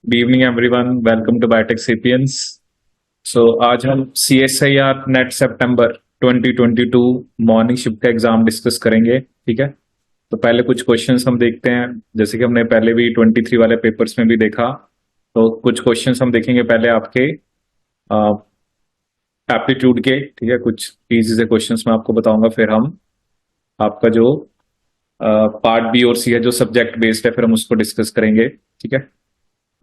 Good evening everyone, welcome to Biotech Sapiens. आज हम C S I R NET सितंबर 2022 morning shift का exam discuss करेंगे। ठीक है, तो पहले कुछ क्वेश्चंस हम देखते हैं, जैसे कि हमने पहले भी 23 वाले पेपर्स में भी देखा। तो कुछ क्वेश्चंस हम देखेंगे पहले आपके एप्टीट्यूड के। ठीक है, कुछ इजी से क्वेश्चंस मैं आपको बताऊंगा, फिर हम आपका जो पार्ट बी और सी है जो सब्जेक्ट बेस्ड है, फिर हम उसको डिस्कस करेंगे। ठीक है,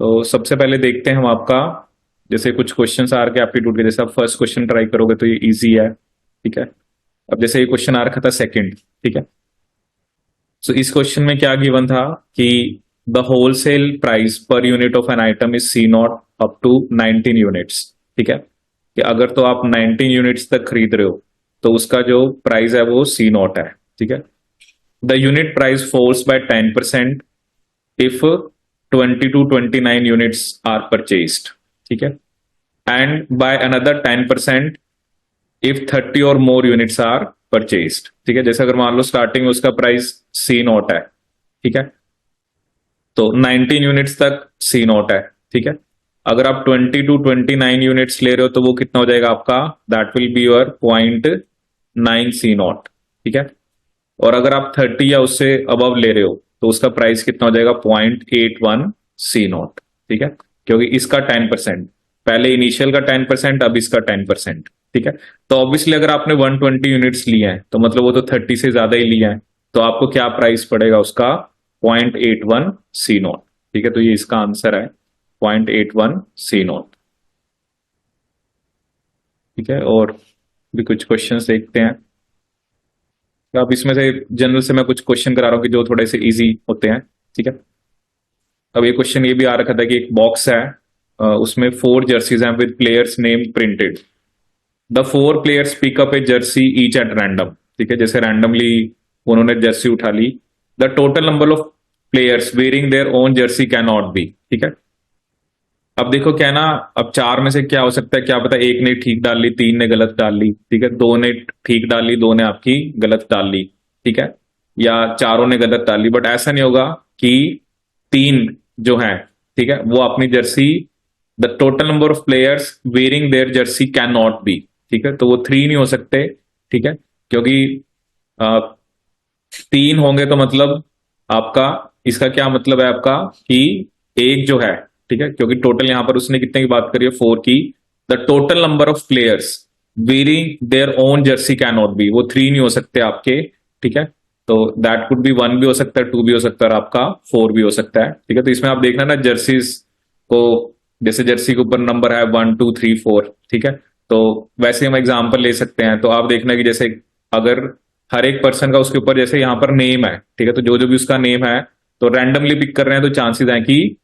तो सबसे पहले देखते हैं हम आपका, जैसे कुछ क्वेश्चंस आ रखे एप्टीट्यूड के, जैसे आप फर्स्ट क्वेश्चन ट्राई करोगे तो ये इजी है। ठीक है, अब जैसे ये क्वेश्चन आ रखा था सेकंड। ठीक है, सो इस क्वेश्चन में क्या गिवन था कि the wholesale price per unit of an item is C not up to 19 units. ठीक है, कि अगर तो आप 19 यूनिट्स तक खरीद रहे हो तो उसका जो प्राइस है वो सी नॉट है। ठीक है, the unit price falls by 10% if 20 to 29 units are purchased. ठीक है, and by another 10% if 30 or more units are purchased. ठीक है, जैसे अगर मान लो स्टार्टिंग में उसका प्राइस सी नॉट है। ठीक है, तो 19 यूनिट्स तक सी नॉट है। ठीक है, अगर आप 20 to 29 यूनिट्स ले रहे हो तो वो कितना हो जाएगा आपका, that will be your 0.9 C not. ठीक है, और अगर आप 30 या उससे अबव ले रहे हो तो उसका प्राइस कितना हो जाएगा, 0.81 सी नॉट। ठीक है, क्योंकि इसका 10%, पहले इनिशियल का 10%, अब इसका 10%। ठीक है, तो ऑब्वियसली अगर आपने 120 यूनिट्स लिए हैं तो मतलब वो तो 30 से ज्यादा ही लिया है, तो आपको क्या प्राइस पड़ेगा उसका, 0.81 सी नॉट। ठीक है, तो ये इसका आंसर है 0.81 सी नॉट। ठीक है, और भी कुछ क्वेश्चंस देखते हैं। तो अब इसमें से जनरल से मैं कुछ क्वेश्चन करा रहा हूँ कि जो थोड़े से इजी होते हैं। ठीक है, अब ये क्वेश्चन ये भी आ रखा था कि एक बॉक्स है, उसमें 4 जर्सीज हैं with players name printed. The 4 players pick up a jersey each at random. ठीक है, जैसे रैंडमली उन्होंने जर्सी उठा ली। The total number of players wearing their own jersey can not be. ठीक है, अब देखो क्या है ना, अब 4 में से क्या हो सकता है, क्या पता एक ने ठीक डाल ली, 3 ने गलत डाल ली। ठीक है, 2 ने ठीक डाल ली, 2 ने आपकी गलत डाल ली। ठीक है, या चारों ने गलत डाल ली, बट ऐसा नहीं होगा कि 3 जो है, ठीक है, वो अपनी jersey, the total number of players wearing their jersey can not be. ठीक है, तो वो 3 नहीं हो सकते। ठीक है, क्योंकि 3 होंगे तो मतलब आपका, इसका क्या मतलब है आपका कि एक जो है, ठीक है, क्योंकि टोटल यहां पर उसने कितने की बात करी है, 4 की। The total number of players wearing their own jersey can not B, वो 3 नहीं हो सकते आपके। ठीक है, तो दैट कुड बी 1 भी हो सकता है, 2 भी हो सकता है, और आपका 4 भी हो सकता है। ठीक है, तो इसमें आप देखना ना जर्सीज को, जैसे जर्सी के ऊपर नंबर है 1 2 3 4। ठीक है, तो वैसे हम एग्जाम्पल ले सकते हैं। तो आप देखना कि जैसे अगर हर एक पर्सन का उसके ऊपर जैसे यहां पर नेम है, ठीक है, तो जो जो भी उसका नेम है, तो रैंडमली पिक कर रहे हैं तो चांसेस हैं कि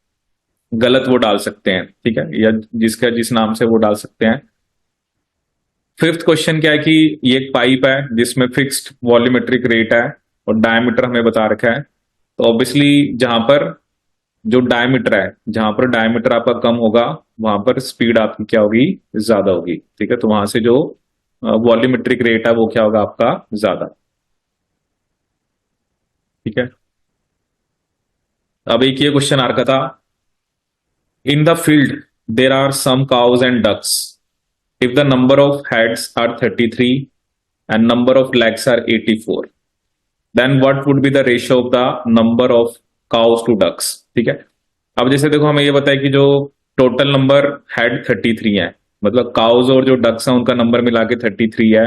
गलत वो डाल सकते हैं। ठीक है, या जिसका जिस नाम से वो डाल सकते हैं। फिफ्थ क्वेश्चन क्या है कि ये एक पाइप है जिसमें फिक्स्ड वॉल्यूमेट्रिक रेट है और डायमीटर हमें बता रखा है। तो ऑब्वियसली जहां पर जो डायमीटर है, जहां पर डायमीटर आपका कम होगा वहां पर स्पीड आपकी क्या होगी, ज्यादा होगी। ठीक है, तो वहां से जो वॉल्यूमेट्रिक रेट है वो क्या होगा आपका, ज्यादा। ठीक है, अब एक ये क्वेश्चन आ रखा था, in the field there are some cows and ducks, if the number of heads are 33 and number of legs are 84, then what would be the ratio of the number of cows to ducks? ठीक है, अब जैसे देखो हमें ये बताया कि जो टोटल नंबर हेड 33 है, मतलब काउज और जो डक्स हैं उनका नंबर मिला के 33 है।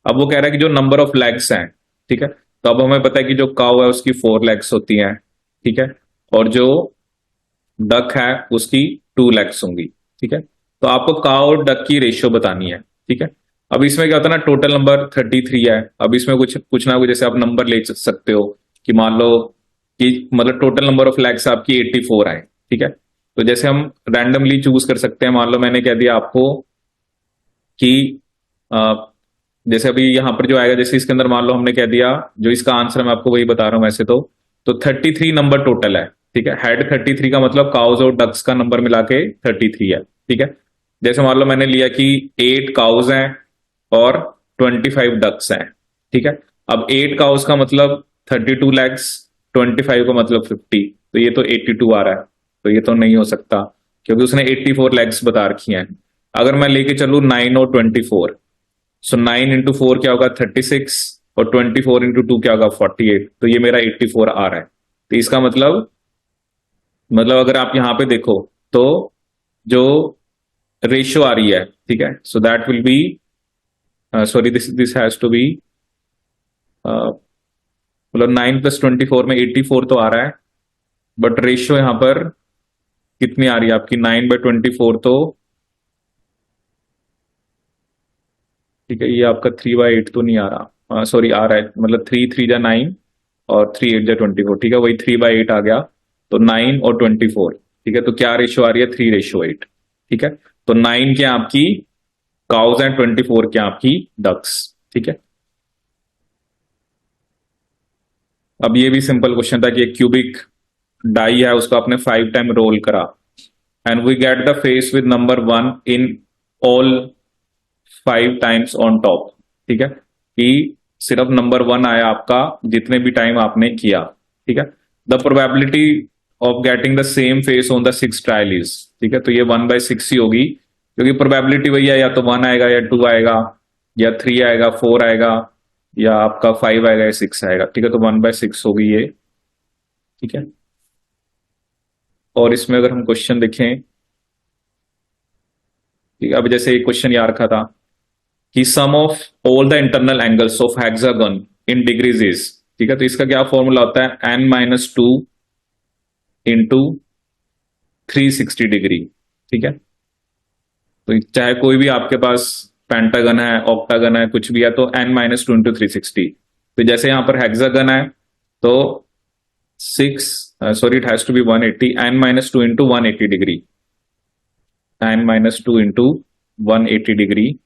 अब वो कह रहा है कि जो नंबर ऑफ लेग्स हैं, ठीक है, तो अब हमें पता है कि जो काउ है उसकी 4 लेग्स होती हैं। ठीक है, और जो डक है उसकी 2 लेग्स होंगी। ठीक है, तो आपको काउ और डक की रेशियो बतानी है। ठीक है, अब इसमें क्या होता है ना, टोटल नंबर 33 है। अब इसमें कुछ ना कुछ जैसे आप नंबर ले सकते हो कि मान लो कि मतलब टोटल नंबर ऑफ लैक्स आपकी 84 आए। ठीक है, तो जैसे हम रैंडमली चूज कर सकते हैं। मान लो मैंने कह दिया आपको कि जैसे अभी यहां पर जो आएगा, जैसे इसके अंदर मान लो हमने कह दिया, जो इसका आंसर मैं आपको वही बता रहा हूं वैसे तो 33 नंबर टोटल है। ठीक है, हेड 33 का मतलब काउज और डक्स का नंबर मिला के 33 है। ठीक है, जैसे मान लो मैंने लिया कि 8 काउज हैं और 25 डक्स हैं। ठीक है, अब 8 काउज का मतलब 32 लैक्स, 25 का मतलब 50, तो ये तो 82 आ रहा है। तो ये तो नहीं हो सकता क्योंकि उसने 84 लेग्स बता रखी हैं। अगर मैं लेके चलूँ 9 और 24, सो 9 इंटू 4 क्या होगा 36, और 24 इंटू 2 क्या होगा 48, तो ये मेरा 84 आ रहा है। तो इसका मतलब अगर आप यहां पे देखो तो जो रेशियो आ रही है, ठीक है, so that will be, sorry, this has to be, मतलब 9 + 24 में 84 तो आ रहा है, बट रेशियो यहां पर कितनी आ रही है आपकी 9/24, तो ठीक है, ये आपका 3/8 तो नहीं आ रहा, सॉरी आ रहा है, मतलब 3 3 जा 9 और 3 8 जा 24, ठीक है, वही 3/8 आ गया। तो 9 और 24, ठीक है, तो क्या रेशियो आ रही है 3:8, ठीक है। तो 9 क्या आपकी काउज एंड 24 क्या आपकी डक्स, ठीक है। अब ये भी सिंपल क्वेश्चन था कि एक क्यूबिक डाई है, उसको आपने 5 टाइम रोल करा, and we get the face with number 1 in all 5 times on top, ठीक है, कि सिर्फ नंबर 1 आया आपका जितने भी टाइम आपने किया, ठीक है। The probability of getting the same face on the 6 trial is, ठीक है, तो ये 1/6 ही होगी, क्योंकि प्रोबेबिलिटी वही है, या तो 1 आएगा या 2 आएगा या 3 आएगा, 4 आएगा या आपका 5 आएगा या 6 आएगा, ठीक है, तो 1/6 होगी ये, ठीक है। और इसमें अगर हम क्वेश्चन देखें, ठीक है, अब जैसे एक क्वेश्चन याद रखा था कि sum of all the internal angles of hexagon in degrees is, ठीक है, तो इसका क्या फॉर्मूला होता है n-2 इंटू 360 डिग्री, ठीक है। तो चाहे कोई भी आपके पास पेंटागन है, ऑक्टागन है, कुछ भी है, तो n-2 इंटू 360। तो जैसे यहां पर हेक्सागन है तो 6, sorry it has to be 180, n-2 into 180 degree, n-2 into 180 degree.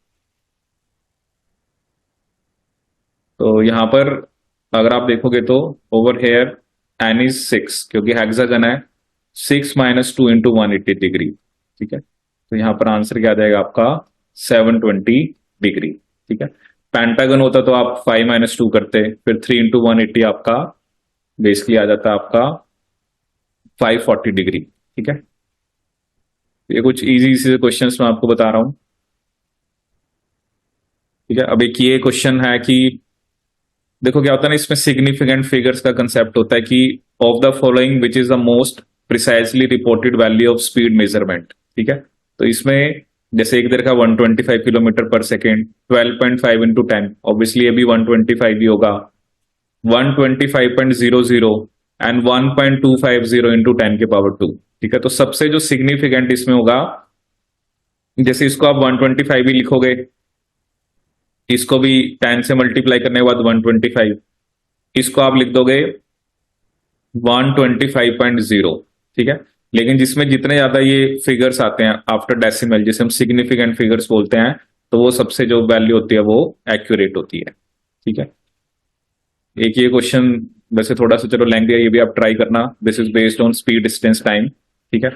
तो यहां पर अगर आप देखोगे तो ओवर हेयर n इज 6, क्योंकि हेक्सागन है, 6-2 इंटू 180 डिग्री, ठीक है। तो यहां पर आंसर क्या आ जाएगा आपका 720 डिग्री, ठीक है। पेंटागन होता तो आप 5-2 करते, फिर 3 इंटू 180 आपका बेसिकली आ जाता है आपका 540 डिग्री, ठीक है। ये कुछ इजी से क्वेश्चंस मैं आपको बता रहा हूं, ठीक है। अब एक ये क्वेश्चन है कि देखो क्या होता है ना, इसमें सिग्निफिकेंट फिगर्स का कंसेप्ट होता है कि of the following which is the most precisely reported value of speed measurement, ठीक है। तो इसमें जैसे एक देर का 125 किलोमीटर पर सेकेंड, 12.5 इंटू 10, ऑब्वियसली ये भी 125 ही होगा, 125.00 एंड 1.250 इंटू 10⁻², ठीक है। तो सबसे जो सिग्निफिकेंट इसमें होगा, जैसे इसको आप 125 ही लिखोगे, इसको भी 10 से मल्टीप्लाई करने के बाद 125, इसको आप लिख दोगे 125.0, ठीक है। लेकिन जिसमें जितने ज्यादा ये फिगर्स आते हैं आफ्टर डेसिमल, जिसे हम सिग्निफिकेंट फिगर्स बोलते हैं, तो वो सबसे जो वैल्यू होती है वो एक्यूरेट होती है, ठीक है। एक ये क्वेश्चन वैसे थोड़ा सा चलो लेंगे, ये भी आप ट्राई करना, this is based on speed distance time, ठीक है।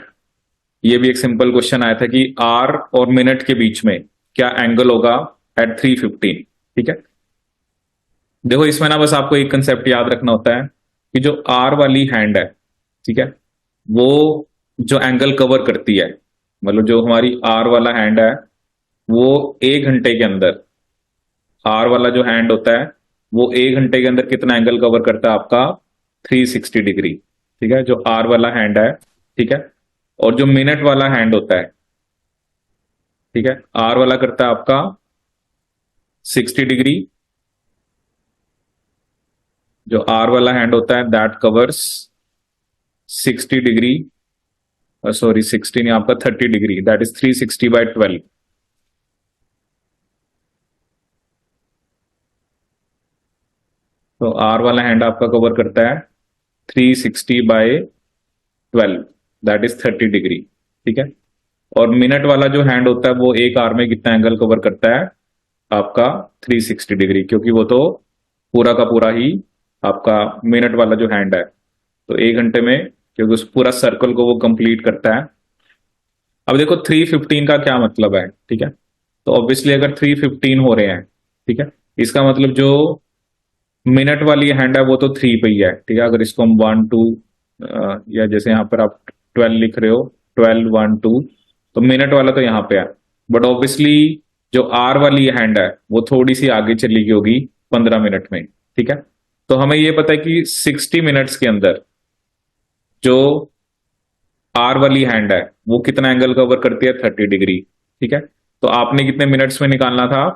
ये भी एक सिंपल क्वेश्चन आया था कि आर और मिनट के बीच में क्या एंगल होगा एट 3:15, ठीक है। देखो इसमें ना बस आपको एक कंसेप्ट याद रखना होता है कि जो आर वाली हैंड है, ठीक है, वो जो एंगल कवर करती है, मतलब जो हमारी आर वाला हैंड है, वो 1 घंटे के अंदर, आर वाला जो हैंड होता है वो 1 घंटे के अंदर कितना एंगल कवर करता है आपका 360 डिग्री, ठीक है, जो आर वाला हैंड है, ठीक है। और जो मिनट वाला हैंड होता है, ठीक है, आर वाला करता है आपका 60 डिग्री, जो आर वाला हैंड होता है दैट कवर्स 60 डिग्री, सॉरी 60 नहीं, आपका 30 डिग्री, दैट इज 360/12। तो आर वाला हैंड आपका कवर करता है 360/12, दैट इज 30 डिग्री, ठीक है। और मिनट वाला जो हैंड होता है वो एक आर में कितना एंगल कवर करता है आपका 360 डिग्री, क्योंकि वो तो पूरा का पूरा ही आपका मिनट वाला जो हैंड है, तो 1 घंटे में क्योंकि उस पूरा सर्कल को वो कंप्लीट करता है। अब देखो 315 का क्या मतलब है, ठीक है। तो ऑब्वियसली अगर 315 हो रहे हैं, ठीक है, इसका मतलब जो मिनट वाली हैंड है वो तो 3 पे ही है, ठीक है। अगर इसको हम 1 2 या जैसे यहां पर आप 12 लिख रहे हो, 12 1 2, तो मिनट वाला तो यहाँ पे है, बट ऑब्वियसली जो आर वाली हैंड है वो थोड़ी सी आगे चली गई होगी 15 मिनट में। ठीक है, तो हमें ये पता है कि 60 मिनट्स के अंदर जो आर वाली हैंड है वो कितना एंगल कवर करती है, 30 डिग्री। ठीक है, तो आपने कितने मिनट्स में निकालना था,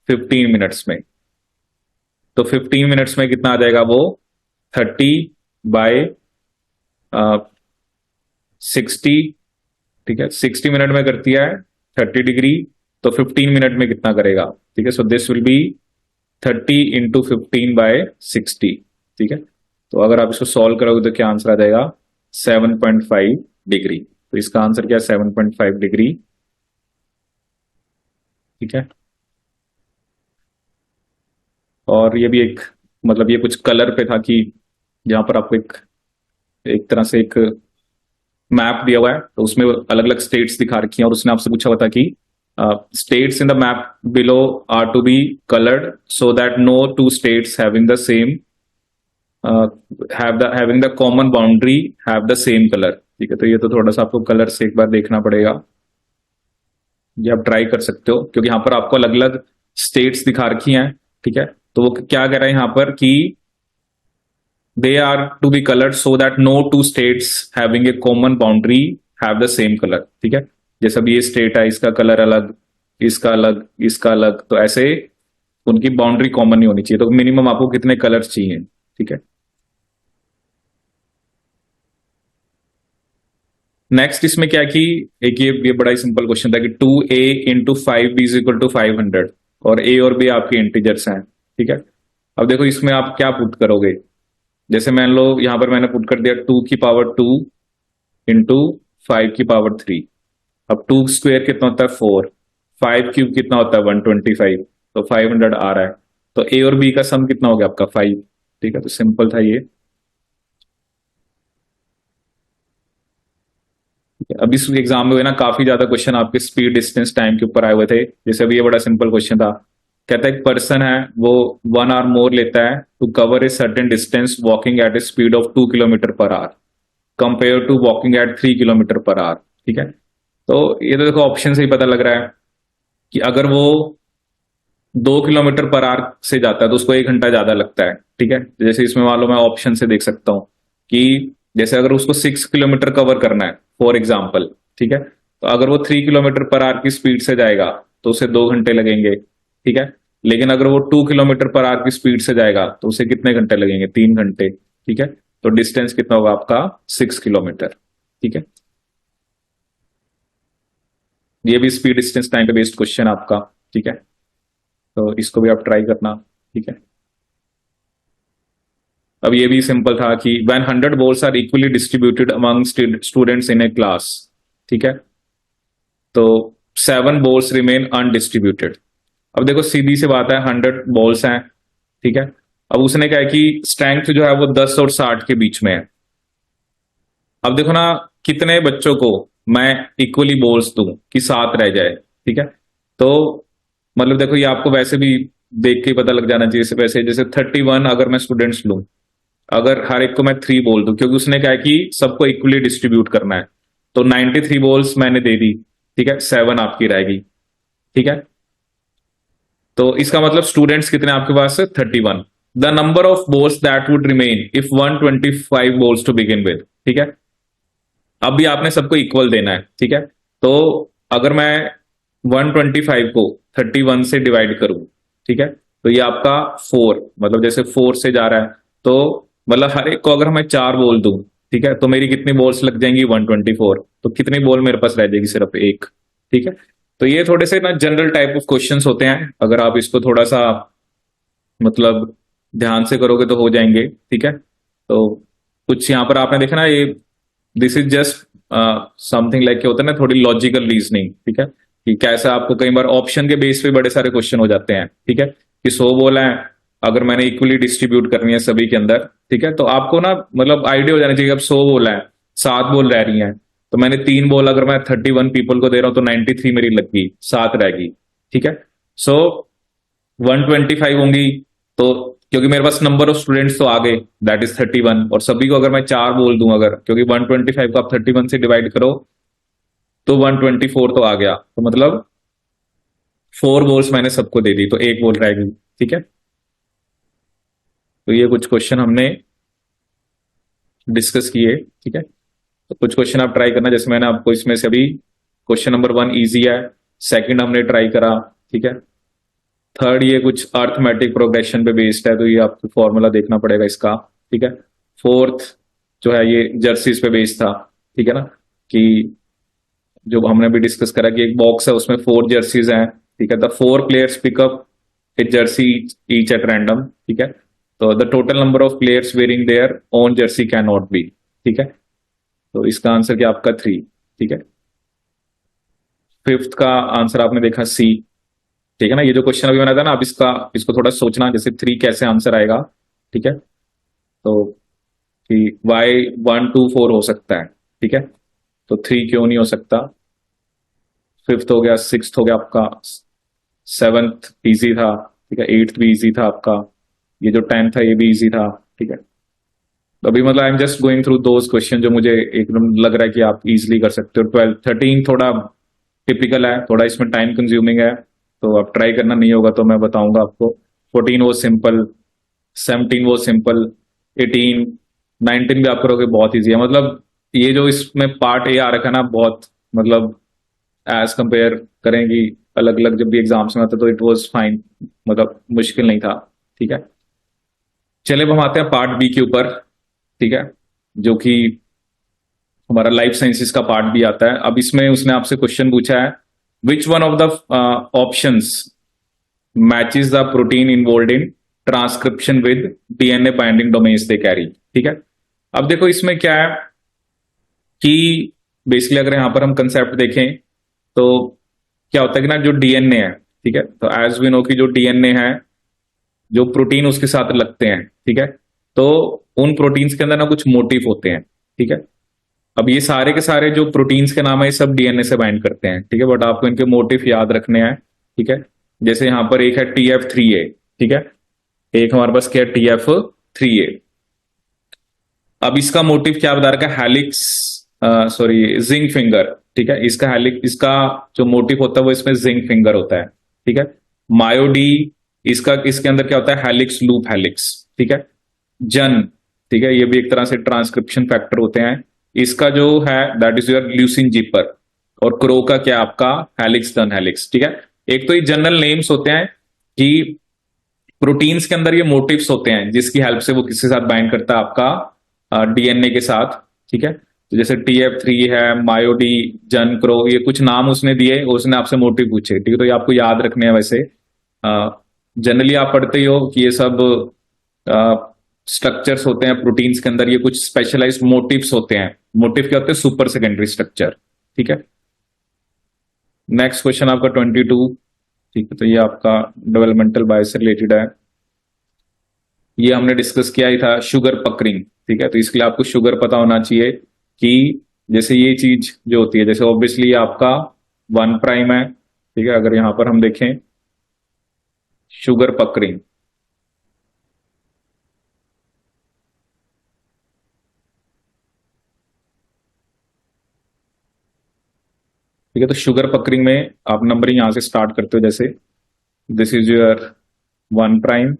15 मिनट्स में। तो 15 मिनट्स में कितना आ जाएगा वो, 30/60। ठीक है, 60 मिनट में करती है 30 डिग्री, तो 15 मिनट में कितना करेगा। ठीक है, सो दिस विल बी 30 × 15/60। ठीक है, तो अगर आप इसको सॉल्व करोगे तो क्या आंसर आ जाएगा, 7.5 डिग्री। तो इसका आंसर क्या है, 7.5 डिग्री। ठीक है, और ये भी एक, मतलब ये कुछ कलर पे था कि जहां पर आपको एक एक तरह से एक मैप दिया हुआ है, तो उसमें अलग अलग स्टेट्स दिखा रखी हैं, और उसने आपसे पूछा हुआ था कि states in the map below are to be coloured so that no two states having the same having the common boundary have the same colour. ठीक है, तो ये तो थोड़ा सा आपको कलर से एक बार देखना पड़ेगा, ये आप ट्राई कर सकते हो, क्योंकि यहाँ पर आपको अलग अलग स्टेट्स दिखा रखी हैं। ठीक है, तो वो क्या कह रहा है यहाँ पर कि they are to be colored so that no two states having a common boundary have the same color। ठीक है, जैसे अब ये स्टेट है, इसका कलर अलग, इसका अलग, इसका अलग, तो ऐसे उनकी बाउंड्री कॉमन नहीं होनी चाहिए। तो मिनिमम आपको कितने कलर्स चाहिए। ठीक है, नेक्स्ट इसमें क्या है कि एक ये बड़ा ही सिंपल क्वेश्चन था कि 2a × 5b = 500, और a और b आपके इंटीजर्स हैं। ठीक है, अब देखो इसमें आप क्या पुट करोगे, जैसे मान लो यहां पर मैंने पुट कर दिया 2 की पावर 2 × 5 की पावर 3। अब 2 स्क्वायर कितना होता है, 4, 5 क्यूब कितना होता है, 125, तो 500 आ रहा है। तो ए और बी का सम कितना हो गया आपका, 5। ठीक है, तो सिंपल था ये। अब इस एग्जाम में हुए ना काफी ज्यादा क्वेश्चन आपके स्पीड डिस्टेंस टाइम के ऊपर आए हुए थे। जैसे अभी ये बड़ा सिंपल क्वेश्चन था, कहता है एक पर्सन है वो 1 आवर मोर लेता है to cover a certain distance walking at a speed of 2 kilometre per hour compare to walking at 3 kilometre per hour. ठीक है, तो ये तो देखो ऑप्शन से ही पता लग रहा है कि अगर वो 2 किलोमीटर पर आवर से जाता है तो उसको 1 घंटा ज्यादा लगता है। ठीक है, जैसे इसमें मान लो मैं ऑप्शन से देख सकता हूं कि जैसे अगर उसको 6 किलोमीटर कवर करना है फॉर एग्जाम्पल, ठीक है, तो अगर वो 3 किलोमीटर पर आवर की स्पीड से जाएगा तो उसे 2 घंटे लगेंगे। ठीक है, लेकिन अगर वो 2 किलोमीटर पर आवर की स्पीड से जाएगा तो उसे कितने घंटे लगेंगे, 3 घंटे। ठीक है, तो डिस्टेंस कितना होगा आपका, 6 किलोमीटर। ठीक है, ये भी स्पीड डिस्टेंस टाइम पे बेस्ड क्वेश्चन आपका। ठीक है, तो इसको भी आप ट्राई करना। ठीक है, अब ये भी सिंपल था कि when 100 balls are equally distributed among students in a class. ठीक है, तो 7 बॉल्स रिमेन अनडिस्ट्रीब्यूटेड। अब देखो सीधी सी बात है, 100 बॉल्स हैं। ठीक है, अब उसने कहा है कि स्ट्रेंथ जो है वो 10 और 60 के बीच में है। अब देखो ना कितने बच्चों को मैं इक्वली बॉल्स दूं कि 7 रह जाए। ठीक है, तो मतलब देखो ये आपको वैसे भी देख के ही पता लग जाना चाहिए। वैसे जैसे 31 अगर मैं स्टूडेंट्स लूं, अगर हर एक को मैं 3 बोल दूं, क्योंकि उसने कहा है कि सबको इक्वली डिस्ट्रीब्यूट करना है, तो 93 बॉल्स मैंने दे दी। ठीक है, 7 आपकी रहेगी। ठीक है, तो इसका मतलब स्टूडेंट्स कितने आपके पास है, 31। The number of balls that would remain if 125 balls to begin with. ठीक है, अब भी आपने सबको इक्वल देना है। ठीक है, तो अगर मैं 125 को 31 से डिवाइड करूं, ठीक है, तो ये आपका 4, मतलब जैसे 4 से जा रहा है, तो मतलब हर एक को अगर मैं 4 बोल दूं, ठीक है, तो मेरी कितनी बॉल्स लग जाएंगी, 124। तो कितनी बॉल मेरे पास रह जाएगी, सिर्फ एक। ठीक है, तो ये थोड़े से ना जनरल टाइप ऑफ क्वेश्चंस होते हैं, अगर आप इसको थोड़ा सा मतलब ध्यान से करोगे तो हो जाएंगे। ठीक है, तो कुछ यहाँ पर आपने देखा ना, ये this is just something like क्या होता है ना, थोड़ी लॉजिकल रीजनिंग। ठीक है, कि कैसे आपको कई बार ऑप्शन के बेस पे बड़े सारे क्वेश्चन हो जाते हैं। ठीक है, कि 100 बॉल है, अगर मैंने इक्वली डिस्ट्रीब्यूट करनी है सभी के अंदर, ठीक है, तो आपको ना मतलब आइडिया हो जाना चाहिए। अब 100 बॉल है, 7 बॉल रह रही हैं, तो मैंने 3 बॉल अगर मैं 31 पीपल को दे रहा हूं तो 93 मेरी लग गई, 7 रहेगी। ठीक है, सो 125 होंगी तो क्योंकि मेरे पास नंबर ऑफ स्टूडेंट्स तो आ गए, दैट इज 31, और सभी को अगर मैं 4 बोल दूं, अगर क्योंकि 125 को आप 31 से डिवाइड करो तो 124 तो आ गया, तो मतलब 4 बॉल्स मैंने सबको दे दी, तो एक बॉल रह गई। ठीक है, तो ये कुछ क्वेश्चन हमने डिस्कस किए। ठीक है, तो कुछ क्वेश्चन आप ट्राई करना, जैसे मैंने आपको इसमें से अभी क्वेश्चन नंबर 1 इजी है, सेकंड हमने ट्राई करा। ठीक है, थर्ड ये कुछ अर्थमेटिक प्रोग्रेशन पे बेस्ड है, तो ये आपको फॉर्मूला देखना पड़ेगा इसका। ठीक है, फोर्थ जो है ये जर्सीज पे बेस्ड था। ठीक है ना, कि जो हमने भी डिस्कस करा कि एक बॉक्स है उसमें 4 जर्सीज हैं। ठीक है, the 4 players pickup A jersey each at random. ठीक है, तो the total number of players wearing their own jersey can not be. ठीक है, तो इसका आंसर क्या आपका 3। ठीक है, फिफ्थ का आंसर आपने देखा सी। ठीक है ना, ये जो क्वेश्चन अभी मैंने था ना, आप इसको थोड़ा सोचना, जैसे 3 कैसे आंसर आएगा। ठीक है, तो कि वाई 1 2 4 हो सकता है। ठीक है, तो 3 क्यों नहीं हो सकता। फिफ्थ हो गया, सिक्स्थ हो गया आपका, सेवन्थ इजी था। ठीक है, एट्थ भी इजी था आपका, ये जो 10th था ये भी इजी था। ठीक है, तो अभी मतलब I am just going through those question जो मुझे एकदम लग रहा है कि आप इजिली कर सकते हो। 12 13 थोड़ा टिपिकल है, थोड़ा इसमें टाइम कंज्यूमिंग है, तो आप ट्राई करना, नहीं होगा तो मैं बताऊंगा आपको। 14 वो सिंपल, 17 वो सिंपल, 18 19 भी आप करोगे बहुत इजी है। मतलब ये जो इसमें पार्ट ए आ रखा है ना, बहुत मतलब एज कंपेयर करें कि अलग अलग जब भी एग्जाम्स में आता तो इट वाज फाइन, मतलब मुश्किल नहीं था। ठीक है, चलिए अब हम आते हैं पार्ट बी के ऊपर। ठीक है, जो कि हमारा लाइफ साइंसेस का पार्ट भी आता है। अब इसमें उसने आपसे क्वेश्चन पूछा है, विच one of the options matches the protein involve in transcription with DNA binding domains they carry. ठीक है, अब देखो इसमें क्या है कि बेसिकली अगर यहां पर हम कंसेप्ट देखें तो क्या होता है कि ना, जो डीएनए है, ठीक है, तो एज वी नो कि जो डीएनए है, जो प्रोटीन उसके साथ लगते हैं। ठीक है, तो उन प्रोटीन्स के अंदर ना कुछ मोटिव होते हैं। ठीक है, अब ये सारे के सारे जो प्रोटीन्स के नाम है ये सब डीएनए से बाइंड करते हैं। ठीक है, बट आपको इनके मोटिव याद रखने हैं। ठीक है, जैसे यहां पर एक है TF3A। ठीक है, एक हमारे पास क्या है, TF3A। अब इसका मोटिव क्या बता रखा है, हेलिक्स, सॉरी जिंक फिंगर। ठीक है, इसका हेलिक्स, इसका जो मोटिव होता है वो इसमें जिंक फिंगर होता है। ठीक है, मायोडी, इसका इसके अंदर क्या होता है, हेलिक्स लूप हेलिक्स। ठीक है, जन, ठीक है, ये भी एक तरह से ट्रांसक्रिप्शन फैक्टर होते हैं। इसका जो है दैट इज योर ल्यूसिन जीपर, और क्रो का क्या आपका, हेलिक्स टर्न हेलिक्स। ठीक है, एक तो ये जनरल नेम्स होते हैं कि प्रोटीन्स के अंदर ये मोटिव्स होते हैं जिसकी हेल्प से वो किसके साथ बाइंड करता है, आपका डीएनए के साथ। ठीक है, तो जैसे TF3 है, मायोडी, जन, क्रो, ये कुछ नाम उसने दिए, उसने आपसे मोटिव पूछे। ठीक है, तो ये आपको याद रखने हैं। वैसे जनरली आप पढ़ते ही हो कि ये सब स्ट्रक्चर्स होते हैं प्रोटीन्स के अंदर, ये कुछ स्पेशलाइज्ड मोटिव्स होते हैं। मोटिव क्या होते हैं, सुपर सेकेंडरी स्ट्रक्चर। ठीक है, नेक्स्ट क्वेश्चन आपका 22। ठीक है, तो ये आपका डेवलपमेंटल बायस से रिलेटेड है। ये हमने डिस्कस किया ही था, शुगर पकरिंग। ठीक है, तो इसके लिए आपको शुगर पता होना चाहिए कि जैसे ये चीज जो होती है, जैसे ऑब्वियसली आपका 1' है। ठीक है, अगर यहां पर हम देखें शुगर पकरिंग, ठीक है, तो शुगर पकरिंग में आप नंबरिंग यहां से स्टार्ट करते हो, जैसे दिस इज योर 1'।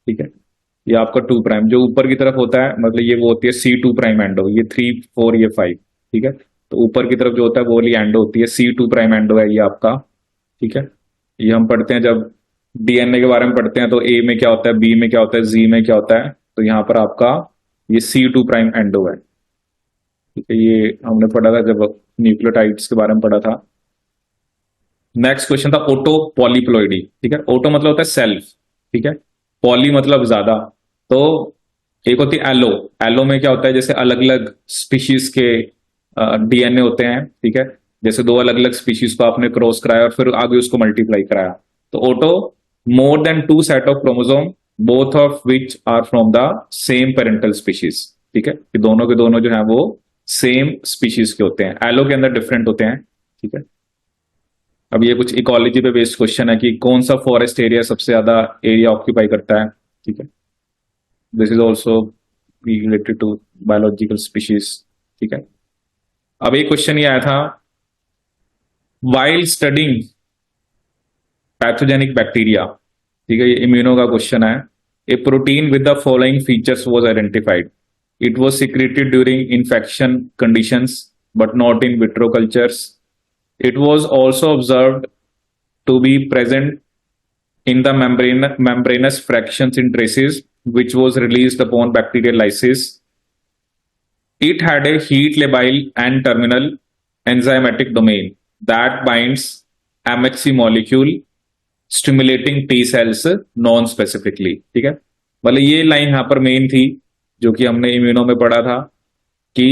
ठीक है, ये आपका 2', जो ऊपर की तरफ होता है, मतलब ये वो होती है C2' एंडो, ये 3 4 ये 5। ठीक है, तो ऊपर की तरफ जो होता है वो वाली एंडो होती है, C2' एंडो है ये आपका। ठीक है, ये हम पढ़ते हैं जब डीएनए के बारे में पढ़ते हैं, तो ए में क्या होता है, बी में क्या होता है, जी में क्या होता है, तो यहाँ पर आपका ये C2' एंडो है। ठीक है, ये हमने पढ़ा था जब न्यूक्लियोटाइड्स के बारे में पढ़ा था। नेक्स्ट क्वेश्चन था ओटो पॉलीप्लोइडी। ठीक है, ओटो मतलब होता है सेल्फ। ठीक है, पॉली मतलब ज्यादा। तो एक होती है एलो, एलो में क्या होता है, जैसे अलग अलग स्पीशीज के डीएनए होते हैं। ठीक है, जैसे 2 अलग अलग स्पीशीज को आपने क्रॉस कराया और फिर आगे उसको मल्टीप्लाई कराया, तो auto more than 2 set of chromosome both of which are from the same parental species. ठीक है, कि दोनों के दोनों जो है वो सेम स्पीशीज के होते हैं, एलो के अंदर डिफरेंट होते हैं। ठीक है, अब ये कुछ इकोलॉजी पे बेस्ड क्वेश्चन है कि कौन सा फॉरेस्ट एरिया सबसे ज्यादा एरिया ऑक्यूपाई करता है। ठीक है, this is also related to biological species. ठीक है, अब एक क्वेश्चन ये आया था, वाइल स्टडिंग पैथोजेनिक बैक्टीरिया, ठीक है, ये इम्यूनो का क्वेश्चन है, a protein with the following features was identified, it was secreted during infection conditions but not in vitro cultures, it was also observed to be present in the membranous fractions in traces which was released upon bacterial lysis. It had a heat labile and terminal enzymatic domain that binds MHC molecule stimulating T cells non-specifically। ठीक है, मतलब ये line यहां पर main थी जो कि हमने इम्यूनो में पढ़ा था कि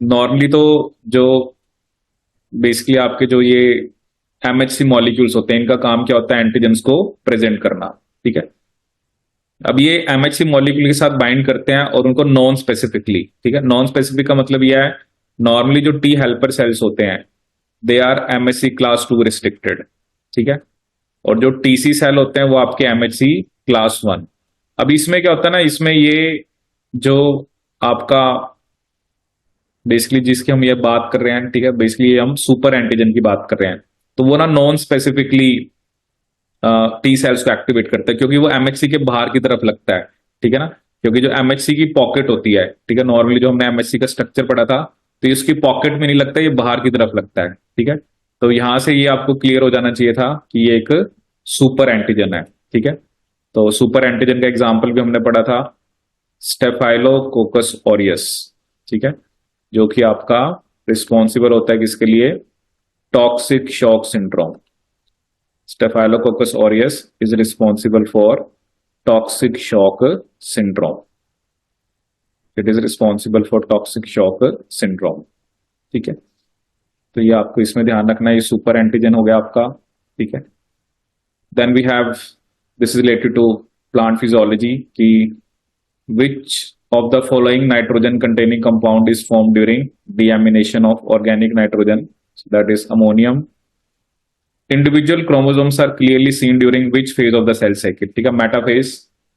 नॉर्मली तो जो बेसिकली आपके जो ये एमएचसी मॉलिक्यूल्स होते हैं, इनका काम क्या होता है, एंटीजेंस को प्रेजेंट करना। ठीक है, अब ये एमएचसी मॉलिक्यूल के साथ बाइंड करते हैं और उनको नॉन स्पेसिफिकली, ठीक है, नॉन स्पेसिफिक का मतलब यह है, नॉर्मली जो टी हेल्पर सेल्स होते हैं they are MHC class 2 restricted. ठीक है, और जो टीसी सेल होते हैं वो आपके एमएचसी क्लास 1। अब इसमें क्या होता है ना, इसमें ये जो आपका बेसिकली जिसकी हम ये बात कर रहे हैं, ठीक है, बेसिकली हम सुपर एंटीजन की बात कर रहे हैं, तो वो ना नॉन स्पेसिफिकली टी सेल्स को एक्टिवेट करता है क्योंकि वो एमएचसी के बाहर की तरफ लगता है। ठीक है ना, क्योंकि जो एमएचसी की पॉकेट होती है, ठीक है, नॉर्मली जो हमने एमएचसी का स्ट्रक्चर पढ़ा था, तो इसकी पॉकेट में नहीं लगता, ये बाहर की तरफ लगता है। ठीक है, तो यहां से ये आपको क्लियर हो जाना चाहिए था कि ये एक सुपर एंटीजन है। ठीक है, तो सुपर एंटीजन का एग्जाम्पल भी हमने पढ़ा था, स्टेफाइलोकोकस ऑरियस। ठीक है, जो कि आपका रिस्पॉन्सिबल होता है किसके लिए, toxic shock syndrome. Staphylococcus aureus is responsible for toxic shock syndrome. It is responsible for toxic shock syndrome। ठीक है, तो ये आपको इसमें ध्यान रखना है, ये सुपर एंटीजन हो गया आपका। ठीक है, then we have this is related to plant physiology की which of the following nitrogen containing compound is formed during deamination of organic nitrogen, so that is ammonium। Individual chromosomes are clearly seen during which phase of the cell cycle. ठीक है, metaphase,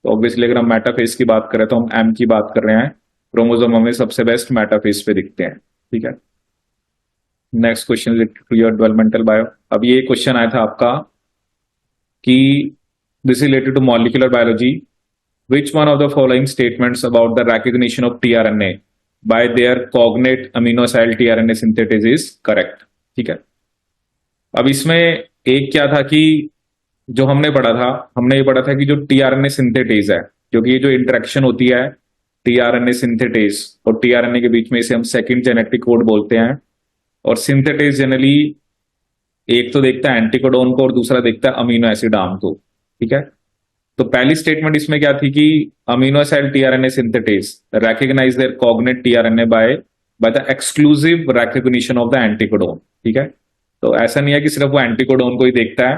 तो obviously अगर हम metaphase की बात करें तो हम एम की बात कर रहे हैं, क्रोमोसोम हमें सबसे बेस्ट मेटाफेज पे दिखते हैं। ठीक है, next question related to your developmental bio. अब ये क्वेश्चन आया था आपका कि this related to molecular biology, which one of the following statements about the recognition of tRNA by their cognate amino acid tRNA synthesis is correct. ठीक है, अब इसमें एक क्या था कि जो हमने पढ़ा था, हमने ये पढ़ा था कि जो टीआरएनए सिंथेटेज है, क्योंकि ये जो इंटरेक्शन होती है टीआरएनए सिंथेटेज और टीआरएनए के बीच में, इसे हम सेकंड जेनेटिक कोड बोलते हैं। और सिंथेटेज जनरली एक तो देखता है एंटीकोडोन को और दूसरा देखता है अमीनो एसिड आर्म को। ठीक है, तो पहली स्टेटमेंट इसमें क्या थी कि amino acid tRNA synthetase recognize their cognate tRNA by the exclusive recognition of the anticodon. ठीक है, तो ऐसा नहीं है कि सिर्फ वो एंटीकोडोन को ही देखता है,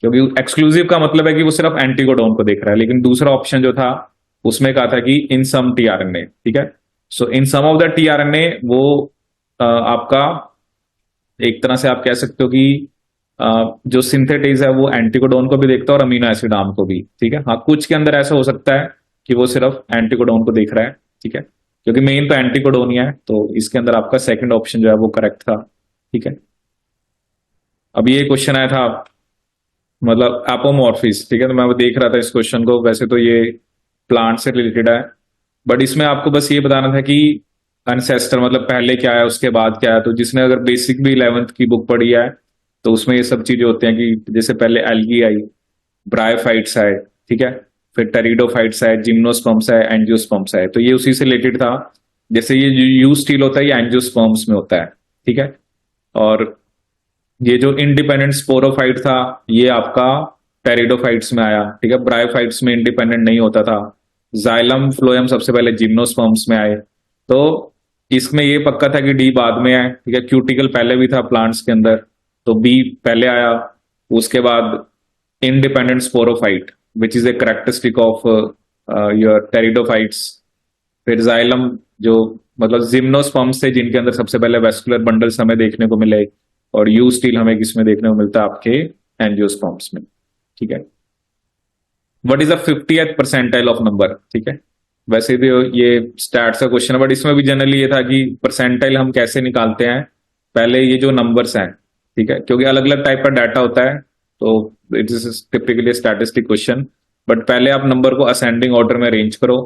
क्योंकि एक्सक्लूसिव का मतलब है कि वो सिर्फ एंटीकोडोन को देख रहा है, लेकिन दूसरा ऑप्शन जो था उसमें कहा था कि इन सम टीआरएनए। ठीक है, सो इन सम ऑफ द टीआरएनए वो आपका एक तरह से आप कह सकते हो कि जो सिंथेटेज है वो एंटीकोडोन को भी देखता है और अमीनो एसिड आर्म को भी। ठीक है, हाँ, कुछ के अंदर ऐसा हो सकता है कि वो सिर्फ एंटीकोडोन को देख रहा है। ठीक है, क्योंकि मेन तो एंटीकोडोन ही है, तो इसके अंदर आपका सेकंड ऑप्शन जो है वो करेक्ट था। ठीक है, अब ये क्वेश्चन आया था मतलब एपोमॉर्फिस। ठीक है, तो मैं वो देख रहा था इस क्वेश्चन को, वैसे तो ये प्लांट से रिलेटेड है, बट इसमें आपको बस ये बताना था कि अनसेस्टर मतलब पहले क्या है उसके बाद क्या है। तो जिसने अगर बेसिक भी 11th की बुक पढ़ी है तो उसमें ये सब चीजें होती हैं कि जैसे पहले एल्गी आई, ब्रायोफाइट्स आए, ठीक है, फिर टेरिडोफाइट्स आए, जिम्नोस्पर्म्स आए, एंजियोस्पर्म्स आए, तो ये उसी से रिलेटेड था। जैसे ये यू स्टील होता है ये एंजियोस्पर्म्स में होता है। ठीक है, और ये जो इंडिपेंडेंट स्पोरोफाइट था ये आपका टेरिडोफाइट्स में आया। ठीक है, ब्रायोफाइट्स में इंडिपेंडेंट नहीं होता था। जाइलम फ्लोएम सबसे पहले जिम्नोस्पर्म्स में आए। तो इसमें ये पक्का था कि डी बाद में आए। ठीक है, क्यूटिकल पहले भी था प्लांट्स के अंदर, तो बी पहले आया। उसके बाद independent sporophyte which is a characteristic of your pteridophytes. फिर जाइलम जो मतलब जिम्नोस्पर्म्स थे जिनके अंदर सबसे पहले वेस्कुलर बंडल्स हमें देखने को मिले, और यू स्टील हमें किसमें देखने को मिलता है, आपके एंजियोस्पर्म्स में। ठीक है, what is the 50th percentile of number, ठीक है। वैसे भी ये स्टैट्स का क्वेश्चन है, बट इसमें भी जनरली ये था कि परसेंटाइल हम कैसे निकालते हैं, पहले ये जो नंबर्स हैं, ठीक है, क्योंकि अलग अलग टाइप का डाटा होता है, तो it is typically statistic question. But पहले आप नंबर को असेंडिंग ऑर्डर में अरेंज करो,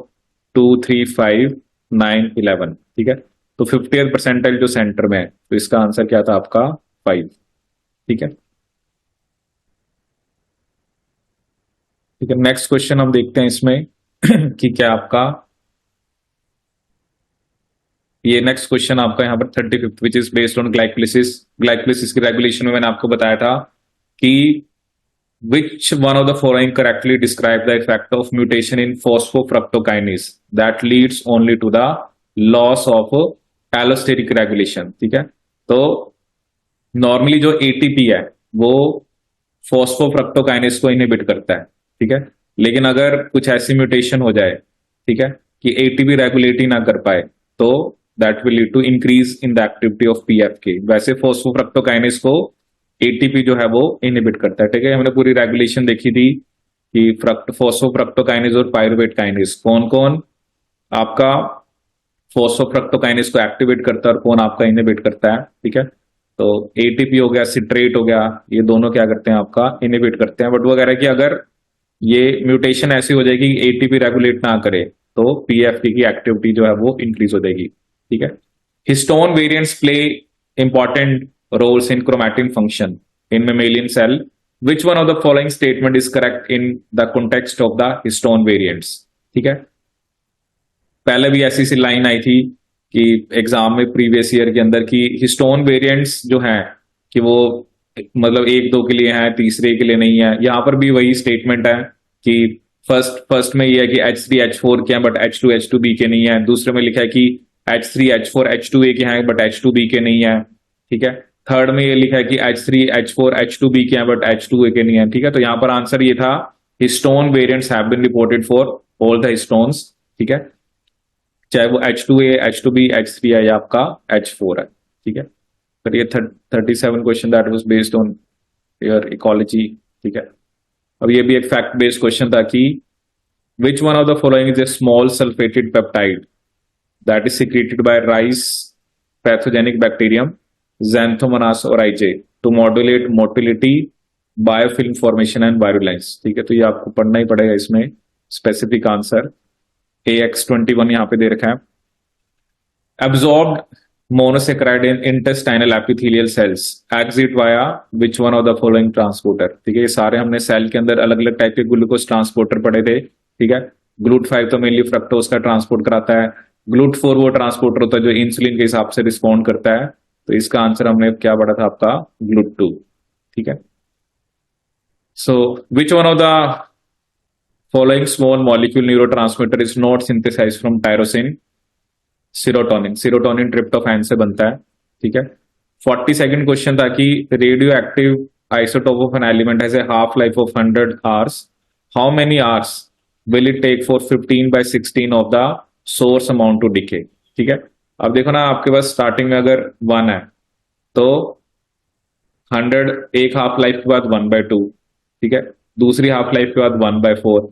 2 3 5 9 11, ठीक है। तो 50th परसेंटाइल जो सेंटर में है, तो इसका आंसर क्या था आपका 5, ठीक है। ठीक है, नेक्स्ट क्वेश्चन हम देखते हैं इसमें कि क्या आपका ये नेक्स्ट क्वेश्चन आपका यहाँ पर 35th which is based on glycolysis. Glycolysis की रेगुलेशन में मैंने आपको बताया था कि which one of the following correctly describe the effect of mutation in phosphofructokinase that leads only to the loss of allosteric regulation, ठीक है। तो नॉर्मली जो एटीपी है वो फोस्फोफ्रक्टोकाइनेस को इनहिबिट करता है, ठीक है। लेकिन अगर कुछ ऐसी म्यूटेशन हो जाए, ठीक है, कि एटीपी रेगुलेट ही ना कर पाए, तो that will lead to increase in the activity of PFK. वैसे फोस्फोफ्रक्टोकाइनेस को एटीपी जो है वो इनहिबिट करता है, ठीक है। हमने पूरी रेगुलेशन देखी थी कि फोस्फोफ्रक्टोकाइनेस और पायरुवेट काइनेस कौन कौन आपका फोस्फोफ्रक्टोकाइनेस को एक्टिवेट करता है और कौन आपका इनहिबिट करता है, ठीक है। तो एटीपी हो गया, सिट्रेट हो गया, ये दोनों क्या करते हैं आपका इनहिबिट करते हैं। बट वो कह रहा है कि अगर ये म्यूटेशन ऐसी हो जाएगी कि एटीपी रेगुलेट ना करे, तो पीएफटी की एक्टिविटी जो है वो इंक्रीज हो जाएगी, ठीक है। Histone variants play important roles in chromatin function in mammalian cell. Which one of the following statement is correct in the context of the histone variants, ठीक है। पहले भी ऐसी सी लाइन आई थी कि एग्जाम में प्रीवियस ईयर के अंदर की हिस्टोन वेरिएंट्स जो हैं कि वो मतलब एक दो के लिए हैं, तीसरे के लिए नहीं है। यहां पर भी वही स्टेटमेंट है कि फर्स्ट में ये है कि H3H4 के हैं बट H2H2B के नहीं है। दूसरे में लिखा है कि H3H4H2A के हैं बट H2B के नहीं है, ठीक है। थर्ड में ये लिखा है कि H3H4H2B के हैं बट H2A के नहीं है, ठीक है। तो यहां पर आंसर ये था histone variants have been reported for all the histones, ठीक है, चाहे वो H2A H2B H3 है या आपका H4 है, ठीक है। पर ये 37 question that was based on your ecology, ठीक है। अब ये भी एक फैक्ट बेस्ड क्वेश्चन था कि which one of the following is a small sulphated peptide that is secreted by rice pathogenic bacterium Xanthomonas oryzae to modulate motility, biofilm formation and virulence, ठीक है। तो ये आपको पढ़ना ही पड़ेगा, इसमें स्पेसिफिक आंसर AX21 यहां पे दे रखा है। Absorbed monosaccharide in intestinal epithelial cells exit via which one of the following transporter, ठीक है। ये सारे हमने सेल के अंदर अलग अलग टाइप के ग्लूकोज ट्रांसपोर्टर पढ़े थे, ठीक है। GLUT5 तो मेनली फ्रक्टोज का ट्रांसपोर्ट कराता है, GLUT4 वो ट्रांसपोर्टर होता है जो इंसुलिन के हिसाब से रिस्पॉन्ड करता है। तो इसका आंसर हमने क्या पढ़ा था आपका GLUT2, ठीक है। So which one of the following small molecule neurotransmitter is not synthesise from tyrosine? Serotonin. Serotonin tryptophan से बनता है, ठीक है। 42nd क्वेश्चन था कि radio active isotope of an element has a half life of 100 hours, how many hours will it take for 15/16 of the source amount to decay, ठीक है। अब देखो ना, आपके पास स्टार्टिंग में अगर 1 है तो 100 एक हाफ लाइफ के बाद 1/2, ठीक है। दूसरी हाफ लाइफ के बाद 1/4,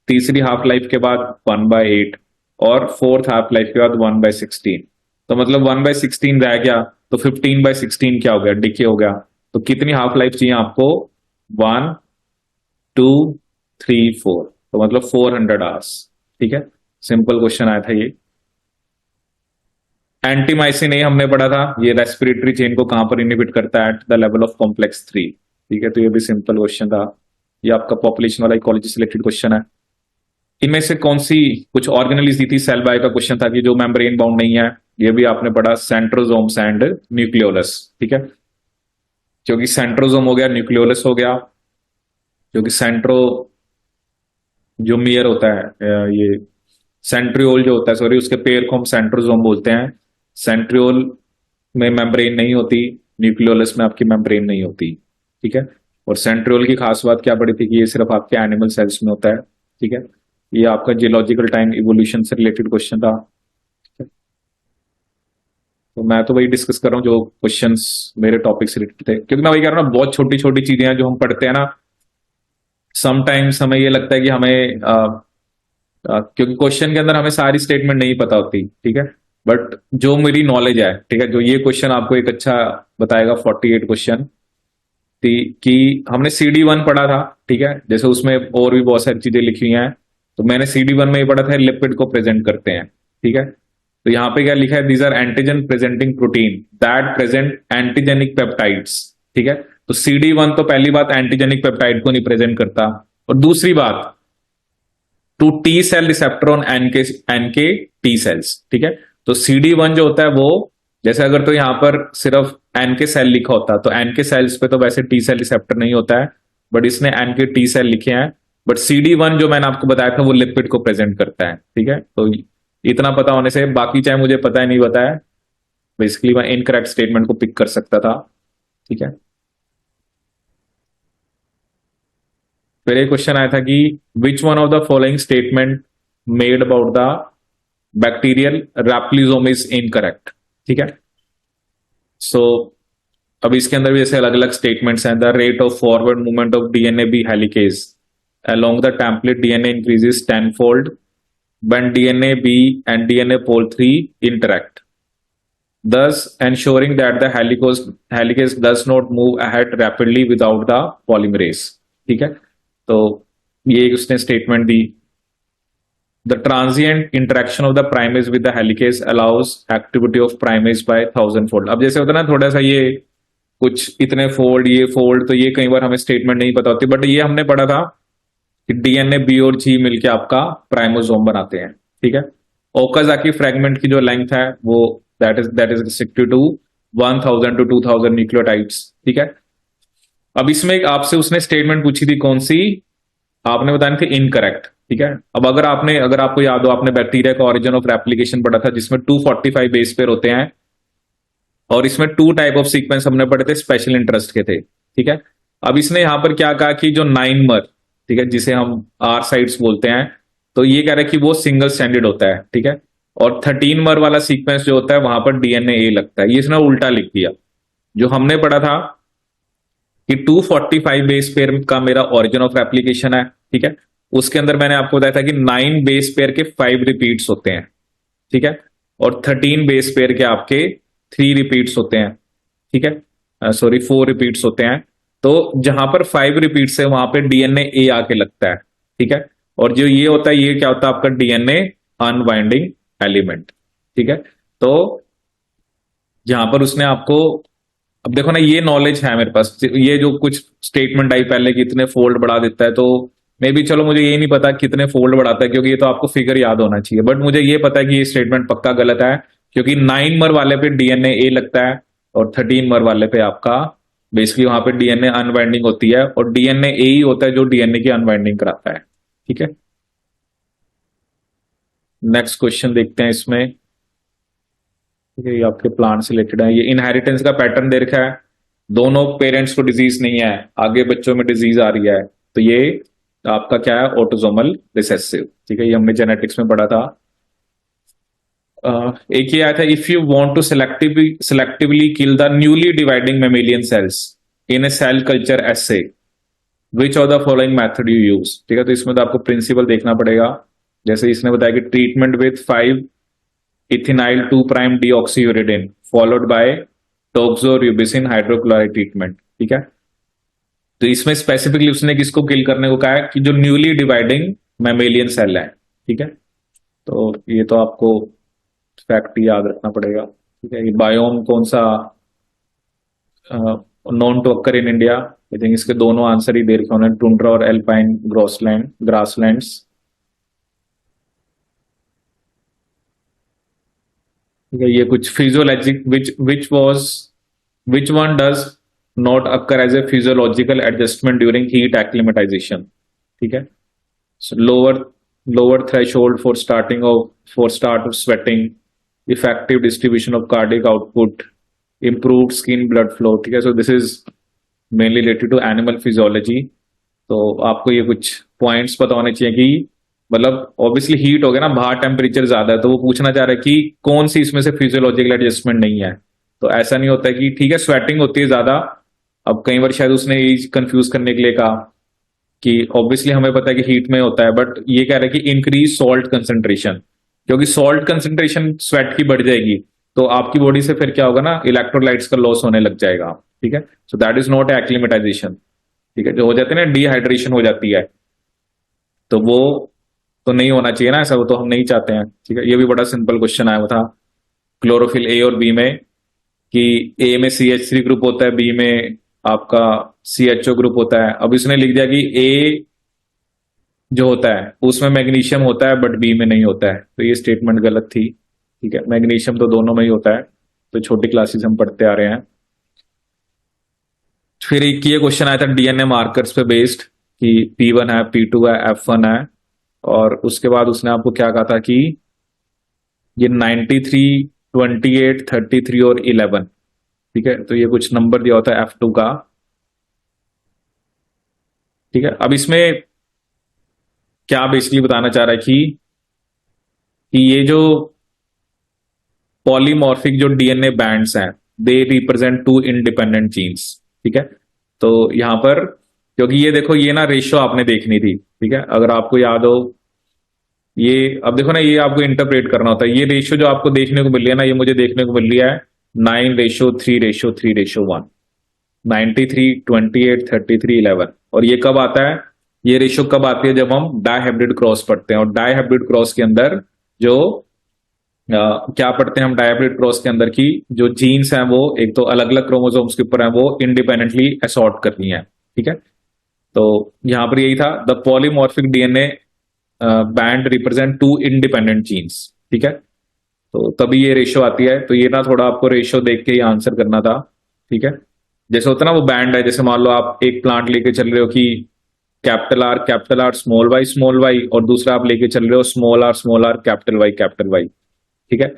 तीसरी हाफ लाइफ के बाद 1/8 और फोर्थ हाफ लाइफ के बाद 1/16। तो मतलब 1/16 रह गया, तो 15/16 क्या हो गया, डिके हो गया। तो कितनी हाफ लाइफ चाहिए आपको? 1 2 3 4, तो मतलब 400 आवर्स, ठीक है। सिंपल क्वेश्चन आया था ये। एंटीमाइसिन ए हमने पढ़ा था, ये रेस्पिरेटरी चेन को कहां पर इनहिबिट करता है? At the level of complex 3, ठीक है। तो ये भी सिंपल क्वेश्चन था, ये आपका पॉपुलेशन वाला इकोलॉजी से रिलेटेड क्वेश्चन है। इनमें से कौन सी कुछ ऑर्गेनेलिज दी थी? सेल बाय का क्वेश्चन था कि जो मेम्ब्रेन बाउंड नहीं है, ये भी आपने पढ़ा, सेंट्रोजोम्स एंड न्यूक्लियोलस, ठीक है। क्योंकि सेंट्रोजोम हो गया, न्यूक्लियोलस हो गया, क्योंकि सेंट्रो जो मियर होता है, ये सेंट्रियोल जो होता है, सॉरी, उसके पेड़ को हम सेंट्रोजोम बोलते हैं। सेंट्रियोल में मेम्ब्रेन नहीं होती, न्यूक्लियोलस में आपकी मेम्ब्रेन नहीं होती, ठीक है। और सेंट्रियोल की खास बात क्या पड़ी थी कि ये सिर्फ आपके एनिमल सेल्स में होता है, ठीक है। ये आपका जियोलॉजिकल टाइम इवोल्यूशन से रिलेटेड क्वेश्चन था, ठीक है? तो मैं तो वही डिस्कस कर रहा हूँ जो क्वेश्चंस मेरे टॉपिक से रिलेटेड थे, क्योंकि मैं वही कह रहा हूँ ना, बहुत छोटी छोटी चीजें हैं जो हम पढ़ते हैं ना, समटाइम्स हमें ये लगता है कि हमें क्योंकि क्वेश्चन के अंदर हमें सारी स्टेटमेंट नहीं पता होती, ठीक है। बट जो मेरी नॉलेज है, ठीक है, जो ये क्वेश्चन आपको एक अच्छा बताएगा, 48 क्वेश्चन कि हमने CD1 पढ़ा था, ठीक है, जैसे उसमें और भी बहुत सारी चीजें लिखी हुई हैं। तो मैंने CD1 में ये पढ़ा था, लिपिड को प्रेजेंट करते हैं, ठीक है। तो यहाँ पे क्या लिखा है, these are antigen presenting protein that present antigenic peptides, ठीक है। तो CD1 तो पहली बात एंटीजेनिक पेप्टाइड को नहीं प्रेजेंट करता, और दूसरी बात to T cell receptor on NK NK T cells, ठीक है। तो CD1 जो होता है वो, जैसे अगर तो यहां पर सिर्फ एनके सेल लिखा होता तो एनके सेल्स पे तो वैसे टी सेल रिसेप्टर नहीं होता है, बट इसने एनके टी सेल लिखे हैं। बट CD1 जो मैंने आपको बताया था वो लिपिड को प्रेजेंट करता है, ठीक है। तो इतना पता होने से, बाकी चाहे मुझे पता है नहीं पता है, बेसिकली मैं इनकरेक्ट स्टेटमेंट को पिक कर सकता था, ठीक है। फिर एक क्वेश्चन आया था कि which one of the following statement made about the bacterial replisome is incorrect, ठीक है। सो अब इसके अंदर भी जैसे अलग अलग स्टेटमेंट्स हैं, the rate of forward movement of DNA B helicase along the template DNA increases tenfold when DNA B and DNA pole 3 interact, thus ensuring that the helicase does not move ahead rapidly without the polymerase, ठीक है। तो ये एक उसने statement दी, the transient interaction of the primase with the helicase allows activity of primase by 1000 fold. अब जैसे होता है ना थोड़ा सा ये कुछ इतने फोल्ड, ये फोल्ड, तो ये कई बार हमें स्टेटमेंट नहीं पता होती, बट ये हमने पढ़ा था कि डीएनए बी और जी मिलके आपका प्राइमोसोम बनाते हैं, ठीक है। ओकाजाकी फ्रेगमेंट की जो लेंथ है वो that is restricted to 1000 to 2000 nucleotides, ठीक है। अब इसमें एक आपसे उसने स्टेटमेंट पूछी थी, कौन सी, आपने बतानी थी इनकरेक्ट, ठीक है। अब अगर आपको याद हो, आपने बैक्टीरिया का ऑरिजिन ऑफ रेप्लिकेशन पढ़ा था जिसमें 245 बेस पेयर होते हैं, और इसमें 2 टाइप ऑफ सीक्वेंस हमने पढ़े थे स्पेशल इंटरेस्ट के थे, ठीक है। अब इसने यहां पर क्या कहा कि जो 9 मर, ठीक है, जिसे हम आर साइट्स बोलते हैं, तो ये कह रहा है कि वो सिंगल स्टैंडर्ड होता है, ठीक है। और 13 मर वाला सीक्वेंस जो होता है वहां पर डीएनए ए लगता है, ये इसने उल्टा लिख दिया। जो हमने पढ़ा था कि 245 बेस पेयर का मेरा ओरिजिन ऑफ एप्लीकेशन है, ठीक है, उसके अंदर मैंने आपको बताया था कि 9 बेस पेयर के 5 रिपीट्स होते हैं, ठीक है, और 13 बेस पेयर के आपके 3 रिपीट्स होते हैं, ठीक है, सॉरी 4 रिपीट्स होते हैं। तो जहां पर 5 रिपीट्स है वहां पे डीएनए ए आके लगता है, ठीक है। और जो ये होता है, ये क्या होता है आपका डीएनए अनबाइंडिंग एलिमेंट, ठीक है। तो जहां पर उसने आपको, अब देखो ना, ये नॉलेज है मेरे पास, ये जो कुछ स्टेटमेंट आई पहले कि इतने फोल्ड बढ़ा देता है, तो मे बी चलो मुझे ये नहीं पता कितने फोल्ड बढ़ाता है, क्योंकि ये तो आपको फिगर याद होना चाहिए, बट मुझे ये पता है कि ये स्टेटमेंट पक्का गलत है, क्योंकि 9 मर वाले पे डीएनए ए लगता है और 13 मर वाले पे आपका बेसिकली वहां पे डीएनए अनबाइंडिंग होती है, और डीएनए ए ही होता है जो डीएनए की अनबाइंडिंग कराता है, ठीक है। नेक्स्ट क्वेश्चन देखते हैं इसमें, ये आपके प्लांट से रिलेटेड है, ये इनहेरिटेंस का पैटर्न दे रखा है, दोनों पेरेंट्स को डिजीज नहीं है, आगे बच्चों में डिजीज आ रही है, तो ये आपका क्या है, ऑटोसोमल रिसेसिव, ठीक है, ये हमने जेनेटिक्स में पढ़ा था। एक ये आया था, if you want to selectively kill the newly dividing mammalian cells in a cell culture assay, which of the following method you use, ठीक है। तो इसमें तो आपको प्रिंसिपल देखना पड़ेगा, जैसे इसने बताया कि treatment with 5 ethynyl 2 prime deoxyuridine followed by doxorubicin hydrochloride treatment, ठीक है। तो इसमें स्पेसिफिकली उसने किसको किल करने को कहा है, कि जो न्यूली डिवाइडिंग मैमेलियन सेल है, ठीक है। तो ये तो आपको फैक्ट याद रखना पड़ेगा, ठीक है। ये बायोम कौन सा known to occur in India, I think इसके दोनों आंसर ही दे रखे उन्होंने, टुंड्रा और एल्पाइन ग्रासलैंड्स, ठीक है। ये कुछ physiologic which one does not occur as a physiological adjustment during heat acclimatisation, ठीक है। Lower lower threshold for start of sweating, effective distribution of cardiac output, improved skin blood flow, ठीक है। So this is mainly related to animal physiology. तो आपको ये कुछ points पता होने चाहिए कि मतलब ऑब्वियसली हीट हो गया ना, बाहर टेम्परेचर ज्यादा है, तो वो पूछना चाह रहा है कि कौन सी इसमें से फिजियोलॉजिकल एडजस्टमेंट नहीं है। तो ऐसा नहीं होता है कि ठीक है स्वेटिंग होती है ज्यादा, अब कई बार शायद उसने यही कंफ्यूज करने के लिए कहा कि ऑब्वियसली हमें पता है कि हीट में होता है, बट ये कह रहा है कि इंक्रीज सॉल्ट कंसेंट्रेशन, क्योंकि सॉल्ट कंसेंट्रेशन स्वेट की बढ़ जाएगी तो आपकी बॉडी से फिर क्या होगा ना, इलेक्ट्रोलाइट्स का लॉस होने लग जाएगा। ठीक है, so that is not acclimatisation. ठीक है, जो हो जाते हैं ना, डिहाइड्रेशन हो जाती है, तो वो तो नहीं होना चाहिए ना ऐसा, वो तो हम नहीं चाहते हैं। ठीक है, ये भी बड़ा सिंपल क्वेश्चन आया हुआ था क्लोरोफिल ए और बी में, कि ए में CH3 ग्रुप होता है, बी में आपका CHO ग्रुप होता है। अब इसने लिख दिया कि ए जो होता है उसमें मैग्नीशियम होता है बट बी में नहीं होता है, तो ये स्टेटमेंट गलत थी। ठीक है, मैग्नीशियम तो दोनों में ही होता है, तो छोटी क्लासेस हम पढ़ते आ रहे हैं। फिर एक ये क्वेश्चन आया था DNA मार्कर्स पे बेस्ड, कि P1 है, P2 है, F1 है, और उसके बाद उसने आपको क्या कहा था कि ये 93, 28, 33 और 11। ठीक है, तो ये कुछ नंबर दिया होता है F2 का। ठीक है, अब इसमें क्या बेसिकली बताना चाह रहा है कि ये जो पॉलीमॉर्फिक जो DNA बैंड्स हैं, they represent two independent genes. ठीक है, तो यहां पर, क्योंकि ये देखो, ये ना रेशियो आपने देखनी थी। ठीक है, अगर आपको याद हो, ये अब देखो ना, ये आपको इंटरप्रेट करना होता है। ये रेशियो जो आपको देखने को मिल रही है ना, ये मुझे देखने को मिल रही है 9:3:3:1, 93, 28, 33, 11। और ये कब आता है, ये रेशियो कब आती है, जब हम डायहाइब्रिड क्रॉस पढ़ते हैं। और डायहाइब्रिड क्रॉस के अंदर जो क्या पढ़ते हैं हम, डायहाइब्रिड क्रॉस के अंदर की जो जीन्स हैं वो एक तो अलग अलग क्रोमोसोम्स के ऊपर हैं, वो इंडिपेंडेंटली असॉर्ट करनी है। ठीक है, तो यहां पर यही था, the polymorphic DNA band represent two independent genes. ठीक है, तो तभी ये रेशियो आती है। तो ये ना थोड़ा आपको रेशियो देख के ही आंसर करना था। ठीक है, जैसे होता है ना वो बैंड है, जैसे मान लो आप एक प्लांट लेके चल रहे हो कि कैपिटल आर स्मॉल वाई, और दूसरा आप लेके चल रहे हो स्मॉल आर कैपिटल वाई। ठीक है,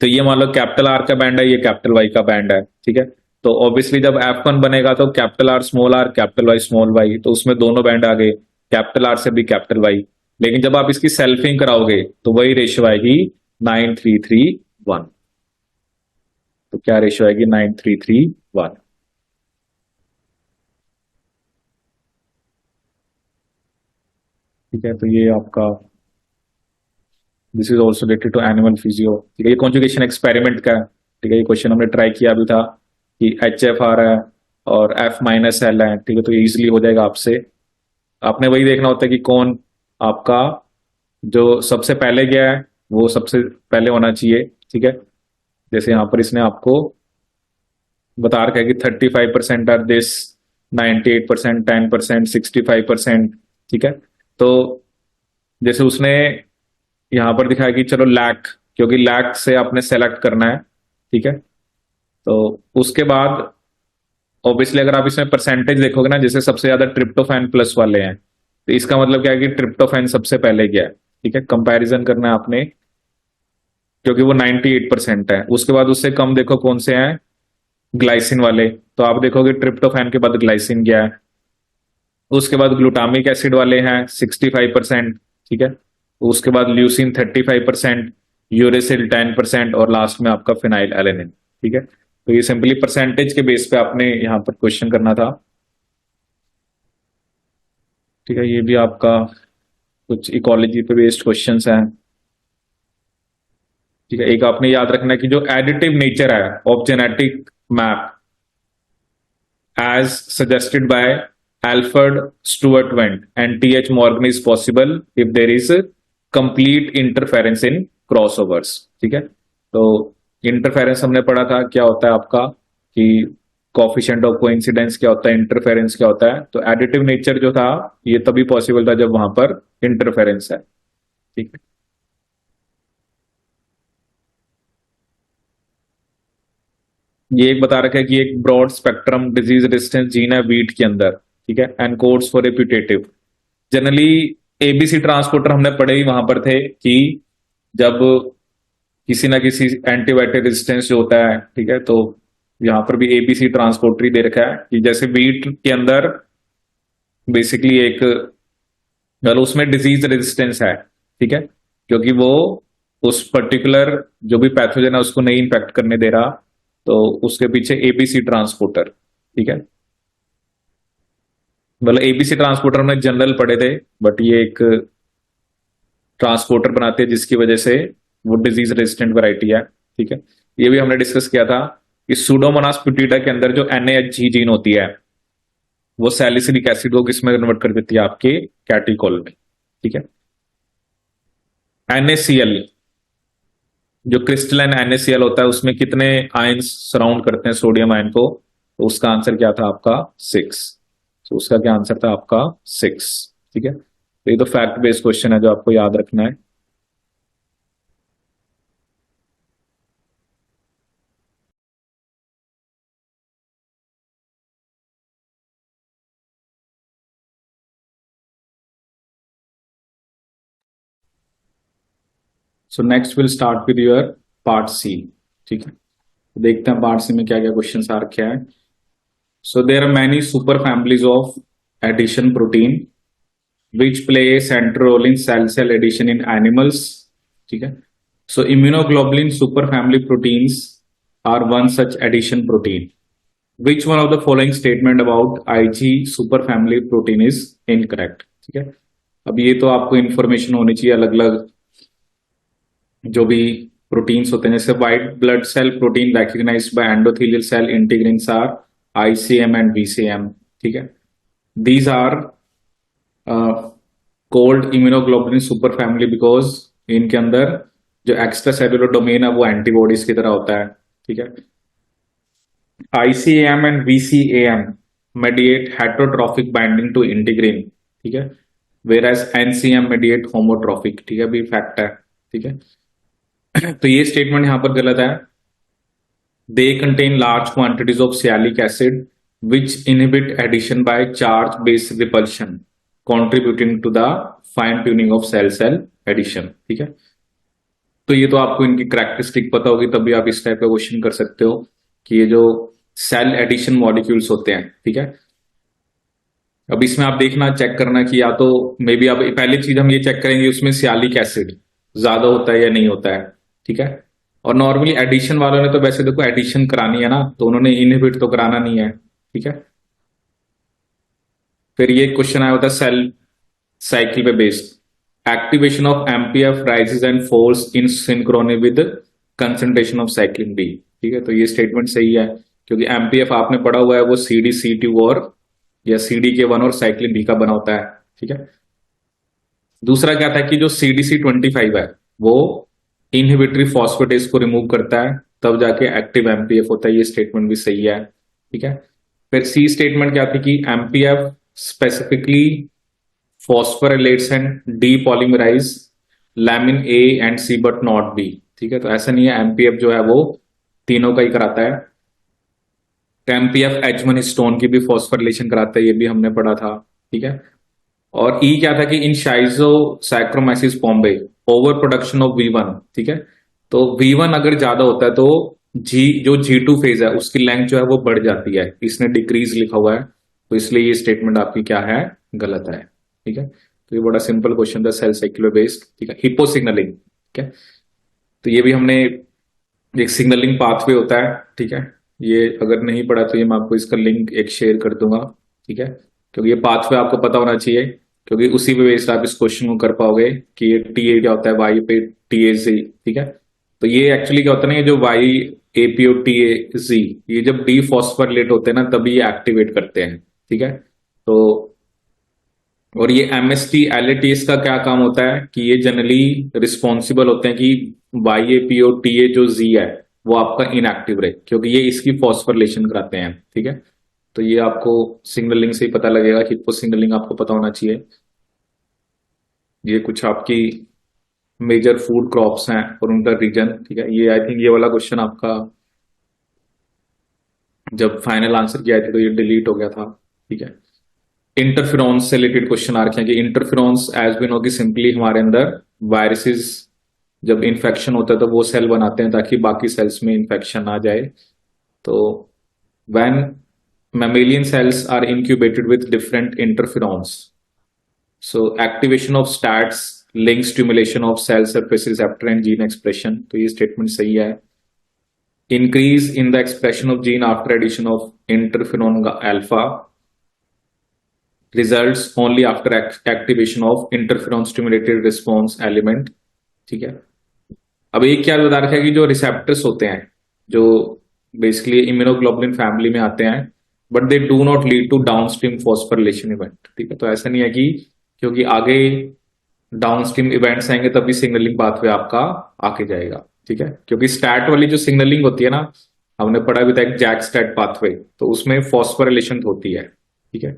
तो ये मान लो कैपिटल आर का बैंड है, ये कैपिटल वाई का बैंड है। ठीक है, तो ऑब्वियसली जब F1 बनेगा तो capital R capital Y small y, तो उसमें दोनों बैंड आ गए, कैपिटल आर से भी कैपिटल वाई। लेकिन जब आप इसकी सेल्फिंग कराओगे तो वही रेशियो आएगी 9:3:3:1। तो क्या रेशियो आएगी, 9:3:3:1। ठीक है, तो ये आपका, this is also related to animal physio. ठीक है, ये कॉन्जुगेशन एक्सपेरिमेंट का है। ठीक है, ये क्वेश्चन हमने ट्राई किया भी था कि HF है और F-L है। ठीक है, तो ये इजिली हो जाएगा आपसे। आपने वही देखना होता है कि कौन आपका जो सबसे पहले गया है वो सबसे पहले होना चाहिए। ठीक है, जैसे यहां पर इसने आपको बता रखा है कि 35% आर दिस, 98%, 10%, 65%। ठीक है, तो जैसे उसने यहां पर दिखाया कि चलो लैक, क्योंकि लैक से आपने सेलेक्ट करना है। ठीक है, तो उसके बाद ऑब्वियसली अगर आप इसमें परसेंटेज देखोगे ना, जैसे सबसे ज्यादा ट्रिप्टोफैन प्लस वाले हैं, तो इसका मतलब क्या है कि ट्रिप्टोफैन सबसे पहले गया है। ठीक है, कंपैरिजन करना है आपने, क्योंकि वो 98% है। उसके बाद उससे कम देखो कौन से हैं, ग्लाइसिन वाले, तो आप देखोगे ट्रिप्टोफैन के बाद ग्लाइसिन गया है। उसके बाद ग्लूटामिक एसिड वाले हैं 65%। ठीक है, उसके बाद ल्यूसिन 35%, यूरेसिल 10%, और लास्ट में आपका फिनाइल एलेनिन। ठीक है, तो ये सिंपली परसेंटेज के बेस पे आपने यहां पर क्वेश्चन करना था। ठीक है, ये भी आपका कुछ इकोलॉजी पे बेस्ड क्वेश्चंस हैं। ठीक है, एक आपने याद रखना है कि जो एडिटिव नेचर है of genetic map as suggested by Alfred Stuart Went and T.H. Morgan is possible if there is a complete interference in crossovers। ठीक है, तो इंटरफेरेंस हमने पढ़ा था क्या होता है आपका, कि कोफिशिएंट ऑफ कोइंसिडेंस क्या होता है, इंटरफेरेंस क्या होता है। तो एडिटिव नेचर जो था ये तभी पॉसिबल था जब वहां पर इंटरफेरेंस है। ठीक है, ये एक बता रखा है कि एक broad spectrum disease resistance gene है वीट के अंदर। ठीक है, and codes for putative. Generally ABC transporter हमने पढ़े ही वहां पर थे कि जब किसी ना किसी एंटीबायोटिक रेजिस्टेंस जो होता है, ठीक है, तो यहाँ पर भी ABC ट्रांसपोर्टर ही दे रखा है कि जैसे वीट के अंदर बेसिकली एक, मतलब उसमें डिजीज रेजिस्टेंस है। ठीक है, क्योंकि वो उस पर्टिकुलर जो भी पैथोजन है उसको नहीं इंफेक्ट करने दे रहा, तो उसके पीछे ABC ट्रांसपोर्टर। ठीक है, मतलब एबीसी ट्रांसपोर्टर में जनरल पढ़े थे, बट ये एक ट्रांसपोर्टर बनाते हैं जिसकी वजह से वो डिजीज रेजिस्टेंट वैरायटी है। ठीक है, ये भी हमने डिस्कस किया था कि सूडोमोनास प्यूटिडा के अंदर जो NaHG जीन होती है वो सैलिसिलिक एसिड को किसमें कन्वर्ट कर देती है, आपके कैटिकोल में। ठीक है, NaCl, जो क्रिस्टलाइन NaCl होता है उसमें कितने आयंस सराउंड करते हैं सोडियम आयन को, तो उसका आंसर क्या था आपका 6। तो उसका क्या आंसर था आपका 6। ठीक है, तो ये तो फैक्ट बेस्ड क्वेश्चन है जो आपको याद रखना है। So next will start with your part C. ठीक है, तो देखते हैं पार्ट सी में क्या क्या क्वेश्चन आ रखे हैं। So there are many super families of addition protein which play a central role in cell addition in animals. ठीक है, so immunoglobulin superfamily proteins are one such addition protein. Which one of the following statement about IG superfamily protein is incorrect? ठीक है, अब ये तो आपको information होनी चाहिए अलग अलग जो भी प्रोटीन्स होते हैं, जैसे white blood cell protein recognised by endothelial cell integrins are ICM and VCM। ठीक है, these are called immunoglobulin super family because इनके अंदर जो एक्स्ट्रा सेलुलर डोमेन है वो एंटीबॉडीज की तरह होता है। ठीक है, ICAM and VCAM mediate heterotrophic binding to integrin। ठीक है, whereas NCM mediate homotrophic। ठीक है, भी फैक्ट है। ठीक है, तो ये स्टेटमेंट यहां पर गलत है। They contain large quantities of sialic acid which inhibit addition by charge base repulsion contributing to the fine tuning of cell addition। ठीक है, तो ये तो आपको इनकी कैरेक्टरिस्टिक पता होगी तभी आप इस टाइप का क्वेश्चन कर सकते हो कि ये जो सेल एडिशन मॉलिक्यूल्स होते हैं। ठीक है, अब इसमें आप देखना चेक करना कि या तो मे बी अब पहली चीज हम ये चेक करेंगे उसमें सियालिक एसिड ज्यादा होता है या नहीं होता है। ठीक है, और नॉर्मली एडिशन वालों ने तो वैसे देखो एडिशन करानी है ना, तो उन्होंने इनहिबिट तो कराना नहीं है। ठीक है, फिर ये क्वेश्चन आया होता है सेल साइकिल पे based. Activation of MPF rises and falls in synchrony with concentration of cyclin B. ठीक है, तो ये स्टेटमेंट सही है क्योंकि MPF आपने पढ़ा हुआ है वो CD, C2 और या CDK1 और साइक्लिन बी का बना होता है। ठीक है, दूसरा क्या था कि जो CDC25 है वो इनहिबिटरी फॉस्फेटेज को रिमूव करता है तब जाके एक्टिव MPF होता है। ये स्टेटमेंट भी सही है। ठीक है, फिर सी स्टेटमेंट क्या थी कि MPF specifically phosphorylates and depolymerise lamin A and C but not B। ठीक है, तो ऐसा नहीं है, MPF जो है वो तीनों का ही कराता है। MPF H1 स्टोन की भी फॉस्फोरिलेशन कराता है, ये भी हमने पढ़ा था। ठीक है, और ई क्या था कि in Schizosaccharomyces pombe over production of V1। ठीक है, तो V1 अगर ज्यादा होता है तो जो G2 फेज है उसकी लेंथ जो है वो बढ़ जाती है, इसने डिक्रीज लिखा हुआ है, तो इसलिए ये स्टेटमेंट आपकी क्या है, गलत है। ठीक है, तो ये बड़ा सिंपल क्वेश्चन था सेल साइकिल बेस्ड। ठीक है, हिप्पो सिग्नलिंग। ठीक है, तो ये भी हमने एक सिग्नलिंग पाथवे होता है। ठीक है, ये अगर नहीं पढ़ा तो ये मैं आपको इसका लिंक एक शेयर कर दूंगा। ठीक है, क्योंकि ये पाथवे आपको पता होना चाहिए क्योंकि उसी पे बेस्ड आप इस क्वेश्चन को कर पाओगे कि ये TA क्या होता है, वाई पे TAZ। ठीक है, तो ये एक्चुअली क्या होता है ना, ये जो वाई APO TAZ ये जब डीफॉस्फोरिलेट होते हैं ना तभी ये एक्टिवेट करते हैं। ठीक है, तो और ये MST LATs का क्या काम होता है कि ये जनरली रिस्पॉन्सिबल होते हैं कि YAPO TA जो Z है वो आपका इनएक्टिव रहे क्योंकि ये इसकी फॉस्फोरिलेशन कराते हैं। ठीक है, तो ये आपको सिग्नलिंग से ही पता लगेगा, हिप्पो सिग्नलिंग आपको पता होना चाहिए। ये कुछ आपकी मेजर फूड क्रॉप्स हैं और उनका रीजन। ठीक है, ये आई थिंक ये वाला क्वेश्चन आपका जब फाइनल आंसर किया था तो ये डिलीट हो गया था। ठीक है, इंटरफेरॉन्स से रिलेटेड क्वेश्चन आ रखे हैं कि इंटरफेरॉन्स एज बिन होगी सिंपली हमारे अंदर वायरसेस जब इन्फेक्शन होता है तो वो सेल बनाते हैं ताकि बाकी सेल्स में इन्फेक्शन ना जाए। तो when mammalian cells are incubated with different interferons, so activation of STATs links stimulation of cell surface receptor and gene expression। तो ये स्टेटमेंट सही है। increase in the expression of gene after addition of interferon alpha results only after activation of interferon stimulated response element. ठीक है, अब एक क्या बता रखा है कि जो रिसेप्टर्स होते हैं जो बेसिकली इम्यूनोग्लोबुलिन फैमिली में आते हैं, but they do not lead to downstream phosphorylation event. ठीक है, तो ऐसा नहीं है कि क्योंकि आगे डाउनस्ट्रीम इवेंट्स आएंगे तभी सिग्नलिंग पाथवे आपका आके जाएगा। ठीक है, क्योंकि स्टैट वाली जो सिग्नलिंग होती है ना, हमने पढ़ा भी था एक जैक स्टैट पाथवे, तो उसमें फॉस्फोरिलेशन होती है। ठीक है,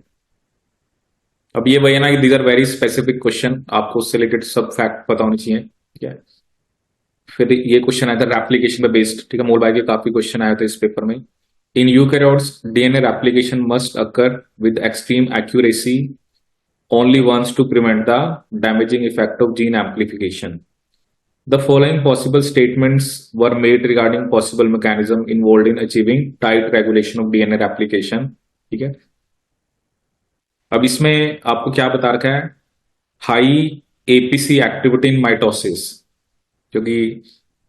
अब ये वही है ना कि these are very specific question, आपको उससे रिलेटेड सब फैक्ट पता होनी चाहिए। ठीक है, फिर ये क्वेश्चन आया था रेप्लिकेशन पे बेस्ड। ठीक है, मोल भाई के काफी क्वेश्चन आए थे इस पेपर में। In eukaryotes DNA replication must occur with extreme accuracy only once to prevent the damaging effect of gene amplification. The following possible statements were made regarding possible mechanism involved in achieving tight regulation of DNA replication. ठीक है, अब इसमें आपको क्या बता रखा है, high APC activity in mitosis, क्योंकि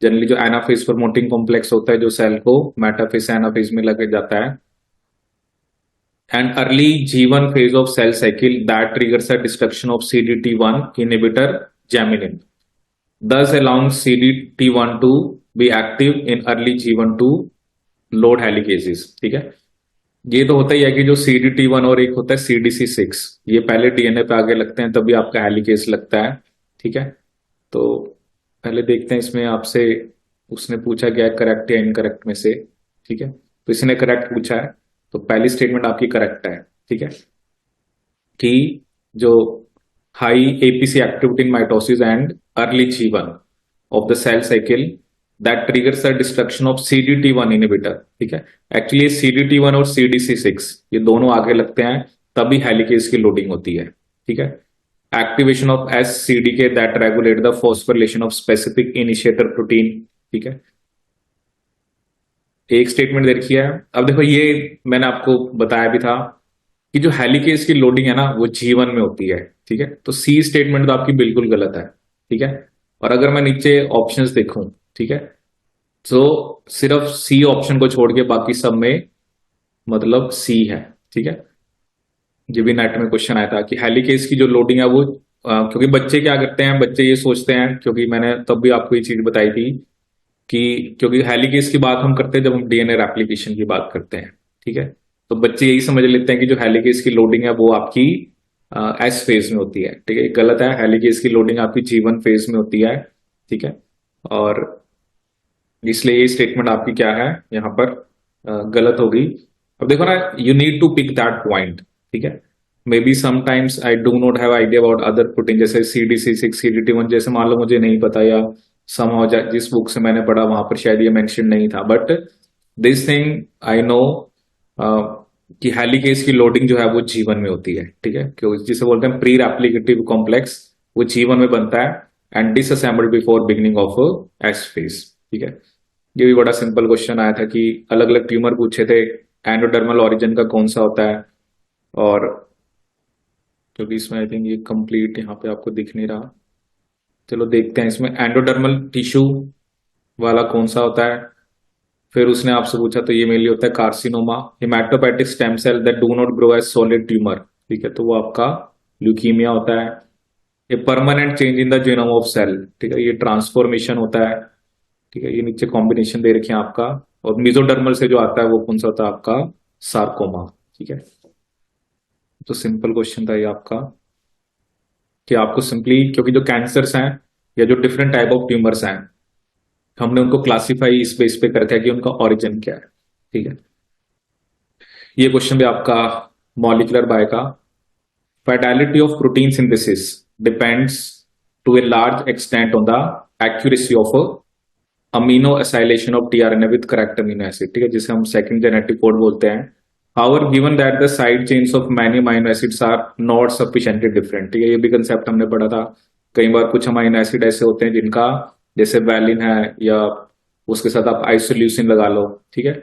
जनरली जो एनाफेज प्रमोटिंग कॉम्प्लेक्स होता है जो सेल को मेटाफेज एनाफेज में लग जाता है, and early G1 phase of cell cycle that triggers a destruction of CDT1 inhibitor geminin, thus allowing CDT1 to be active in early G1 to load helicases। ठीक है, ये तो होता ही है कि जो CDT1 और एक होता है CDC6, ये पहले डीएनए पे आगे लगते हैं तभी आपका हेलिकेस लगता है। ठीक है, तो पहले देखते हैं इसमें आपसे उसने पूछा गया करेक्ट या इनकरेक्ट में से। ठीक है, तो इसने करेक्ट पूछा है, तो पहली स्टेटमेंट आपकी करेक्ट है। ठीक है, कि जो high APC activity in mitosis and early G1 of the cell cycle that triggers the destruction of CDT1 inhibitor. ठीक है, एक्चुअली CDT1 और CDC6 ये दोनों आगे लगते हैं तभी हेलिकेस की लोडिंग होती है। ठीक है, activation of SCDK that regulate the phosphorylation of specific initiator protein. ठीक है, एक स्टेटमेंट दे रखी है। अब देखो ये मैंने आपको बताया भी था कि जो हेलिकेस की लोडिंग है ना वो G1 में होती है। ठीक है, तो सी स्टेटमेंट तो आपकी बिल्कुल गलत है। ठीक है, और अगर मैं नीचे ऑप्शंस देखूं, ठीक है, तो सिर्फ सी ऑप्शन को छोड़ के बाकी सब में मतलब सी है। ठीक है, ये भी नेट में क्वेश्चन आया था कि हेलिकेस की जो लोडिंग है वो क्योंकि बच्चे क्या करते हैं, बच्चे ये सोचते हैं, क्योंकि मैंने तब भी आपको ये चीज बताई थी कि क्योंकि हेलिकेस की बात हम करते हैं जब हम डीएनए रेप्लिकेशन की बात करते हैं। ठीक है, तो बच्चे यही समझ लेते हैं कि जो हेलिकेस की लोडिंग है वो आपकी एस फेज में होती है। ठीक है, गलत है, हेलिकेस की लोडिंग आपकी G1 फेज में होती है। ठीक है, और इसलिए ये स्टेटमेंट आपकी क्या है यहाँ पर गलत होगी। अब देखो ना, you need to pick that point. ठीक है, maybe sometimes I do not have idea about other protein, जैसे CDC6 CDT1 जैसे मान लो मुझे नहीं पता, या समहाउ जिस बुक से मैंने पढ़ा वहां पर शायद ये मेंशन नहीं था, but this thing I know कि हेलिकेस की लोडिंग जो है वो G1 में होती है। ठीक है, क्योंकि जिसे बोलते हैं प्री रेप्लिकेटिव कॉम्प्लेक्स, वो G1 में बनता है and disassembled before beginning of S phase. ठीक है, ये भी बड़ा सिंपल क्वेश्चन आया था कि अलग अलग ट्यूमर पूछे थे, एंडोडर्मल ओरिजिन का कौन सा होता है, और क्योंकि इसमें आई थिंक ये कंप्लीट यहाँ पे आपको दिख नहीं रहा, चलो देखते हैं इसमें एंडोडर्मल टिश्यू वाला कौन सा होता है। फिर उसने आपसे पूछा तो ये मेनली होता है carcinoma, haematopoietic stem cell that do not grow as solid tumour. ठीक है, तो वो आपका ल्यूकीमिया होता है। ये permanent change in the genome of cell, ठीक है, ये ट्रांसफॉर्मेशन होता है। ठीक है, ये नीचे कॉम्बिनेशन दे रखे हैं आपका, और मिजोडर्मल से जो आता है वो कौन सा होता है आपका सार्कोमा। ठीक है, तो सिंपल क्वेश्चन था ये आपका कि आपको सिंपली, क्योंकि जो कैंसर्स हैं या जो डिफरेंट टाइप ऑफ ट्यूमर्स हैं हमने उनको क्लासिफाई इस बेस पे करके कि उनका ओरिजिन क्या है। ठीक है, ये क्वेश्चन भी आपका मॉलिक्यूलर बाय का, fidelity of protein synthesis depends to a large extent on the accuracy of amino acylation of tRNA with correct amino acid. ठीक है, जिसे हम सेकंड जेनेटिक कोड बोलते हैं। However given that the side chains of many amino acids are not sufficiently different. ठीक है, ये भी कंसेप्ट हमने पढ़ा था। कई बार कुछ अमीनो एसिड ऐसे होते हैं जिनका, जैसे वैलिन है या उसके साथ आप आइसोल्यूसिन लगा लो। ठीक है,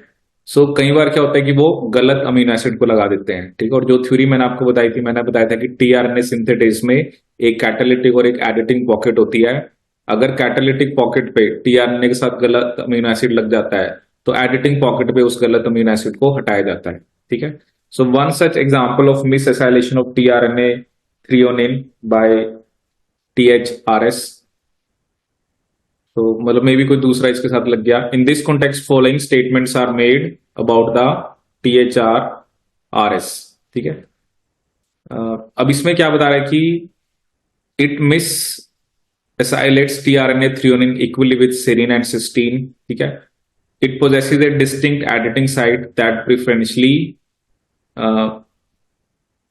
सो कई बार क्या होता है कि वो गलत अमीनो एसिड को लगा देते हैं। ठीक है, और जो थ्योरी मैंने आपको बताई थी, मैंने बताया था कि टीआरएनए सिंथेटेज में एक कैटालिटिक और एक एडिटिंग पॉकेट होती है। अगर कैटालिटिक पॉकेट पे टीआरएनए के साथ गलत अमीनो एसिड लग जाता है तो एडिटिंग पॉकेट पे उस गलत अमीनो एसिड को हटाया जाता है। ठीक है, So one such example of misacylation of tRNA threonine by THRS, तो मतलब मे भी कोई दूसरा इसके साथ लग गया. In this context following statements are made about the THRS. ठीक है. अब इसमें क्या बता रहा है कि it miss acylates tRNA threonine equally with serine and cysteine. ठीक है. It possesses a distinct editing site that preferentially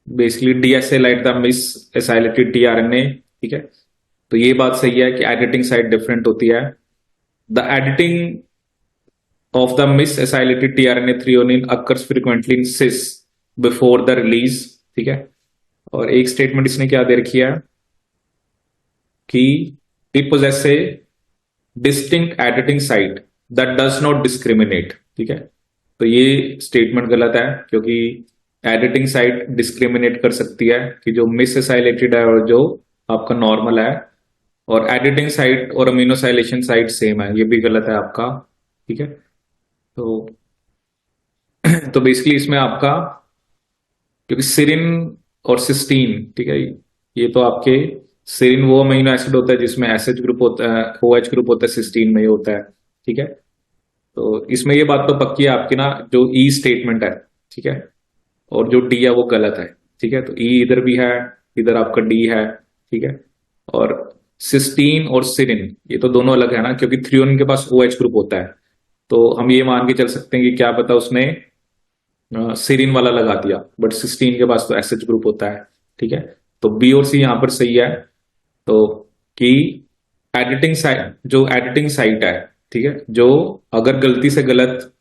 basically deacylate the misacylated tRNA. ठीक है. तो ये बात सही है कि एडिटिंग साइट डिफरेंट होती है. The editing of the misacylated tRNA threonine occurs frequently in cis before the release. ठीक है. और एक स्टेटमेंट इसने क्या दे रखी है कि it possesses a distinct editing site that does not discriminate. ठीक है. तो ये स्टेटमेंट गलत है क्योंकि एडिटिंग साइट डिस्क्रिमिनेट कर सकती है कि जो मिसएसाइलेटेड है और जो आपका नॉर्मल है, और एडिटिंग साइट और अमीनोसाइलेशन साइट सेम है, ये भी गलत है आपका. ठीक है. तो बेसिकली इसमें आपका क्योंकि सिरिन और सिस्टीन, ठीक है, ये तो आपके सिरिन वो अमीनो एसिड होता है जिसमें एसएच ग्रुप होता है, ओएच ग्रुप होता है, सिस्टीन में ही होता है. ठीक है. तो इसमें ये बात तो पक्की है आपकी ना, जो ई स्टेटमेंट है, ठीक है, और जो डी है वो गलत है. ठीक है. तो ई इधर भी है, इधर आपका डी है. ठीक है. और सिस्टीन और सिरिन ये तो दोनों अलग है ना, क्योंकि थ्रियोनिन के पास ओएच ग्रुप होता है. तो हम ये मान के चल सकते हैं कि क्या पता उसने सिरिन वाला लगा दिया, बट सिस्टीन के पास तो एसएच ग्रुप होता है. ठीक है. तो बी और सी यहां पर सही है. तो कि एडिटिंग साइट है, ठीक है, जो अगर गलती से गलत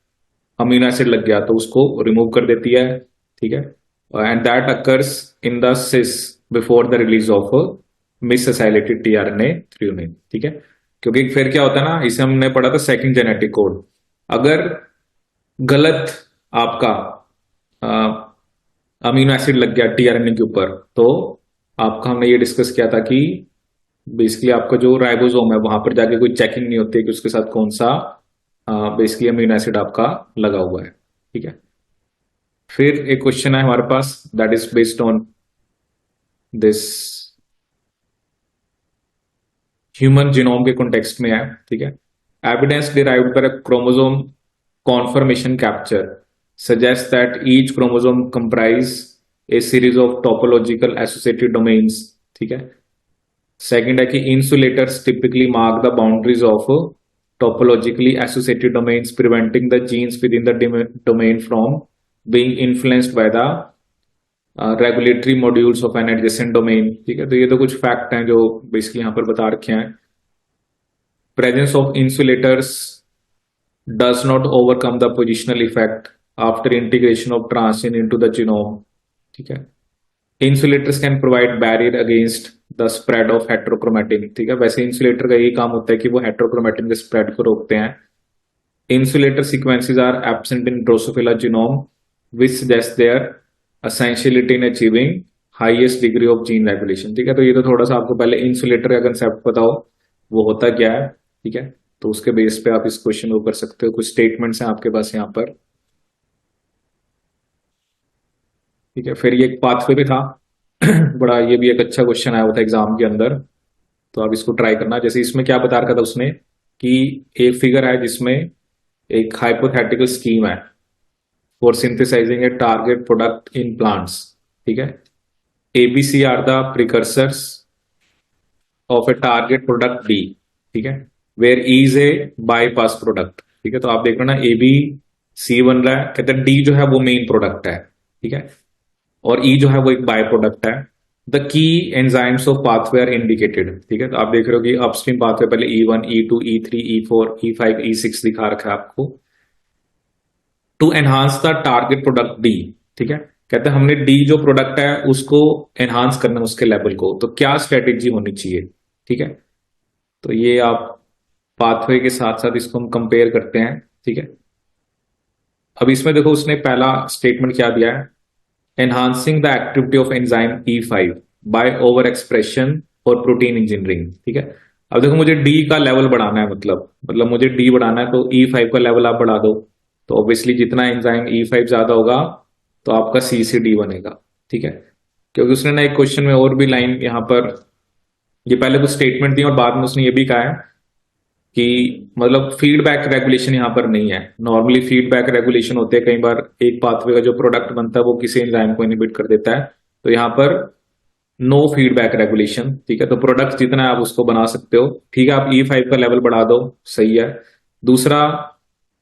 अमीनो एसिड लग गया तो उसको रिमूव कर देती है. ठीक है. And that occurs in the cis before the release of misacylated tRNA threonine. ठीक है. क्योंकि फिर क्या होता है ना, इसे हमने पढ़ा था सेकंड जेनेटिक कोड. अगर गलत आपका अमीनो एसिड लग गया टीआरएनए के ऊपर, तो आपका हमने ये डिस्कस किया था कि बेसिकली आपका जो राइबोसोम है वहां पर जाके कोई चेकिंग नहीं होती है कि उसके साथ कौन सा बेसिकली अमीनो एसिड आपका लगा हुआ है. ठीक है. फिर एक क्वेश्चन है हमारे पास that is based on this human genome के कॉन्टेक्स्ट में है. ठीक है. Evidence derived by chromosome conformation capture suggests that each chromosome comprise a series of topological associated domains. ठीक है. सेकंड है कि insulators typically mark the boundaries of topologically associated domains, preventing the genes within the domain from being influenced by the regulatory modules of an adjacent domain. ठीक है. तो ये तो कुछ फैक्ट हैं जो बेसिकली यहां पर बता रखे हैं. Presence of insulators does not overcome the positional effect after integration of transgene into the genome. ठीक है. Insulators can provide barrier against the spread of heterochromatin. ठीक है. वैसे इंसुलेटर का यही काम होता है कि वो हेट्रोक्रोमेटिन के स्प्रेड को रोकते हैं. Insulator sequences are absent in Drosophila genome, which suggests their essentiality in achieving highest degree of gene regulation. ठीक है. तो ये तो थोड़ा सा आपको पहले इंसुलेटर का कंसेप्ट पता हो वो होता क्या है. ठीक है. तो उसके बेस पे आप इस क्वेश्चन को कर सकते हो. कुछ स्टेटमेंट्स हैं आपके पास यहाँ पर. ठीक है. फिर ये एक पाथवे भी था बड़ा, ये भी एक अच्छा क्वेश्चन आया हुआ था एग्जाम के अंदर, तो आप इसको ट्राई करना. जैसे इसमें क्या बता रखा था उसने कि एक फिगर है जिसमें एक हाइपोथेटिकल स्कीम है for synthesising a target product in plants. ठीक है. A B C are the precursors of a target product D. ठीक है. Where E is a bypass product. ठीक है. तो आप देख रहे हो ना, ए बी सी बन रहा है, कहते हैं डी जो है वो मेन प्रोडक्ट है. ठीक है. और ई जो है वो एक बाय प्रोडक्ट है. The key enzymes of pathway are indicated. ठीक है. तो आप देख रहे हो कि अपस्ट्रीम पाथवे पहले E1, E2, E3, E4, E5, E6 दिखा रखा है आपको. To enhance the target product D. ठीक है. कहते हैं हमने डी जो प्रोडक्ट है उसको एनहांस करना है उसके लेवल को, तो क्या स्ट्रेटेजी होनी चाहिए. ठीक है. तो ये आप पाथवे के साथ साथ इसको हम कंपेयर करते हैं. ठीक है. अब इसमें देखो उसने पहला स्टेटमेंट क्या दिया है, enhancing the activity of enzyme E5 by overexpression और प्रोटीन इंजीनियरिंग. ठीक है. अब देखो मुझे डी का लेवल बढ़ाना है, मतलब मुझे डी बढ़ाना है, तो E5 का लेवल आप बढ़ा दो, तो ऑब्वियसली जितना एंजाइम E5 ज्यादा होगा तो आपका सी से डी बनेगा। ठीक है, क्योंकि उसने ना एक क्वेश्चन में और भी लाइन यहाँ पर, ये पहले कुछ स्टेटमेंट दी और बाद में उसने ये भी कहा है कि मतलब फीडबैक रेगुलेशन यहाँ पर नहीं है। नॉर्मली फीडबैक रेगुलेशन होते हैं, कई बार एक पाथवे का जो प्रोडक्ट बनता है वो किसी एंजाइम को इनहिबिट कर देता है, तो यहाँ पर नो फीडबैक रेगुलेशन। ठीक है, तो प्रोडक्ट जितना है आप उसको बना सकते हो। ठीक है, आप E5 का लेवल बढ़ा दो, सही है। दूसरा,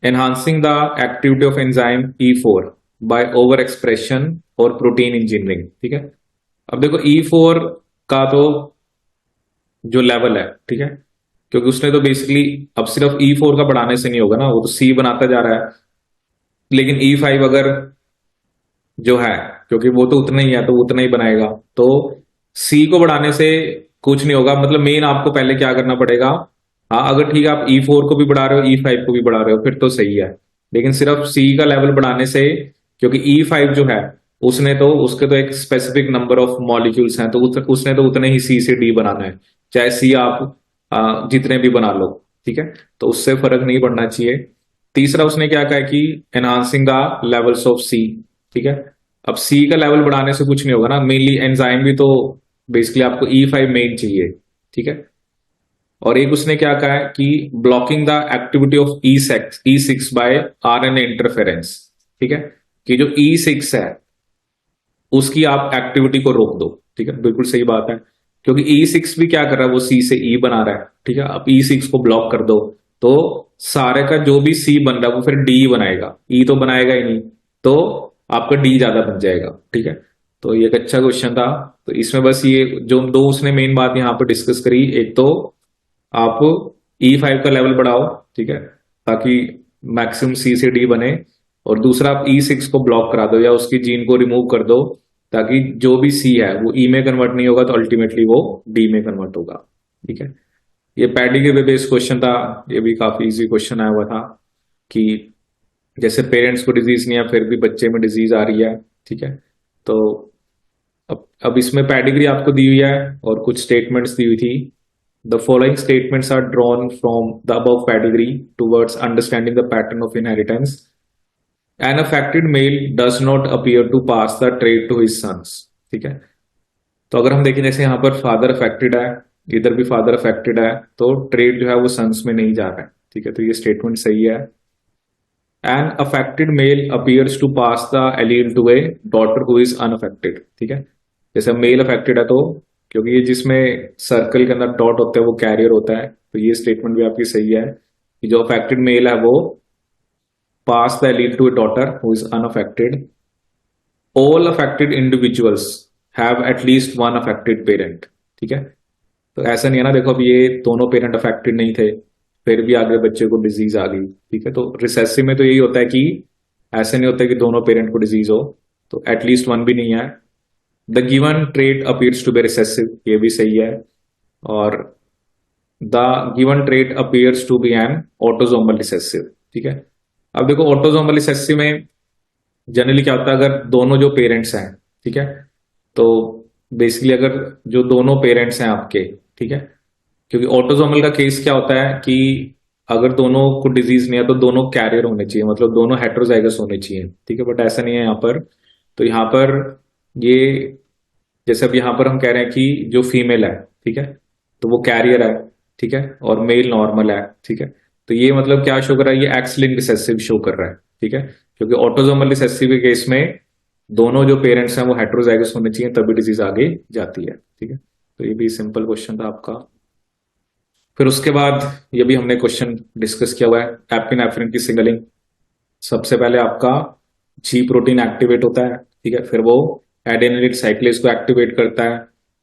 enhancing the activity of enzyme E4 by over expression और प्रोटीन इंजीनियरिंग। ठीक है, अब देखो E4 का तो जो लेवल है, ठीक है, क्योंकि उसने तो बेसिकली अब सिर्फ E4 का बढ़ाने से नहीं होगा ना, वो तो सी बनाता जा रहा है। लेकिन E5 अगर जो है, क्योंकि वो तो उतना ही है तो उतना ही बनाएगा, तो सी को बढ़ाने से कुछ नहीं होगा। मतलब मेन आपको पहले क्या करना पड़ेगा, हाँ अगर ठीक है आप E4 को भी बढ़ा रहे हो E5 को भी बढ़ा रहे हो फिर तो सही है, लेकिन सिर्फ सी का लेवल बढ़ाने से, क्योंकि E5 जो है उसने तो उसके तो एक स्पेसिफिक नंबर ऑफ मॉलिक्यूल्स हैं, तो उसने तो उतने ही सी से डी बनाना है, चाहे सी आप जितने भी बना लो। ठीक है, तो उससे फर्क नहीं पड़ना चाहिए। तीसरा उसने क्या कहा कि एनहांसिंग द लेवल्स ऑफ सी। ठीक है, अब सी का लेवल बढ़ाने से कुछ नहीं होगा ना, मेनली एंजाइम भी तो बेसिकली आपको E5 मेन चाहिए। ठीक है, और एक उसने क्या कहा है कि blocking the activity of E6 by RNA interference. ठीक है, कि जो E6 है उसकी आप एक्टिविटी को रोक दो। ठीक है, बिल्कुल सही बात है, क्योंकि E6 भी क्या कर रहा है, वो सी से ई बना रहा है। ठीक है, अब E6 को ब्लॉक कर दो तो सारे का जो भी सी बन रहा है वो फिर डी बनाएगा, ई तो बनाएगा ही नहीं, तो आपका डी ज्यादा बन जाएगा। ठीक है, तो ये एक अच्छा क्वेश्चन था। तो इसमें बस ये जो दो उसने मेन बात यहाँ पर डिस्कस करी, एक तो आप E5 का लेवल बढ़ाओ, ठीक है, ताकि मैक्सिमम सी से डी बने, और दूसरा आप E6 को ब्लॉक करा दो या उसकी जीन को रिमूव कर दो, ताकि जो भी सी है वो ई में कन्वर्ट नहीं होगा तो अल्टीमेटली वो डी में कन्वर्ट होगा। ठीक है, ये पैडी के बेस्ड क्वेश्चन था, ये भी काफी इजी क्वेश्चन आया हुआ था कि जैसे पेरेंट्स को डिजीज नहीं है फिर भी बच्चे में डिजीज आ रही है। ठीक है, तो अब इसमें पैडिग्री आपको दी हुई है और कुछ स्टेटमेंट्स दी हुई थी। The following statements are drawn from the above pedigree towards understanding the pattern of inheritance. An affected male does not appear to pass the trait to his sons. ठीक है, तो अगर हम देखें जैसे यहाँ पर फादर अफेक्टेड है, इधर भी फादर अफेक्टेड है, तो ट्रेड जो है वो सन्स में नहीं जा रहा है। ठीक है, तो ये स्टेटमेंट सही है। An affected male appears to pass the allele to a daughter who is unaffected. ठीक है, जैसे मेल अफेक्टेड है तो, क्योंकि ये जिसमें सर्कल के अंदर डॉट होता है वो कैरियर होता है, तो ये स्टेटमेंट भी आपकी सही है कि जो अफेक्टेड मेल है वो pass the allele to a daughter who is unaffected. All affected individuals have at least one affected parent. ठीक है, तो ऐसा नहीं है ना, देखो अब ये दोनों पेरेंट अफेक्टेड नहीं थे फिर भी आगे बच्चे को डिजीज आ गई। ठीक है, तो रिसेसिव में तो यही होता है कि ऐसे नहीं होता कि दोनों पेरेंट को डिजीज हो, तो एटलीस्ट वन भी नहीं है। The given trait appears to be recessive, ये भी सही है। और the given trait appears to be an autosomal recessive. ठीक है, अब देखो ऑटोजोमल रिसेसिव में जनरली क्या होता है, अगर दोनों जो पेरेंट्स हैं, ठीक है, तो बेसिकली अगर जो दोनों पेरेंट्स हैं आपके, ठीक है, क्योंकि ऑटोजोमल का केस क्या होता है कि अगर दोनों को डिजीज नहीं है तो दोनों कैरियर होने चाहिए, मतलब दोनों हेट्रोजाइगस होने चाहिए। ठीक है, बट ऐसा नहीं है यहाँ पर। तो यहाँ पर ये, जैसे अब यहाँ पर हम कह रहे हैं कि जो फीमेल है, ठीक है, तो वो कैरियर है, ठीक है, और मेल नॉर्मल है। ठीक है, तो ये मतलब क्या शो कर रहा है, ये एक्स लिंक्ड रिसेसिव शो कर रहा है। ठीक है, क्योंकि ऑटोजोमल रिसेसिव के केस में दोनों जो पेरेंट्स हैं वो हेट्रोजाइगस होने चाहिए तभी डिजीज आगे जाती है। ठीक है, तो ये भी सिंपल क्वेश्चन था आपका। फिर उसके बाद ये भी हमने क्वेश्चन डिस्कस किया हुआ है, एपिनेफ्रिन की सिग्नलिंग। सबसे पहले आपका जी प्रोटीन एक्टिवेट होता है, ठीक है, फिर वो एडेनिलिक साइक्लेज को एक्टिवेट करता है,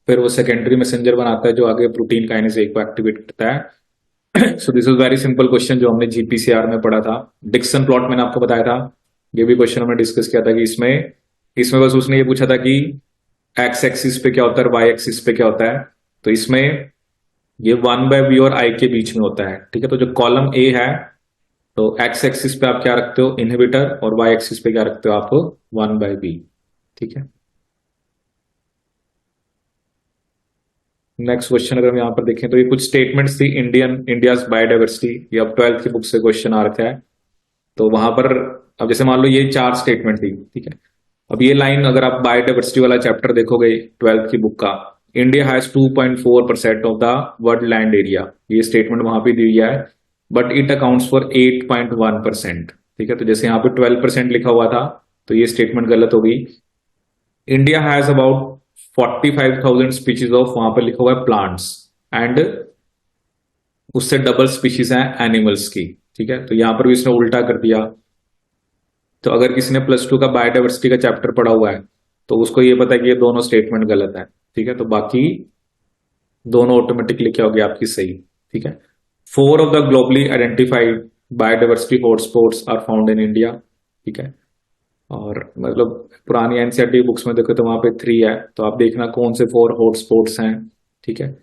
फिर वो सेकेंडरी मैसेंजर बनाता है जो आगे प्रोटीन काइनेज 1 को एक्टिवेट करता है। So this is very simple question जो हमने जीपीसीआर में पढ़ा था। डिक्सन प्लॉट मैंने आपको बताया था, ये भी क्वेश्चन हमने डिस्कस किया था कि इसमें इसमें बस उसने ये पूछा था कि एक्स एक्सिस पे क्या होता है और वाई एक्सिस पे क्या होता है, तो इसमें ये 1/v और आई के बीच में होता है। ठीक है, तो जो कॉलम ए है, तो एक्स एक्सिस पे आप क्या रखते हो, इनहिबिटर, और वाई एक्सिस पे क्या रखते हो आप, 1/v। ठीक है, नेक्स्ट क्वेश्चन अगर हम यहाँ पर देखें तो ये कुछ स्टेटमेंट्स थी, इंडियाज बायोडाइवर्सिटी, ये अब 12th की बुक से क्वेश्चन आ रखा है। तो वहां पर अब जैसे मान लो ये 4 स्टेटमेंट थी, ठीक है, अब ये लाइन अगर आप बायोडाइवर्सिटी वाला चैप्टर देखोगे 12th की बुक का, India has 2.4% of the world land area, ये स्टेटमेंट वहां पे दी है, बट इट अकाउंट्स फॉर 8.1%। ठीक है, तो जैसे यहाँ पे 12% लिखा हुआ था, तो ये स्टेटमेंट गलत होगी। India has about 45,000 species of, वहां पर लिखा हुआ है प्लांट्स, एंड उससे डबल स्पीशीज हैं एनिमल्स की। ठीक है, तो यहां पर भी इसने उल्टा कर दिया। तो अगर किसी ने +2 का बायोडाइवर्सिटी का चैप्टर पढ़ा हुआ है तो उसको ये पता है कि ये दोनों स्टेटमेंट गलत है। ठीक है, तो बाकी दोनों ऑटोमेटिकली क्या होगी आपकी सही। ठीक है, 4 of the globally identified biodiversity hotspots are found in India. ठीक है, और मतलब पुरानी एनसीईआरटी बुक्स में देखो तो वहां पे 3 है, तो आप देखना कौन से 4 हॉटस्पॉट्स हैं। ठीक है,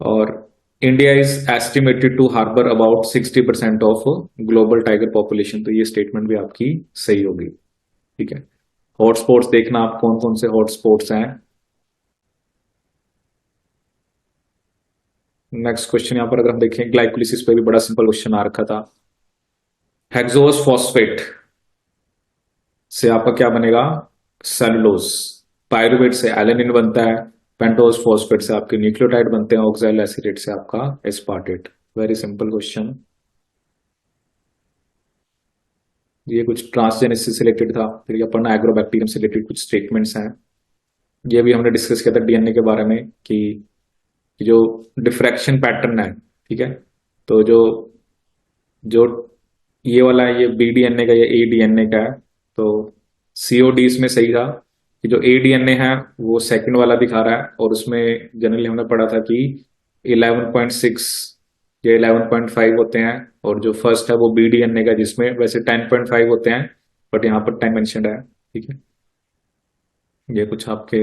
और India is estimated to harbour about 60% of global tiger population, तो ये स्टेटमेंट भी आपकी सही होगी। ठीक है, हॉटस्पॉट्स देखना आप कौन कौन से हॉटस्पॉट्स हैं। नेक्स्ट क्वेश्चन यहां पर अगर हम देखें, ग्लाइकोलिसिस पे भी बड़ा सिंपल क्वेश्चन आ रखा था। हेक्सोस फॉस्फेट से आपका क्या बनेगा, सेलुलोज। पायरुवेट से एलेनिन बनता है, पेंटोज फॉस्फेट से आपके न्यूक्लियोटाइड बनते हैं, ऑक्सैलिक एसिड से आपका एस्पार्टेट। Very simple question. ये कुछ ट्रांसजेनिसिस से रिलेटेड था, फिर ये अपना एग्रोबैक्टीरियम से रिलेटेड कुछ स्टेटमेंट्स हैं। ये भी हमने डिस्कस किया था डीएनए के बारे में कि जो डिफ्रैक्शन पैटर्न है, ठीक है, तो जो जो ये वाला है ये बीडीएनए का, ये एडीएनए का है। तो सीओडी इसमें सही था कि जो एडीएनए है वो सेकंड वाला दिखा रहा है, और उसमें जनरली हमने पढ़ा था कि 11.6 या 11.5 होते हैं, और जो फर्स्ट है वो बीडीएनए का जिसमें वैसे 10.5 होते हैं, बट यहाँ पर 10 मेंशन्ड है। ठीक है, ये कुछ आपके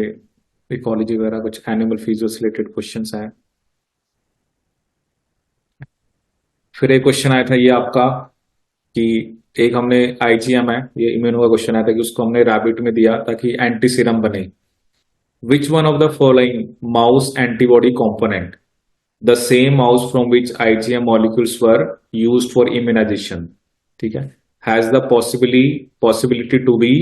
इकोलॉजी वगैरह कुछ एनिमल फिजियो से रिलेटेड क्वेश्चंस हैं। फिर एक क्वेश्चन आया था ये आपका कि एक हमने आईजीएम है, ये इम्यूनो का क्वेश्चन आया था कि उसको हमने रैबिट में दिया ताकि एंटी सीरम बने। Which one of the following mouse antibody component the same mouse from which IgM molecules were used for immunisation, ठीक है, has the possibility to be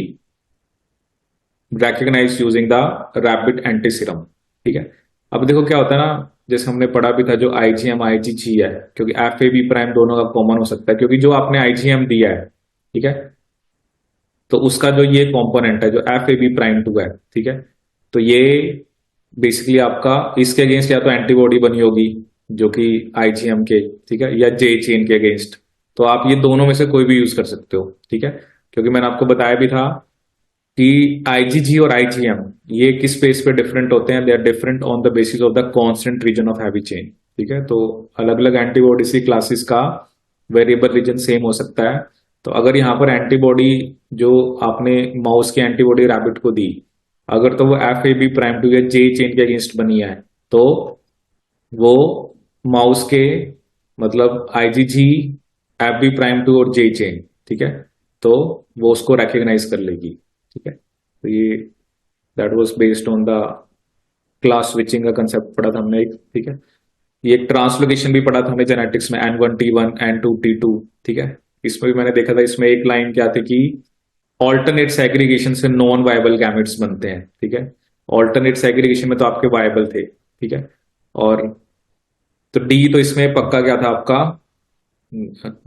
recognise using the rapid anti serum. ठीक है, अब देखो क्या होता है ना, जैसे हमने पढ़ा भी था जो आईजीएम आईजीजी है, क्योंकि एफ ए बी प्राइम दोनों का कॉमन हो सकता है, क्योंकि जो आपने आईजीएम दिया है, ठीक है, तो उसका जो ये कंपोनेंट है जो एफ ए बी प्राइम 2 है, ठीक है, तो ये बेसिकली आपका इसके अगेंस्ट या तो एंटीबॉडी बनी होगी जो कि आईजीएम के, ठीक है, या जे चेन के अगेंस्ट। तो आप ये दोनों में से कोई भी यूज कर सकते हो। ठीक है, क्योंकि मैंने आपको बताया भी था कि आईजीजी और आईजीएम ये किस बेस पे डिफरेंट होते हैं, they are different on the basis of the constant region of heavy chain. ठीक है, तो अलग अलग एंटीबॉडीज की क्लासेस का वेरिएबल रीजन सेम हो सकता है। तो अगर यहाँ पर एंटीबॉडी जो आपने माउस की एंटीबॉडी रैबिट को दी, अगर तो वो एफ ए बी प्राइम 2 या जे चेन के अगेंस्ट बनी है, तो वो माउस के मतलब आईजीजी एफ बी प्राइम 2 और जे चेन, ठीक है, तो वो उसको रिकॉग्नाइज कर लेगी। ठीक है, तो ये that was based on the class switching का कंसेप्ट पढ़ा था हमने एक। ठीक है, ये ट्रांसलोकेशन भी पढ़ा था हमने जेनेटिक्स में, N1T1 N2T2। ठीक है, इसमें भी मैंने देखा था, इसमें एक लाइन क्या थी कि ऑल्टरनेट सेग्रीगेशन से नॉन वायबल गैमेट्स बनते हैं। ठीक है, ऑल्टरनेट सेग्रीगेशन में तो आपके वायबल थे। ठीक है, और तो डी तो इसमें पक्का क्या था आपका,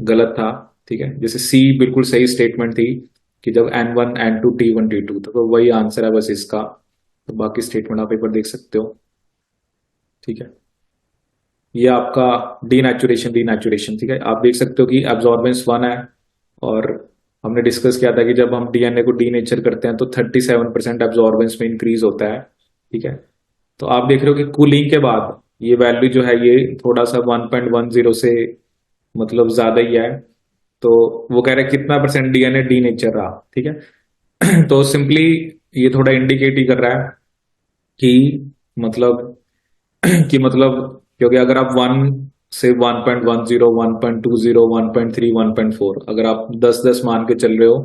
गलत था। ठीक है, जैसे सी बिल्कुल सही स्टेटमेंट थी कि जब N1 N2 T1 T2, तो वही आंसर है बस इसका। तो बाकी स्टेटमेंट आप एक बार देख सकते हो। ठीक है, ये आपका डीनेचुरेशन। ठीक है, आप देख सकते हो कि एब्जॉर्बेंस 1 है, और हमने डिस्कस किया था कि जब हम डीएनए को डीनेचर करते हैं तो 37% एब्जॉर्बेंस में इंक्रीज होता है। ठीक है, तो आप देख रहे हो कि कूलिंग के बाद ये वैल्यू जो है ये थोड़ा सा 1.10 से मतलब ज्यादा ही है। तो वो कह रहे हैं कितना % डीएनए डीनेचर रहा। ठीक है, तो सिंपली ये थोड़ा इंडिकेट ही कर रहा है कि मतलब कि मतलब क्योंकि अगर आप 1 से 1.10 1.20 1.3 1.4 अगर आप 10-10 मान के चल रहे हो,